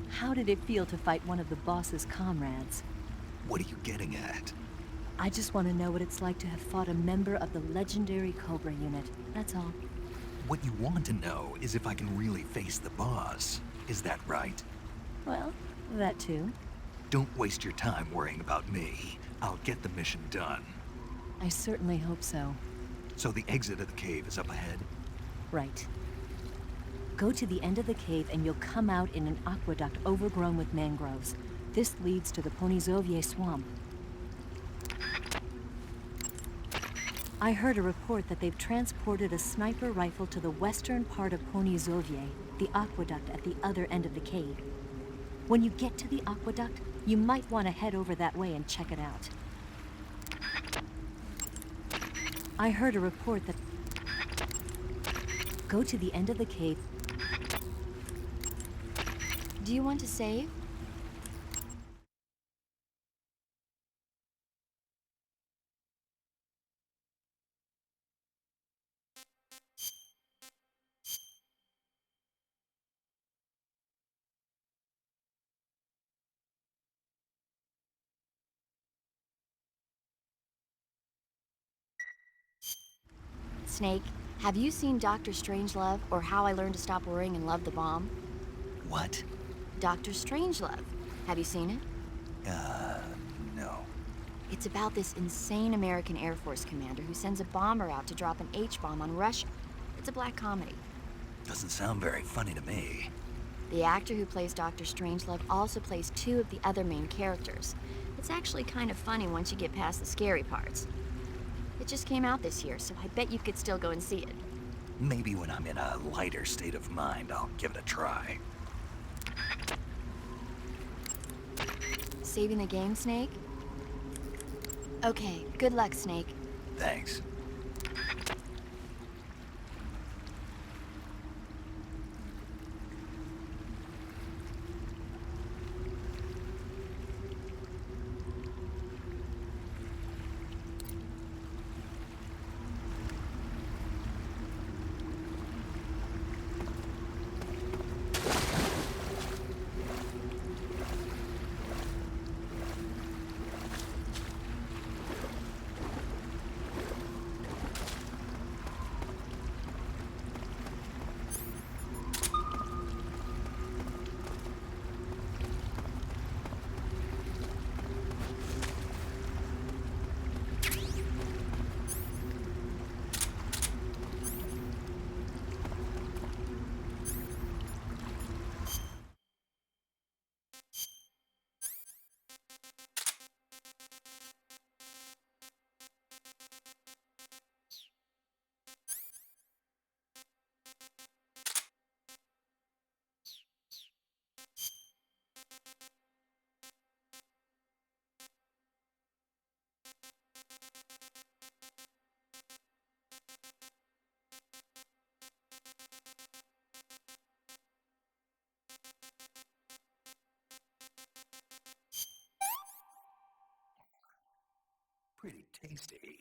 How did it feel to fight one of the boss's comrades? What are you getting at? I just want to know what it's like to have fought a member of the legendary Cobra unit. That's all. What you want to know is if I can really face the boss. Is that right? Well, that too. Don't waste your time worrying about me. I'll get the mission done. I certainly hope so. So the exit of the cave is up ahead? Right. Go to the end of the cave and you'll come out in an aqueduct overgrown with mangroves. This leads to the Ponizovye swamp. I heard a report that they've transported a sniper rifle to the western part of Ponizovye, the aqueduct at the other end of the cave. When you get to the aqueduct, you might want to head over that way and check it out. I heard a report that... Go to the end of the cave. Do you want to save? Snake, have you seen Dr. Strangelove, or How I Learned to Stop Worrying and Love the Bomb? What? Dr. Strangelove. Have you seen it? No. It's about this insane American Air Force commander who sends a bomber out to drop an H-bomb on Russia. It's a black comedy. Doesn't sound very funny to me. The actor who plays Dr. Strangelove also plays two of the other main characters. It's actually kind of funny once you get past the scary parts. It just came out this year, so I bet you could still go and see it. Maybe when I'm in a lighter state of mind, I'll give it a try. Saving the game, Snake? Okay, good luck, Snake. Thanks. tasty.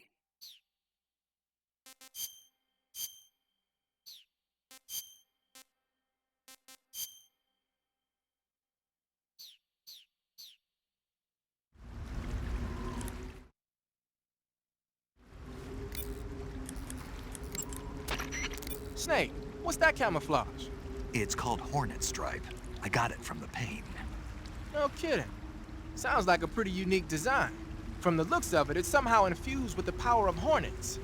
Snake, what's that camouflage? It's called Hornet Stripe. I got it from the paint. No kidding. Sounds like a pretty unique design. From the looks of it, it's somehow infused with the power of hornets.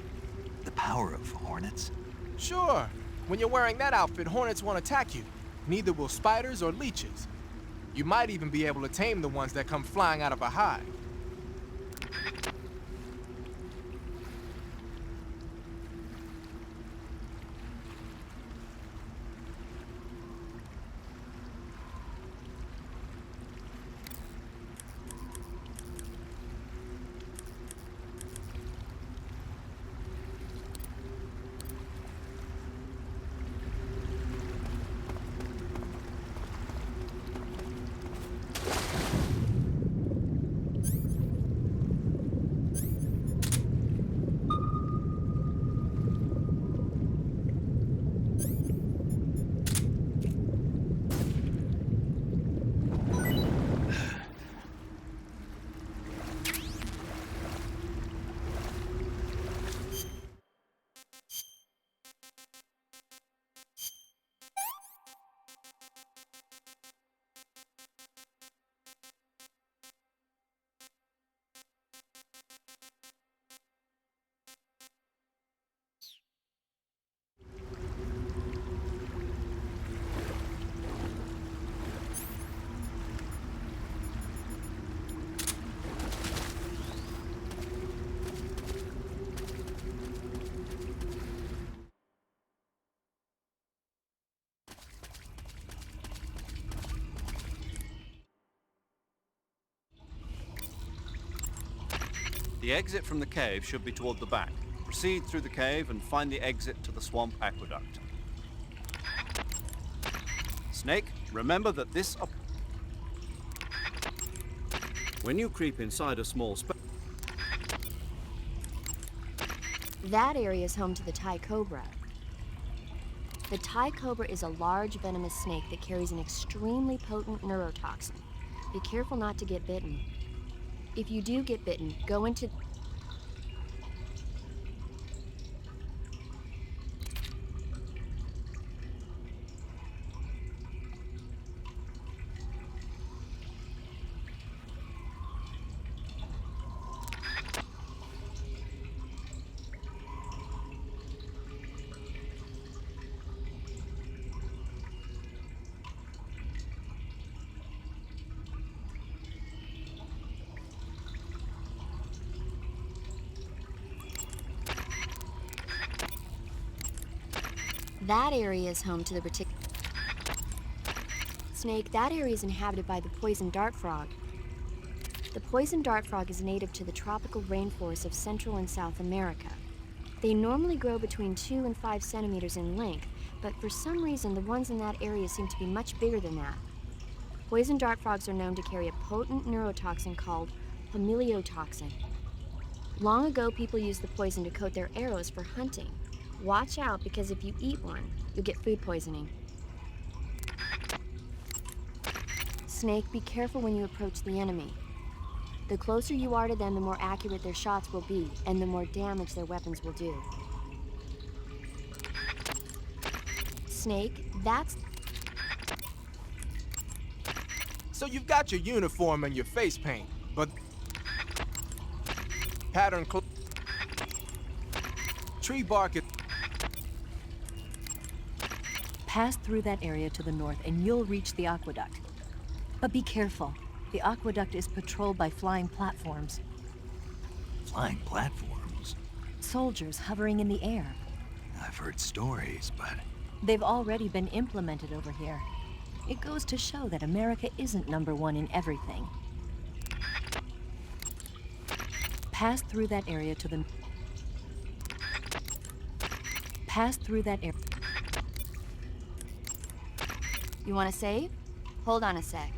The power of hornets? Sure. When you're wearing that outfit, hornets won't attack you. Neither will spiders or leeches. You might even be able to tame the ones that come flying out of a hive. The exit from the cave should be toward the back. Proceed through the cave and find the exit to the swamp aqueduct. Snake, remember that this... When you creep inside a small space... That area is home to the Thai cobra. The Thai cobra is a large venomous snake that carries an extremely potent neurotoxin. Be careful not to get bitten. If you do get bitten, go into... That area is home to the Snake, that area is inhabited by the poison dart frog. The poison dart frog is native to the tropical rainforests of Central and South America. They normally grow between 2 and 5 centimeters in length, but for some reason the ones in that area seem to be much bigger than that. Poison dart frogs are known to carry a potent neurotoxin called humiliotoxin. Long ago, people used the poison to coat their arrows for hunting. Watch out, because if you eat one, you'll get food poisoning. Snake, be careful when you approach the enemy. The closer you are to them, the more accurate their shots will be, and the more damage their weapons will do. Snake, that's... So you've got your uniform and your face paint, but... pattern tree bark is... Pass through that area to the north and you'll reach the aqueduct. But be careful. The aqueduct is patrolled by flying platforms. Flying platforms? Soldiers hovering in the air. I've heard stories, but... They've already been implemented over here. It goes to show that America isn't #1 in everything. Pass through that area to the... Pass through that area... You want to save? Hold on a sec.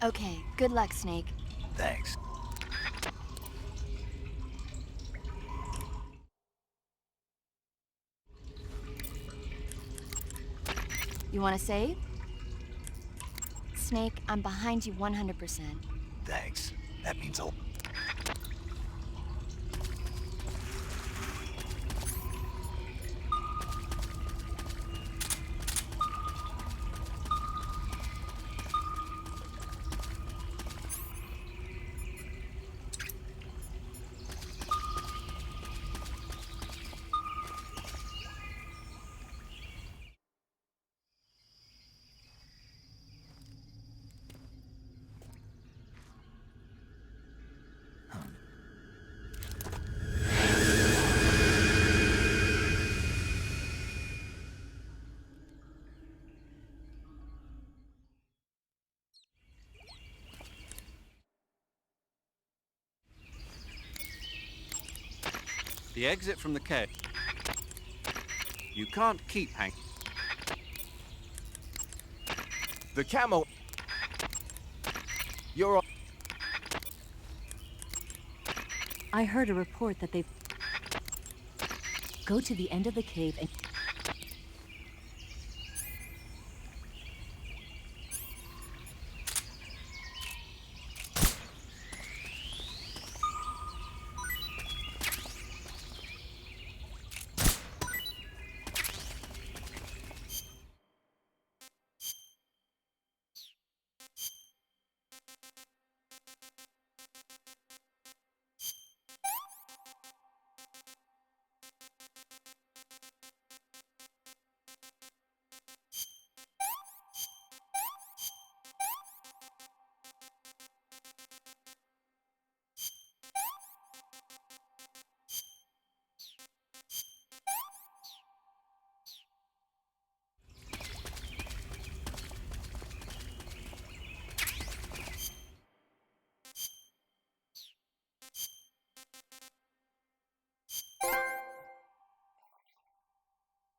Okay, good luck, Snake. Thanks. You want to save? Snake, I'm behind you 100%. Thanks. That means a lot. The exit from the cave. You can't keep hanging. The camo... You're... I heard a report that they've... Go to the end of the cave and...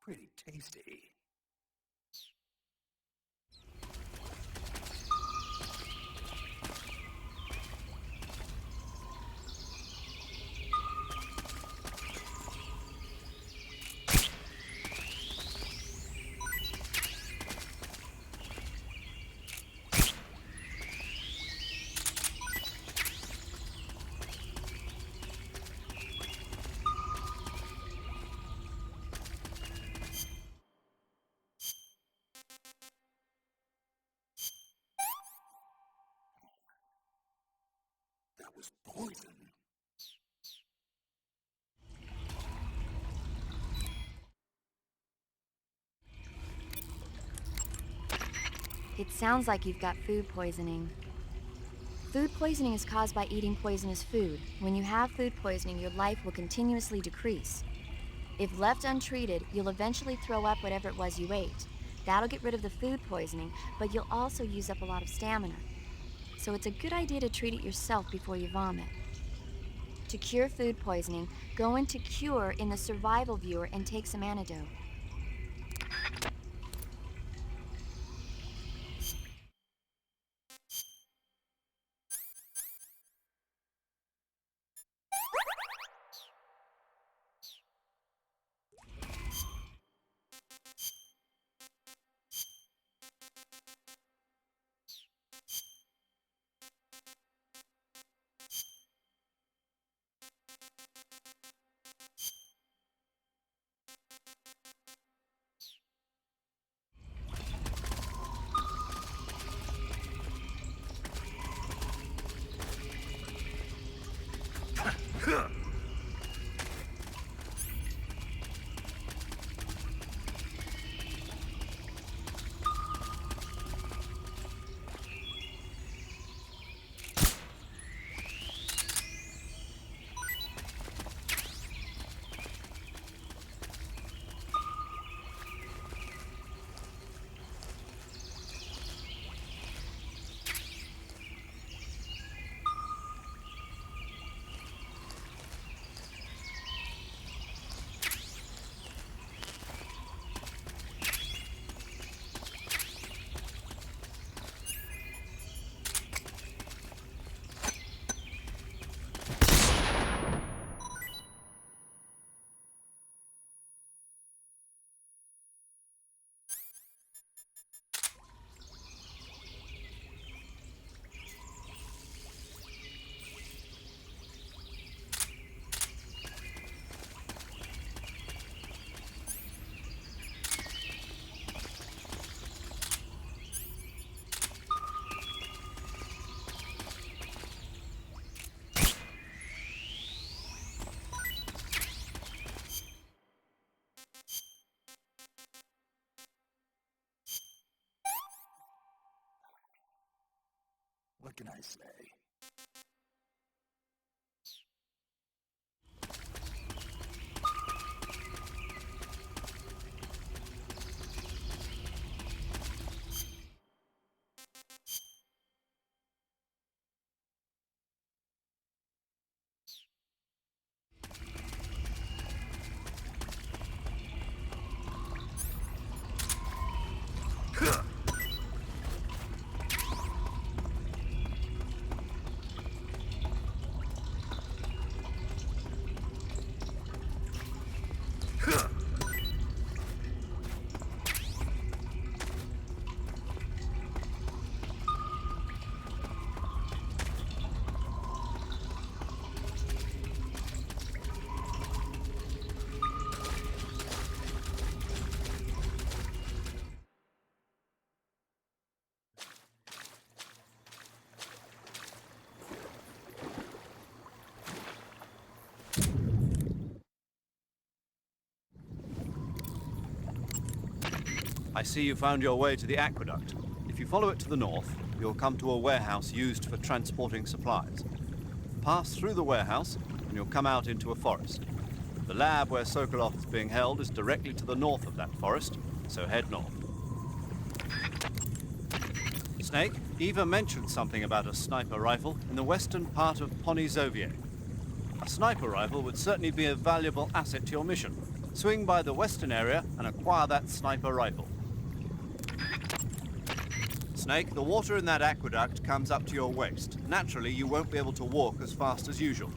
Pretty tasty. That was poison. It sounds like you've got food poisoning. Food poisoning is caused by eating poisonous food. When you have food poisoning, your life will continuously decrease. If left untreated, you'll eventually throw up whatever it was you ate. That'll get rid of the food poisoning, but you'll also use up a lot of stamina. So it's a good idea to treat it yourself before you vomit. To cure food poisoning, go into Cure in the Survival Viewer and take some antidote. can I say? I see you found your way to the aqueduct. If you follow it to the north, you'll come to a warehouse used for transporting supplies. Pass through the warehouse, and you'll come out into a forest. The lab where Sokolov is being held is directly to the north of that forest, so head north. Snake, Eva mentioned something about a sniper rifle in the western part of Ponyzovier. A sniper rifle would certainly be a valuable asset to your mission. Swing by the western area and acquire that sniper rifle. Snake, the water in that aqueduct comes up to your waist. Naturally, you won't be able to walk as fast as usual.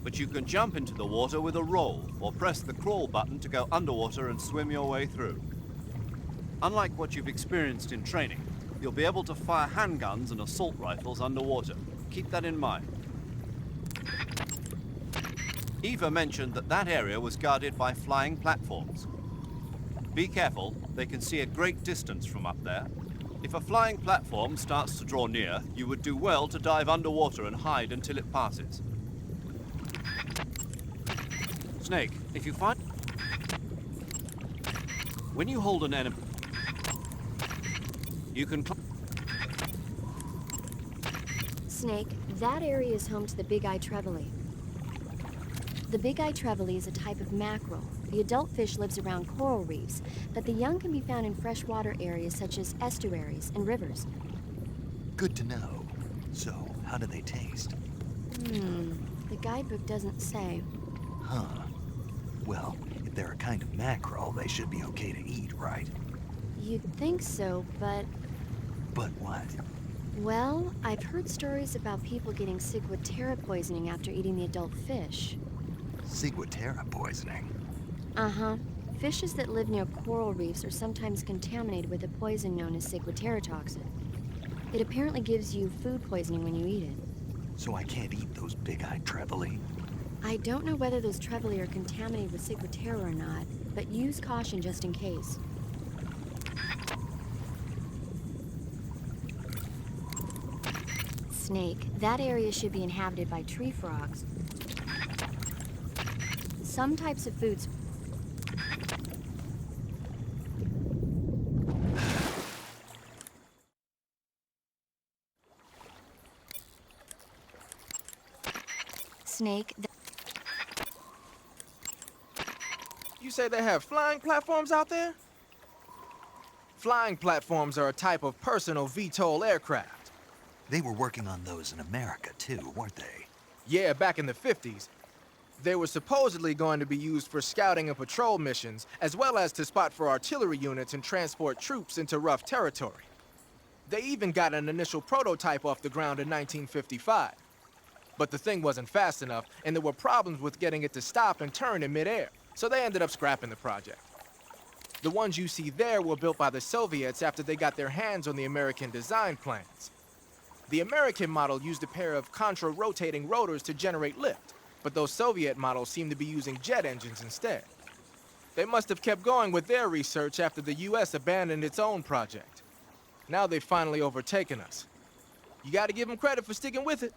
But you can jump into the water with a roll, or press the crawl button to go underwater and swim your way through. Unlike what you've experienced in training, you'll be able to fire handguns and assault rifles underwater. Keep that in mind. Eva mentioned that that area was guarded by flying platforms. Be careful, they can see a great distance from up there. If a flying platform starts to draw near, you would do well to dive underwater and hide until it passes. Snake, if you find... When you hold an enemy, you can... Snake, that area is home to the big-eye trevally. The big-eye trevally is a type of mackerel. The adult fish lives around coral reefs, but the young can be found in freshwater areas such as estuaries and rivers. Good to know. So, how do they taste? The guidebook doesn't say. Huh. Well, if they're a kind of mackerel, they should be okay to eat, right? You'd think so, but... But what? Well, I've heard stories about people getting ciguatera poisoning after eating the adult fish. Ciguatera poisoning? Uh-huh. Fishes that live near coral reefs are sometimes contaminated with a poison known as ciguatera toxin. It apparently gives you food poisoning when you eat it. So I can't eat those big-eyed trevally? I don't know whether those trevally are contaminated with ciguatera or not, but use caution just in case. Snake, that area should be inhabited by tree frogs. Some types of foods... Snake, You say they have flying platforms out there? Flying platforms are a type of personal VTOL aircraft. They were working on those in America, too, weren't they? Yeah, back in the 50s. They were supposedly going to be used for scouting and patrol missions, as well as to spot for artillery units and transport troops into rough territory. They even got an initial prototype off the ground in 1955. But the thing wasn't fast enough, and there were problems with getting it to stop and turn in midair, so they ended up scrapping the project. The ones you see there were built by the Soviets after they got their hands on the American design plans. The American model used a pair of contra-rotating rotors to generate lift, but those Soviet models seem to be using jet engines instead. They must have kept going with their research after the US abandoned its own project. Now they've finally overtaken us. You gotta give them credit for sticking with it.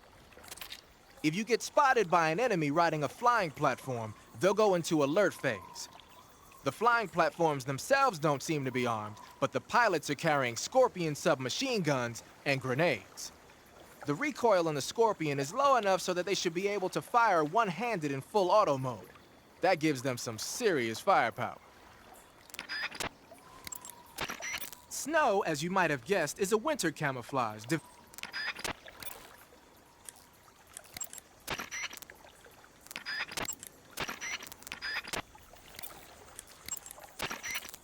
If you get spotted by an enemy riding a flying platform, they'll go into alert phase. The flying platforms themselves don't seem to be armed, but the pilots are carrying Scorpion submachine guns and grenades. The recoil on the Scorpion is low enough so that they should be able to fire one-handed in full auto mode. That gives them some serious firepower. Snow, as you might have guessed, is a winter camouflage.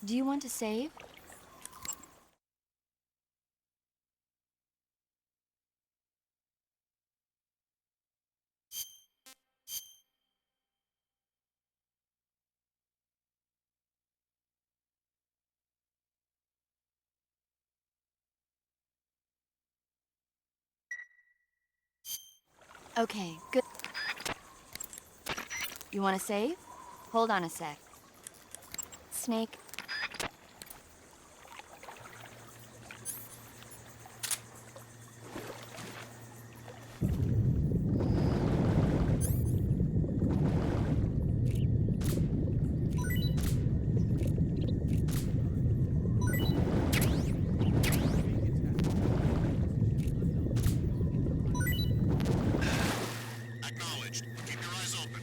Do you want to save? Okay, good. You want to save? Hold on a sec. Snake. Acknowledged. Keep your eyes open.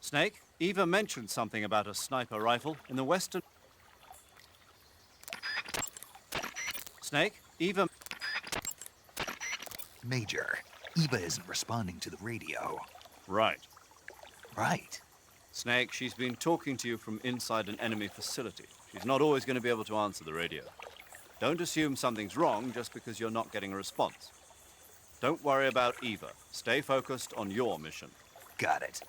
Snake, Eva mentioned something about a sniper rifle in the western... Snake, Eva... Major, Eva isn't responding to the radio. Right. Right. Snake, she's been talking to you from inside an enemy facility. She's not always going to be able to answer the radio. Don't assume something's wrong just because you're not getting a response. Don't worry about Eva. Stay focused on your mission. Got it.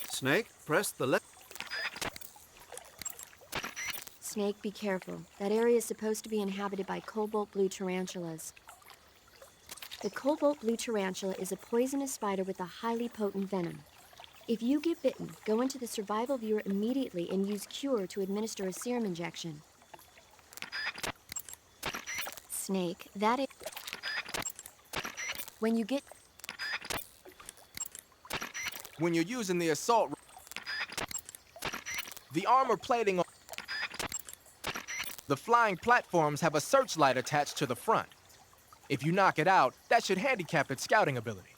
Snake, press the left... Snake, be careful. That area is supposed to be inhabited by cobalt blue tarantulas. The cobalt blue tarantula is a poisonous spider with a highly potent venom. If you get bitten, go into the survival viewer immediately and use Cure to administer a serum injection. Snake, that is... When you get... When you're using the assault... The armor plating on... The flying platforms have a searchlight attached to the front. If you knock it out, that should handicap its scouting ability.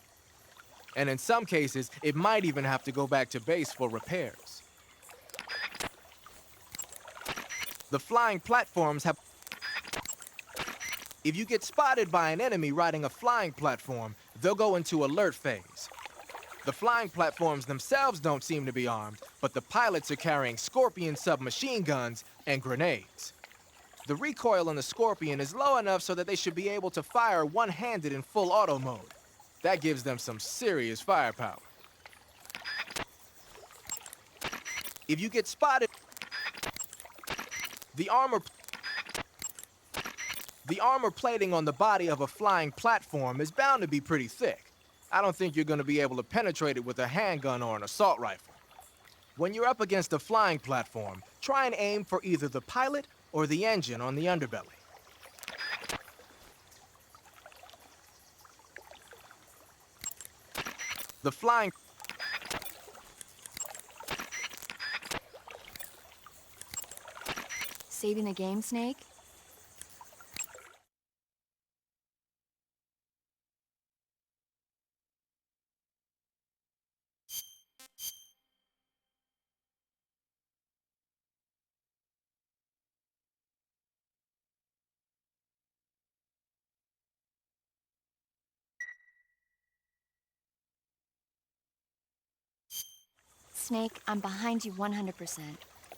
And in some cases, it might even have to go back to base for repairs. The flying platforms have... If you get spotted by an enemy riding a flying platform, they'll go into alert phase. The flying platforms themselves don't seem to be armed, but the pilots are carrying Scorpion submachine guns and grenades. The recoil on the Scorpion is low enough so that they should be able to fire one-handed in full auto mode. That gives them some serious firepower. If you get spotted, the armor plating on the body of a flying platform is bound to be pretty thick. I don't think you're going to be able to penetrate it with a handgun or an assault rifle. When you're up against a flying platform, try and aim for either the pilot or the engine on the underbelly. The flying... Saving the game, Snake? Snake, I'm behind you 100%.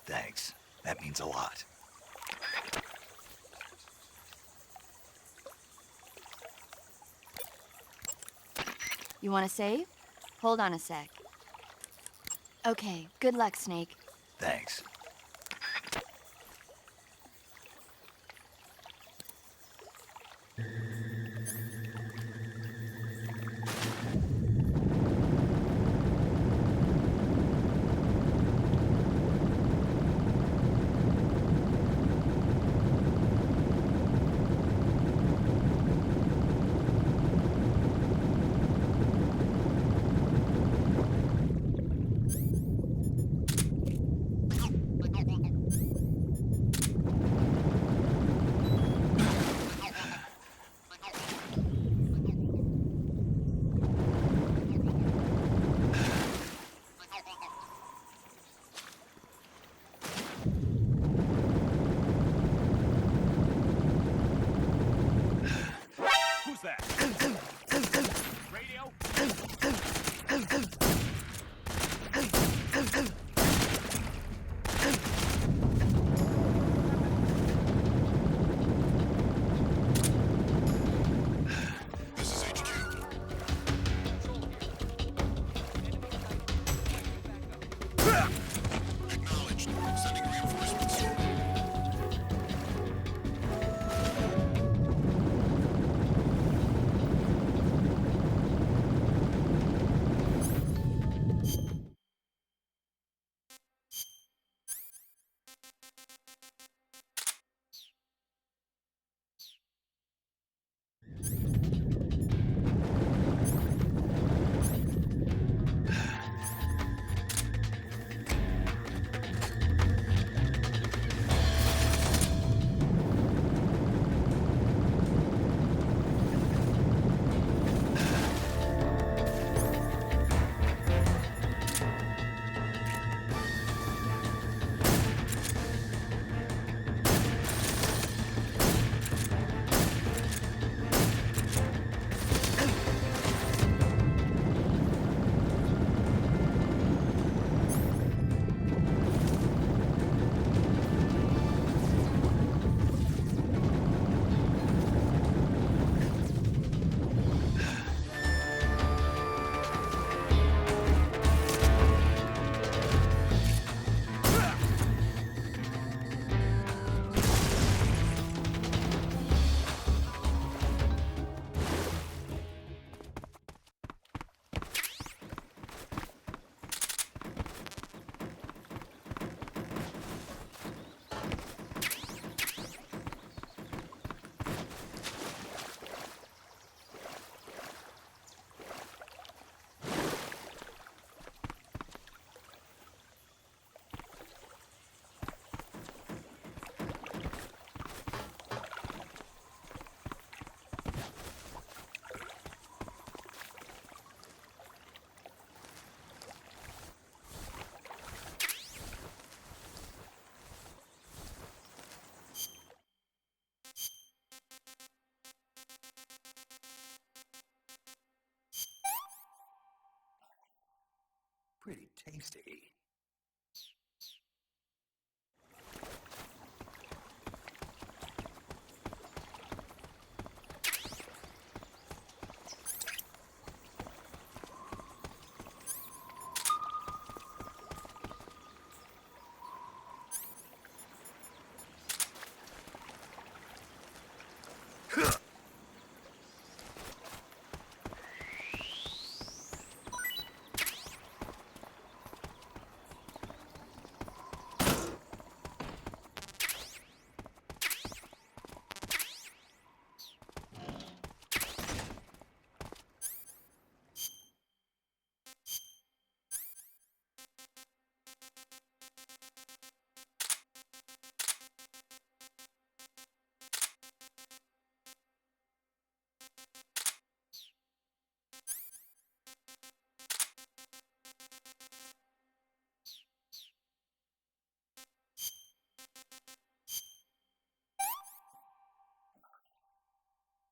Thanks. That means a lot. You want to save? Hold on a sec. Okay, good luck, Snake. Thanks. Who's that? Radio? This is HQ. Acknowledged. Sending reinforcements. tasty.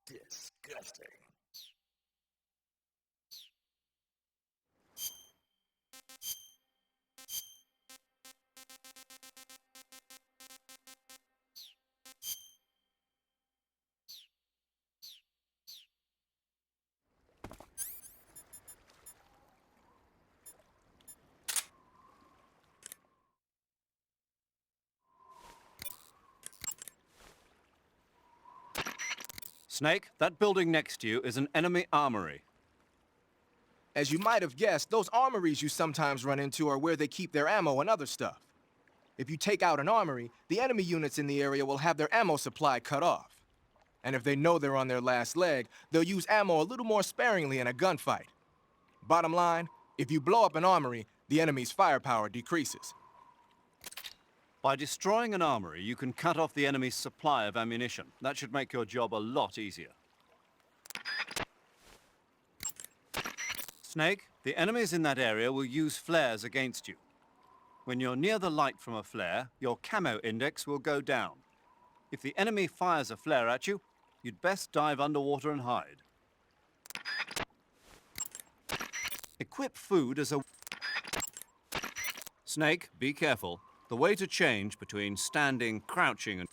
Disgusting. Snake, that building next to you is an enemy armory. As you might have guessed, those armories you sometimes run into are where they keep their ammo and other stuff. If you take out an armory, the enemy units in the area will have their ammo supply cut off. And if they know they're on their last leg, they'll use ammo a little more sparingly in a gunfight. Bottom line, if you blow up an armory, the enemy's firepower decreases. By destroying an armory, you can cut off the enemy's supply of ammunition. That should make your job a lot easier. Snake, the enemies in that area will use flares against you. When you're near the light from a flare, your camo index will go down. If the enemy fires a flare at you, you'd best dive underwater and hide. Equip food as a... Snake, be careful. The way to change between standing, crouching, and...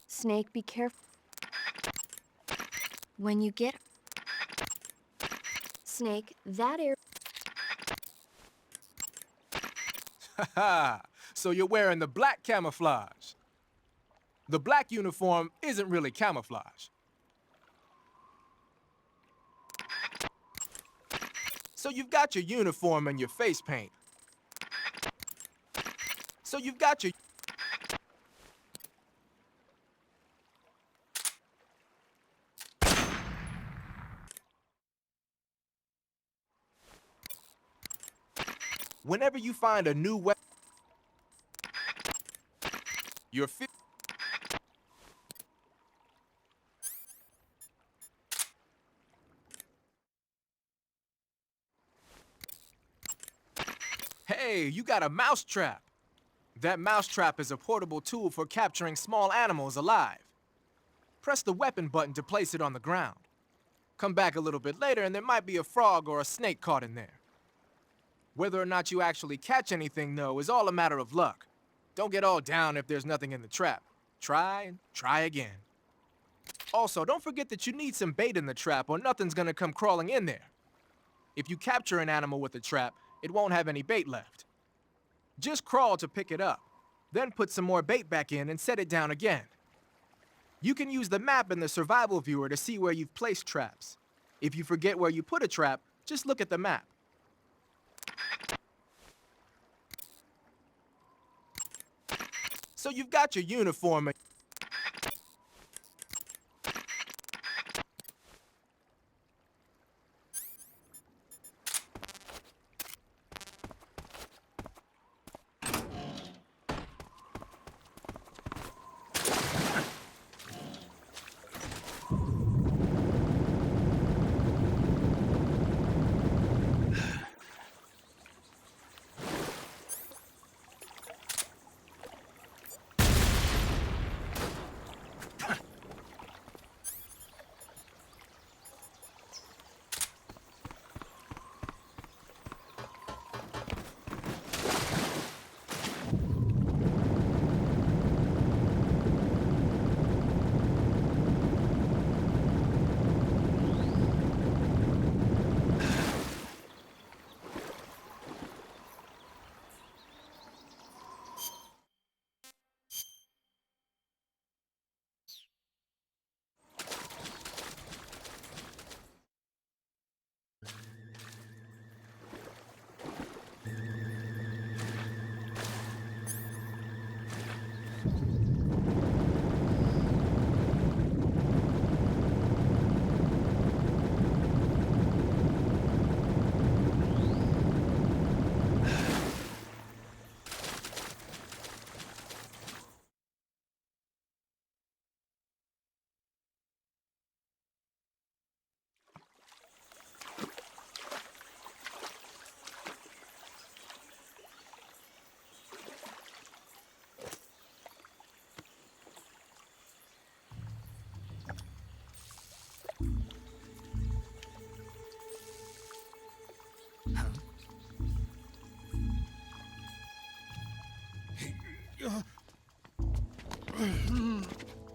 Snake, be careful. When you get... Snake, that area... Haha, so you're wearing the black camouflage. The black uniform isn't really camouflage. So you've got your uniform and your face paint. So you've got your... Whenever you find a new weapon, your Hey, you got a mousetrap. That mousetrap is a portable tool for capturing small animals alive. Press the weapon button to place it on the ground. Come back a little bit later and there might be a frog or a snake caught in there. Whether or not you actually catch anything, though, is all a matter of luck. Don't get all down if there's nothing in the trap. Try and try again. Also, don't forget that you need some bait in the trap or nothing's gonna come crawling in there. If you capture an animal with a trap, it won't have any bait left. Just crawl to pick it up, then put some more bait back in and set it down again. You can use the map in the survival viewer to see where you've placed traps. If you forget where you put a trap, just look at the map. So you've got your uniform and...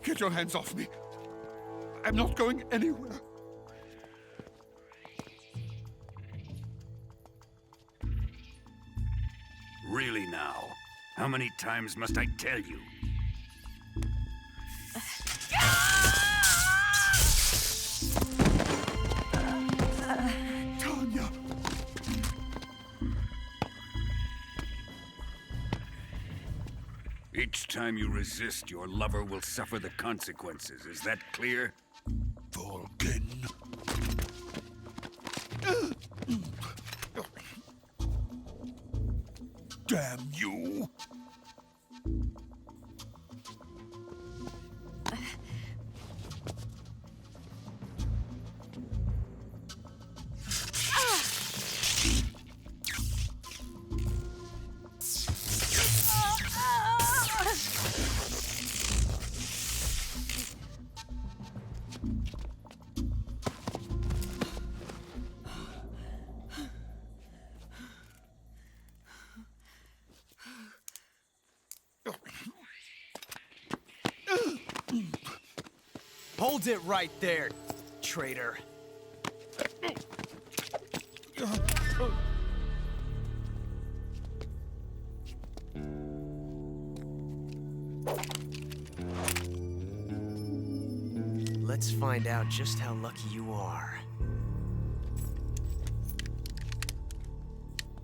Get your hands off me. I'm not going anywhere. Really now? How many times must I tell you? Tanya! Each time you resist, your lover will suffer the consequences. Is that clear? Vulcan. Damn you! Hold it right there, traitor. Let's find out just how lucky you are.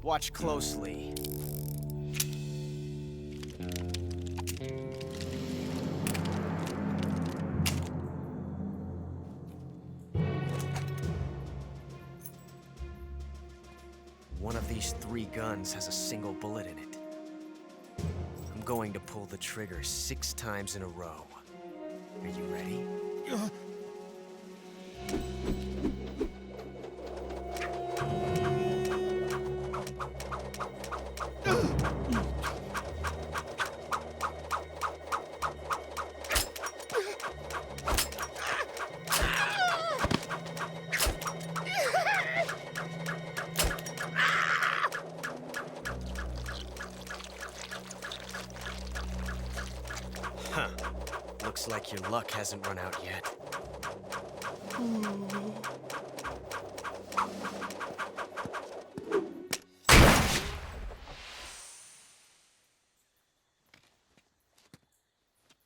Watch closely. One of these 3 guns has a single bullet in it. I'm going to pull the trigger 6 times in a row. Are you ready? Huh. Looks like your luck hasn't run out yet.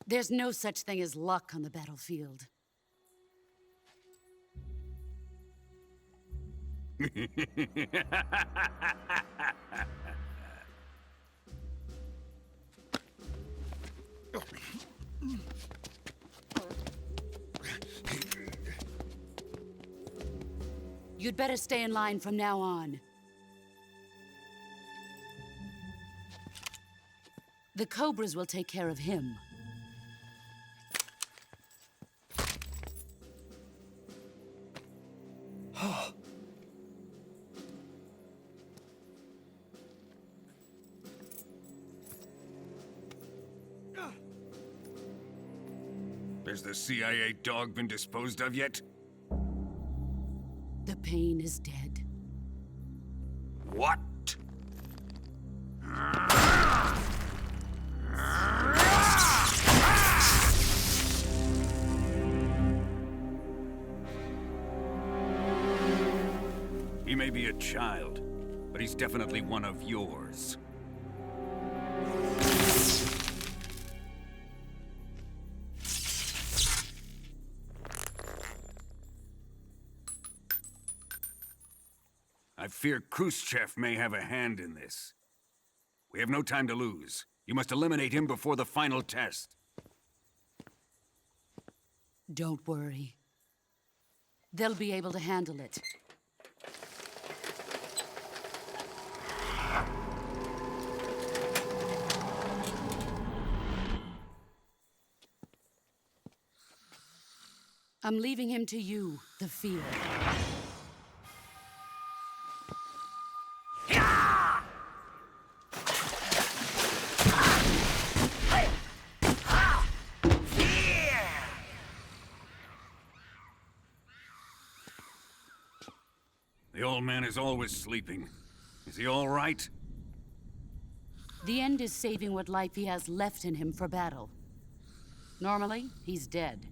There's no such thing as luck on the battlefield. You'd better stay in line from now on. The Cobras will take care of him. Has the CIA dog been disposed of yet? The pain is dead. What? He may be a child, but he's definitely one of yours. I fear Khrushchev may have a hand in this. We have no time to lose. You must eliminate him before the final test. Don't worry. They'll be able to handle it. I'm leaving him to you, the field. The old man is always sleeping. Is he all right? The end is saving what life he has left in him for battle. Normally, he's dead.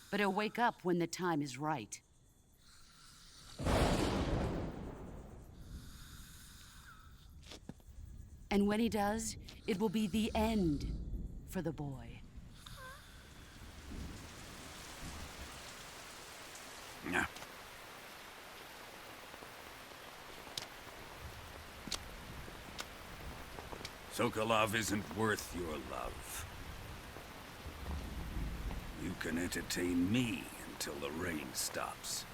But he'll wake up when the time is right. And when he does, it will be the end for the boy. Yeah. Sokolov isn't worth your love. You can entertain me until the rain stops.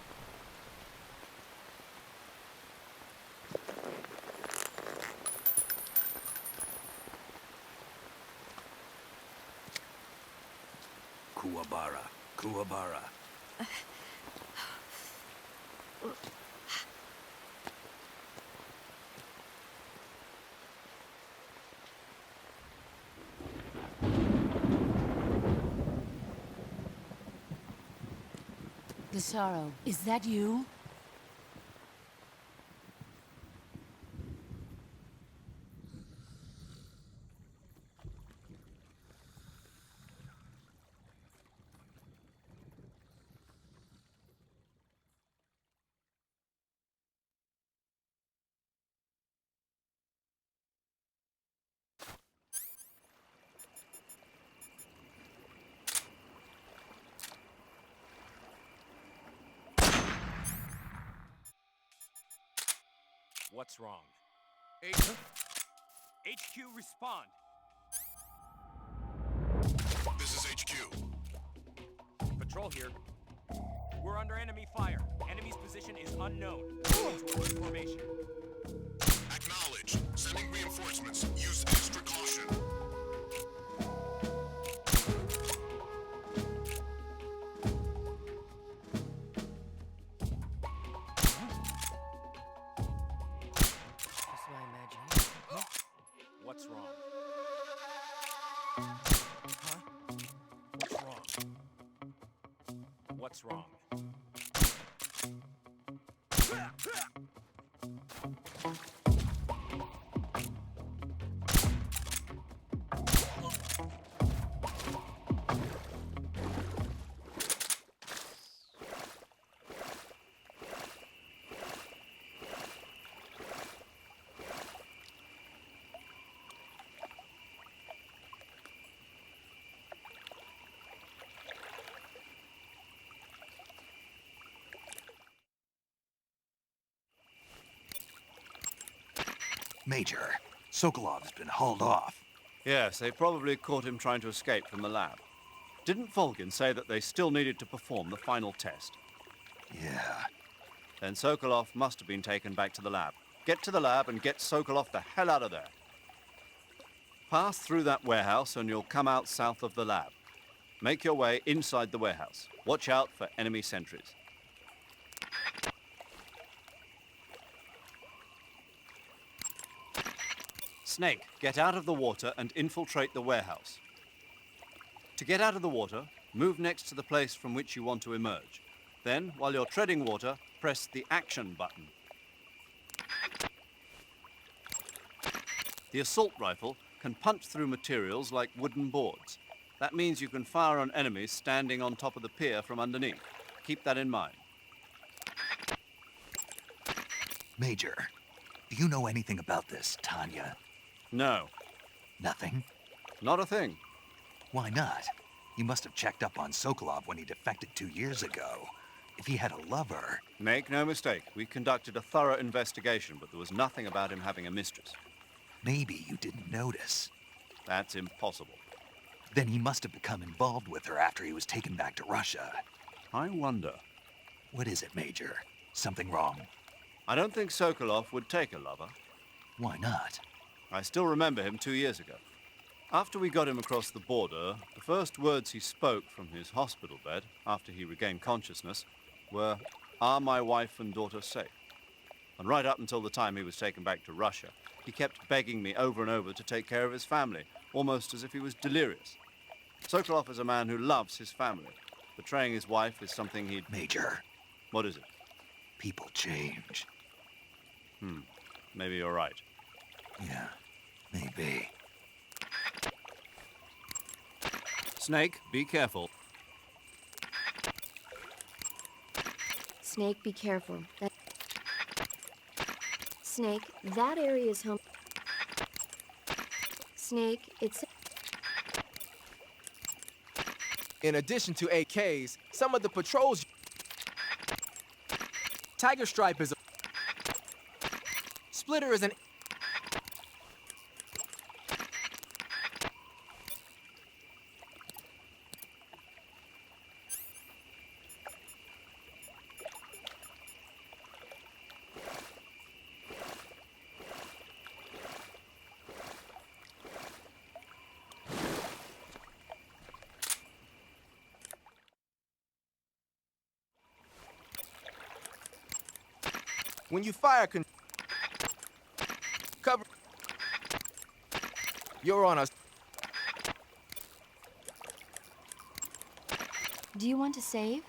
Kuwabara. Kuwabara. Gusaro, is that you? What's wrong? HQ, respond. This is HQ. Patrol here. We're under enemy fire. Enemy's position is unknown. Moving towards formation. Acknowledged. Sending reinforcements. Use extra caution. Just my imagination. What's wrong? What's wrong? Major, Sokolov's been hauled off. Yes, they probably caught him trying to escape from the lab. Didn't Volgin say that they still needed to perform the final test? Yeah. Then Sokolov must have been taken back to the lab. Get to the lab and get Sokolov the hell out of there. Pass through that warehouse and you'll come out south of the lab. Make your way inside the warehouse. Watch out for enemy sentries. Snake, get out of the water and infiltrate the warehouse. To get out of the water, move next to the place from which you want to emerge. Then, while you're treading water, press the action button. The assault rifle can punch through materials like wooden boards. That means you can fire on enemies standing on top of the pier from underneath. Keep that in mind. Major, do you know anything about this, Tanya? No, Nothing? not a thing. Why not? You must have checked up on Sokolov when he defected 2 years ago. If he had a lover... Make no mistake, we conducted a thorough investigation, but there was nothing about him having a mistress. Maybe you didn't notice. That's impossible. Then he must have become involved with her after he was taken back to Russia. I wonder. What is it, Major? Something wrong? I don't think Sokolov would take a lover. Why not? I still remember him 2 years ago. After we got him across the border, the first words he spoke from his hospital bed, after he regained consciousness, were, "Are my wife and daughter safe?" And right up until the time he was taken back to Russia, he kept begging me over and over to take care of his family, almost as if he was delirious. Sokolov is a man who loves his family. Betraying his wife is something he'd... Major, What is it? people change. Maybe you're right. Yeah, maybe. Snake, be careful. Snake, be careful. Snake, that area is home. Snake, it's... In addition to AKs, some of the patrols... Tiger Stripe is a... Splitter is an... When you fire cover, you're on a... Do you want to save?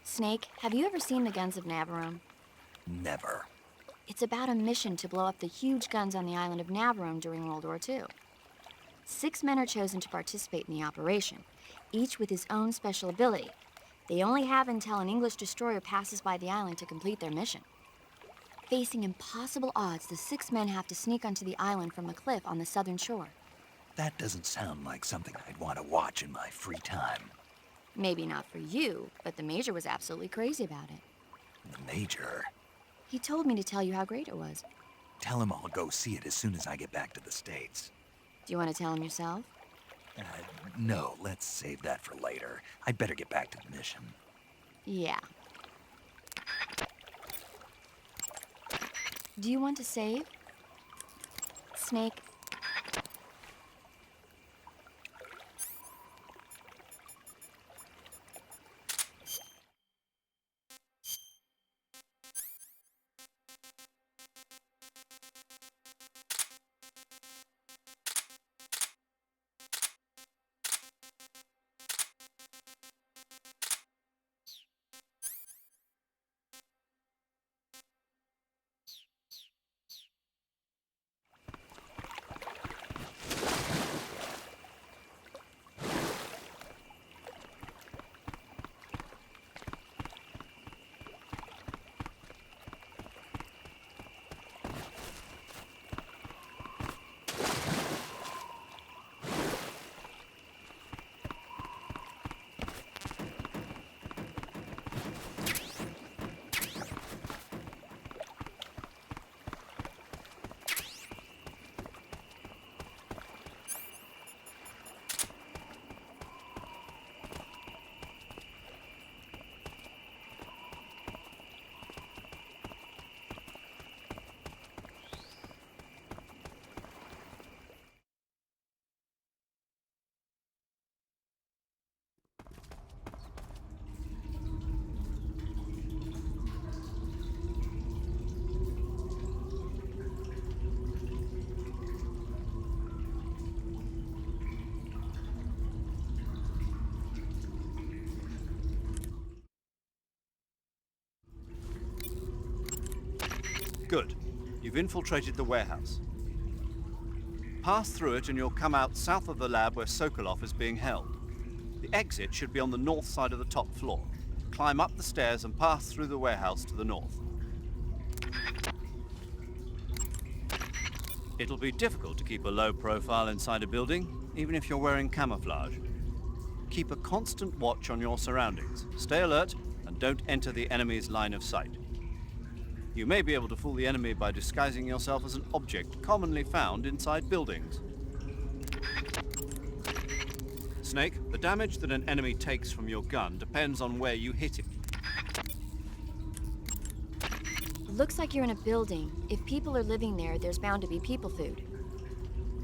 Snake, have you ever seen the guns of Navarone? Never. It's about a mission to blow up the huge guns on the island of Navarone during World War II. 6 men are chosen to participate in the operation, each with his own special ability. They only have until an English destroyer passes by the island to complete their mission. Facing impossible odds, the 6 men have to sneak onto the island from a cliff on the southern shore. That doesn't sound like something I'd want to watch in my free time. Maybe not for you, but the Major was absolutely crazy about it. The Major? He told me to tell you how great it was. Tell him I'll go see it as soon as I get back to the States. Do you want to tell him yourself? No, let's save that for later. I'd better get back to the mission. Yeah. Do you want to save? Snake. Good. You've infiltrated the warehouse. Pass through it and you'll come out south of the lab where Sokolov is being held. The exit should be on the north side of the top floor. Climb up the stairs and pass through the warehouse to the north. It'll be difficult to keep a low profile inside a building, even if you're wearing camouflage. Keep a constant watch on your surroundings. Stay alert and don't enter the enemy's line of sight. You may be able to fool the enemy by disguising yourself as an object commonly found inside buildings. Snake. The damage that an enemy takes from your gun depends on where you hit it. Looks like you're in a building. If people are living there, there's bound to be people food.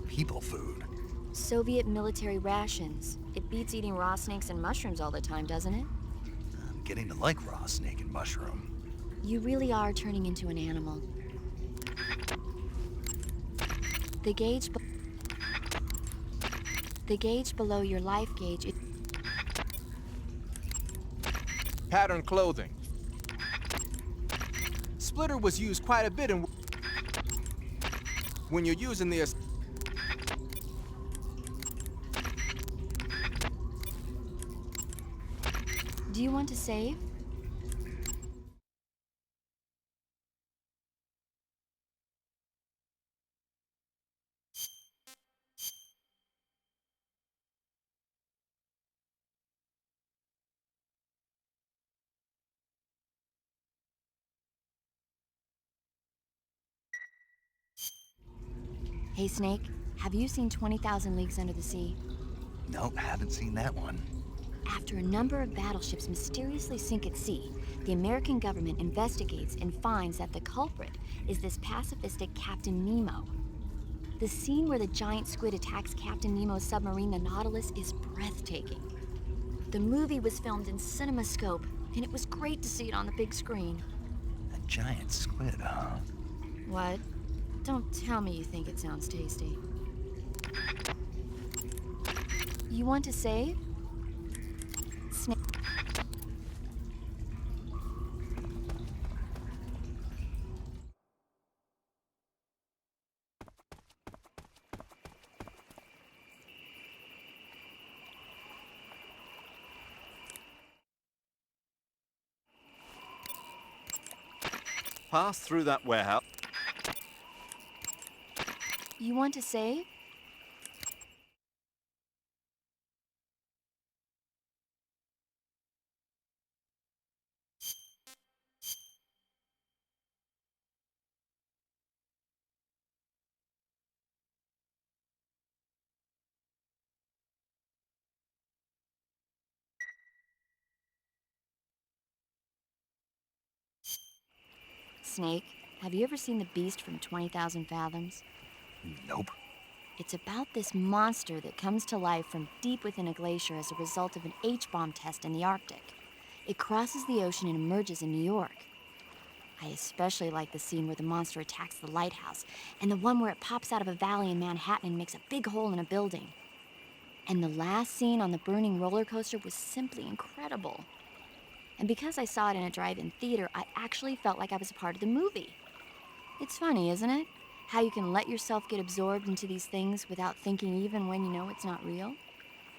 People food? Soviet military rations. It beats eating raw snakes and mushrooms all the time, doesn't it? I'm getting to like raw snake and mushroom. You really are turning into an animal. The gauge below your life gauge is... Pattern clothing. Splitter was used quite a bit in... When you're using the... Do you want to save? Hey, Snake, have you seen 20,000 Leagues Under the Sea? Nope, haven't seen that one. After a number of battleships mysteriously sink at sea, the American government investigates and finds that the culprit is this pacifistic Captain Nemo. The scene where the giant squid attacks Captain Nemo's submarine, the Nautilus, is breathtaking. The movie was filmed in CinemaScope, and it was great to see it on the big screen. A giant squid, huh? What? Don't tell me you think it sounds tasty. You want to save? Snake. Pass through that warehouse. You want to save? Snake, have you ever seen The Beast from 20,000 Fathoms? Nope. It's about this monster that comes to life from deep within a glacier as a result of an H-bomb test in the Arctic. It crosses the ocean and emerges in New York. I especially like the scene where the monster attacks the lighthouse, and the one where it pops out of a valley in Manhattan and makes a big hole in a building. And the last scene on the burning roller coaster was simply incredible. And because I saw it in a drive-in theater, I actually felt like I was a part of the movie. It's funny, isn't it? How you can let yourself get absorbed into these things without thinking even when you know it's not real?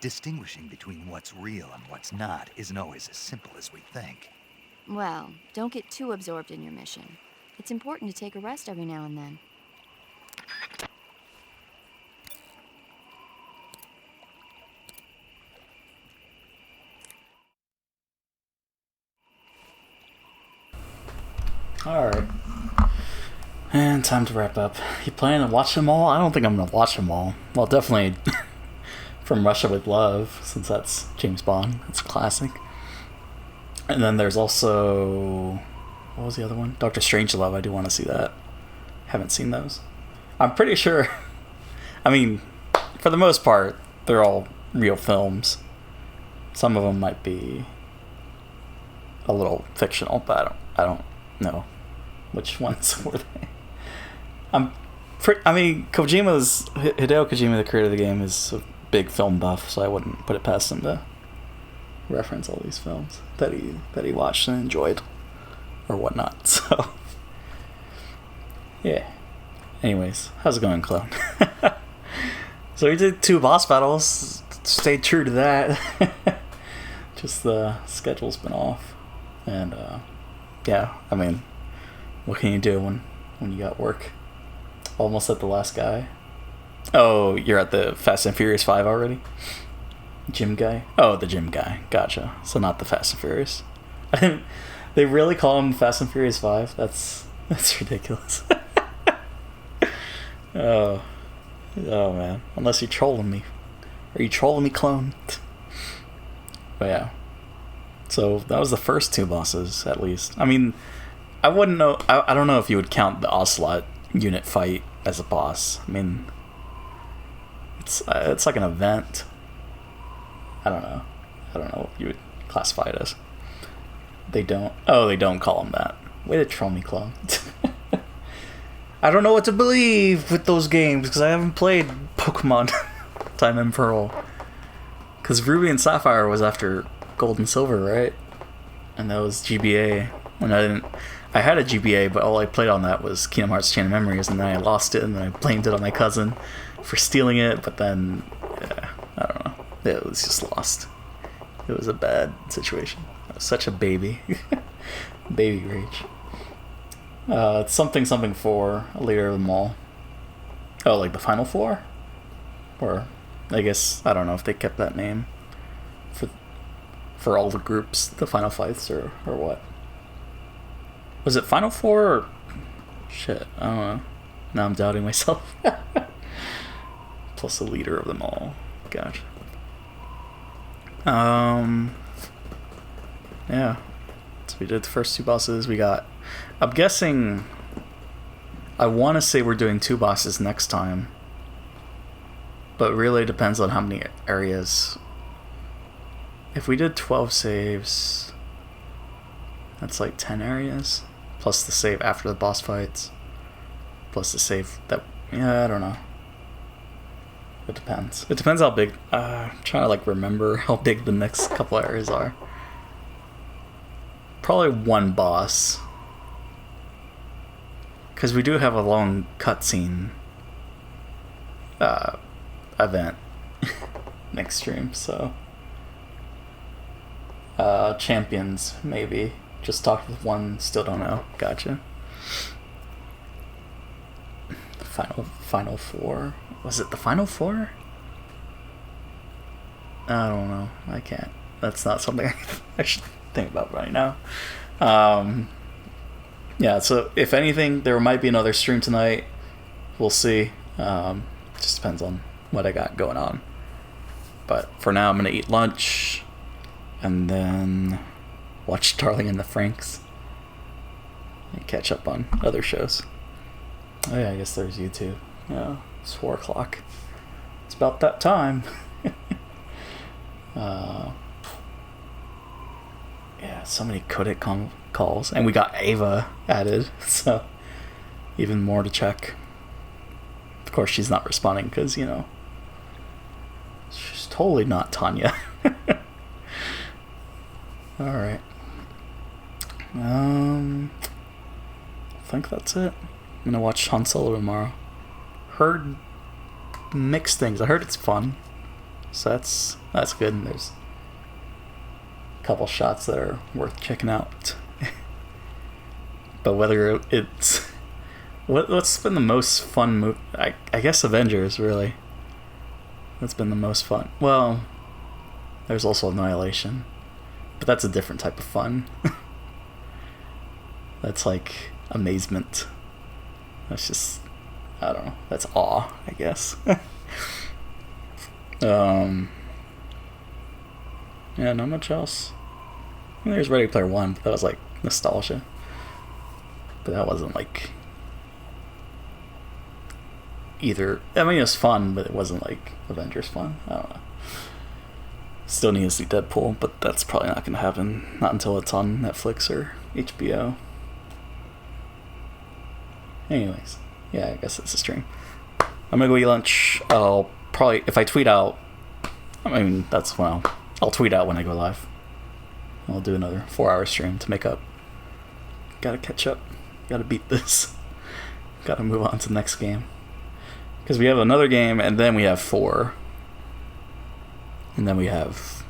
Distinguishing between what's real and what's not isn't always as simple as we think. Well, don't get too absorbed in your mission. It's important to take a rest every now and then. Alright. And time to wrap up. You planning to watch them all? I don't think I'm gonna watch them all. Well, definitely From Russia with Love, since that's James Bond. It's a classic. And then there's also... what was the other one? Doctor Strangelove. I do want to see that. Haven't seen those. I'm pretty sure... I mean, for the most part, they're all real films. Some of them might be a little fictional, but I don't know which ones were they. Hideo Kojima, the creator of the game, is a big film buff, so I wouldn't put it past him to reference all these films that he watched and enjoyed or whatnot. So yeah. Anyways, how's it going, Clone? So we did 2 boss battles. Stayed true to that. Just the schedule's been off, and yeah. I mean, what can you do when you got work? Almost at the last guy. Oh, you're at the Fast and Furious 5 already? Gym guy? Oh, the gym guy. Gotcha. So not the Fast and Furious. They really call him Fast and Furious 5? That's ridiculous. Oh man. Unless you're trolling me. Are you trolling me, clone? But yeah. So that was the first 2 bosses, at least. I mean, I wouldn't know. I don't know if you would count the Ocelot unit fight as a boss. I mean, it's like an event. I don't know what you would classify it as. They don't. Oh, they don't call them that. Way to troll me, clone. I don't know what to believe with those games because I haven't played Pokemon Time and Pearl. Because Ruby and Sapphire was after Gold and Silver, right? And that was GBA. When I had a GBA, but all I played on that was Kingdom Hearts Chain of Memories, and then I lost it, and then I blamed it on my cousin for stealing it, but then, yeah, I don't know. It was just lost. It was a bad situation. I was such a baby. Baby rage. It's something 4, a leader of them all. Oh, like the Final 4? Or, I guess, I don't know if they kept that name for all the groups, the Final Fights, or what. Was it Final 4 or... Shit, I don't know. Now I'm doubting myself. Plus the leader of them all. Gotcha. Yeah. So we did the first 2 bosses. We got... I'm guessing... I want to say we're doing 2 bosses next time. But it really depends on how many areas. If we did 12 saves... That's like 10 areas. Plus the save after the boss fights. Plus the save that... Yeah, I don't know. It depends. It depends how big... I'm trying to like remember how big the next couple areas are. Probably 1 boss. Because we do have a long cutscene event next stream, so... champions, maybe. Just talked with 1, still don't know. Gotcha. Final 4? Was it the Final 4? I don't know. I can't. That's not something I should think about right now. Yeah, so if anything, there might be another stream tonight. We'll see. Just depends on what I got going on. But for now, I'm going to eat lunch. And then watch Darling in the Franxx. And catch up on other shows. Oh yeah, I guess there's YouTube. Yeah, it's 4 o'clock. It's about that time. Yeah, so many codec calls. And we got Ava added, so even more to check. Of course, she's not responding because, you know, she's totally not Tanya. Alright. I think that's it. I'm gonna watch Han Solo tomorrow. Heard mixed things. I heard it's fun, so that's good. And there's a couple shots that are worth checking out. But whether it's what's been the most fun movie? I guess Avengers, really. That's been the most fun. Well, there's also Annihilation, but that's a different type of fun. That's like amazement. That's just, I don't know. That's awe, I guess. Yeah, not much else. I mean, there's Ready Player One, but that was like nostalgia. But that wasn't like either. I mean, it was fun, but it wasn't like Avengers fun. I don't know. Still need to see Deadpool, but that's probably not going to happen. Not until it's on Netflix or HBO. Anyways, yeah, I guess it's a stream. I'm gonna go eat lunch. I'll probably, if I tweet out, I mean, that's when I'll tweet out when I go live. I'll do another 4-hour stream to make up. Gotta catch up. Gotta beat this. Gotta move on to the next game. Because we have another game, and then we have 4. And then we have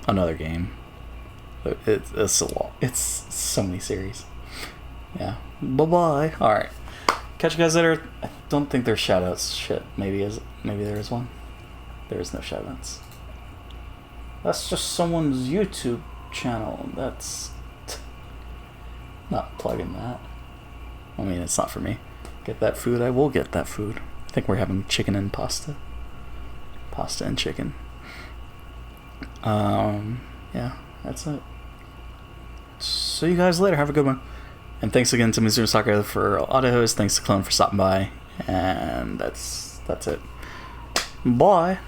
another game. It's a lot. It's so many series. Yeah. Bye-bye. Alright. Catch you guys later. I don't think there's shoutouts. Shit. Maybe there is one. There is no shoutouts. That's just someone's YouTube channel. That's not plugging that. I mean, it's not for me. Get that food. I will get that food. I think we're having chicken and pasta. pasta and chicken. Yeah, that's it. See you guys later. Have a good one. And thanks again to Mizuno Saka for auto host. Thanks to Clone for stopping by. And that's it. Bye.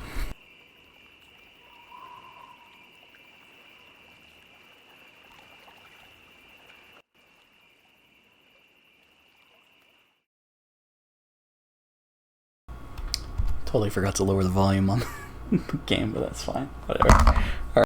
Totally forgot to lower the volume on the game, but that's fine. Whatever. All right.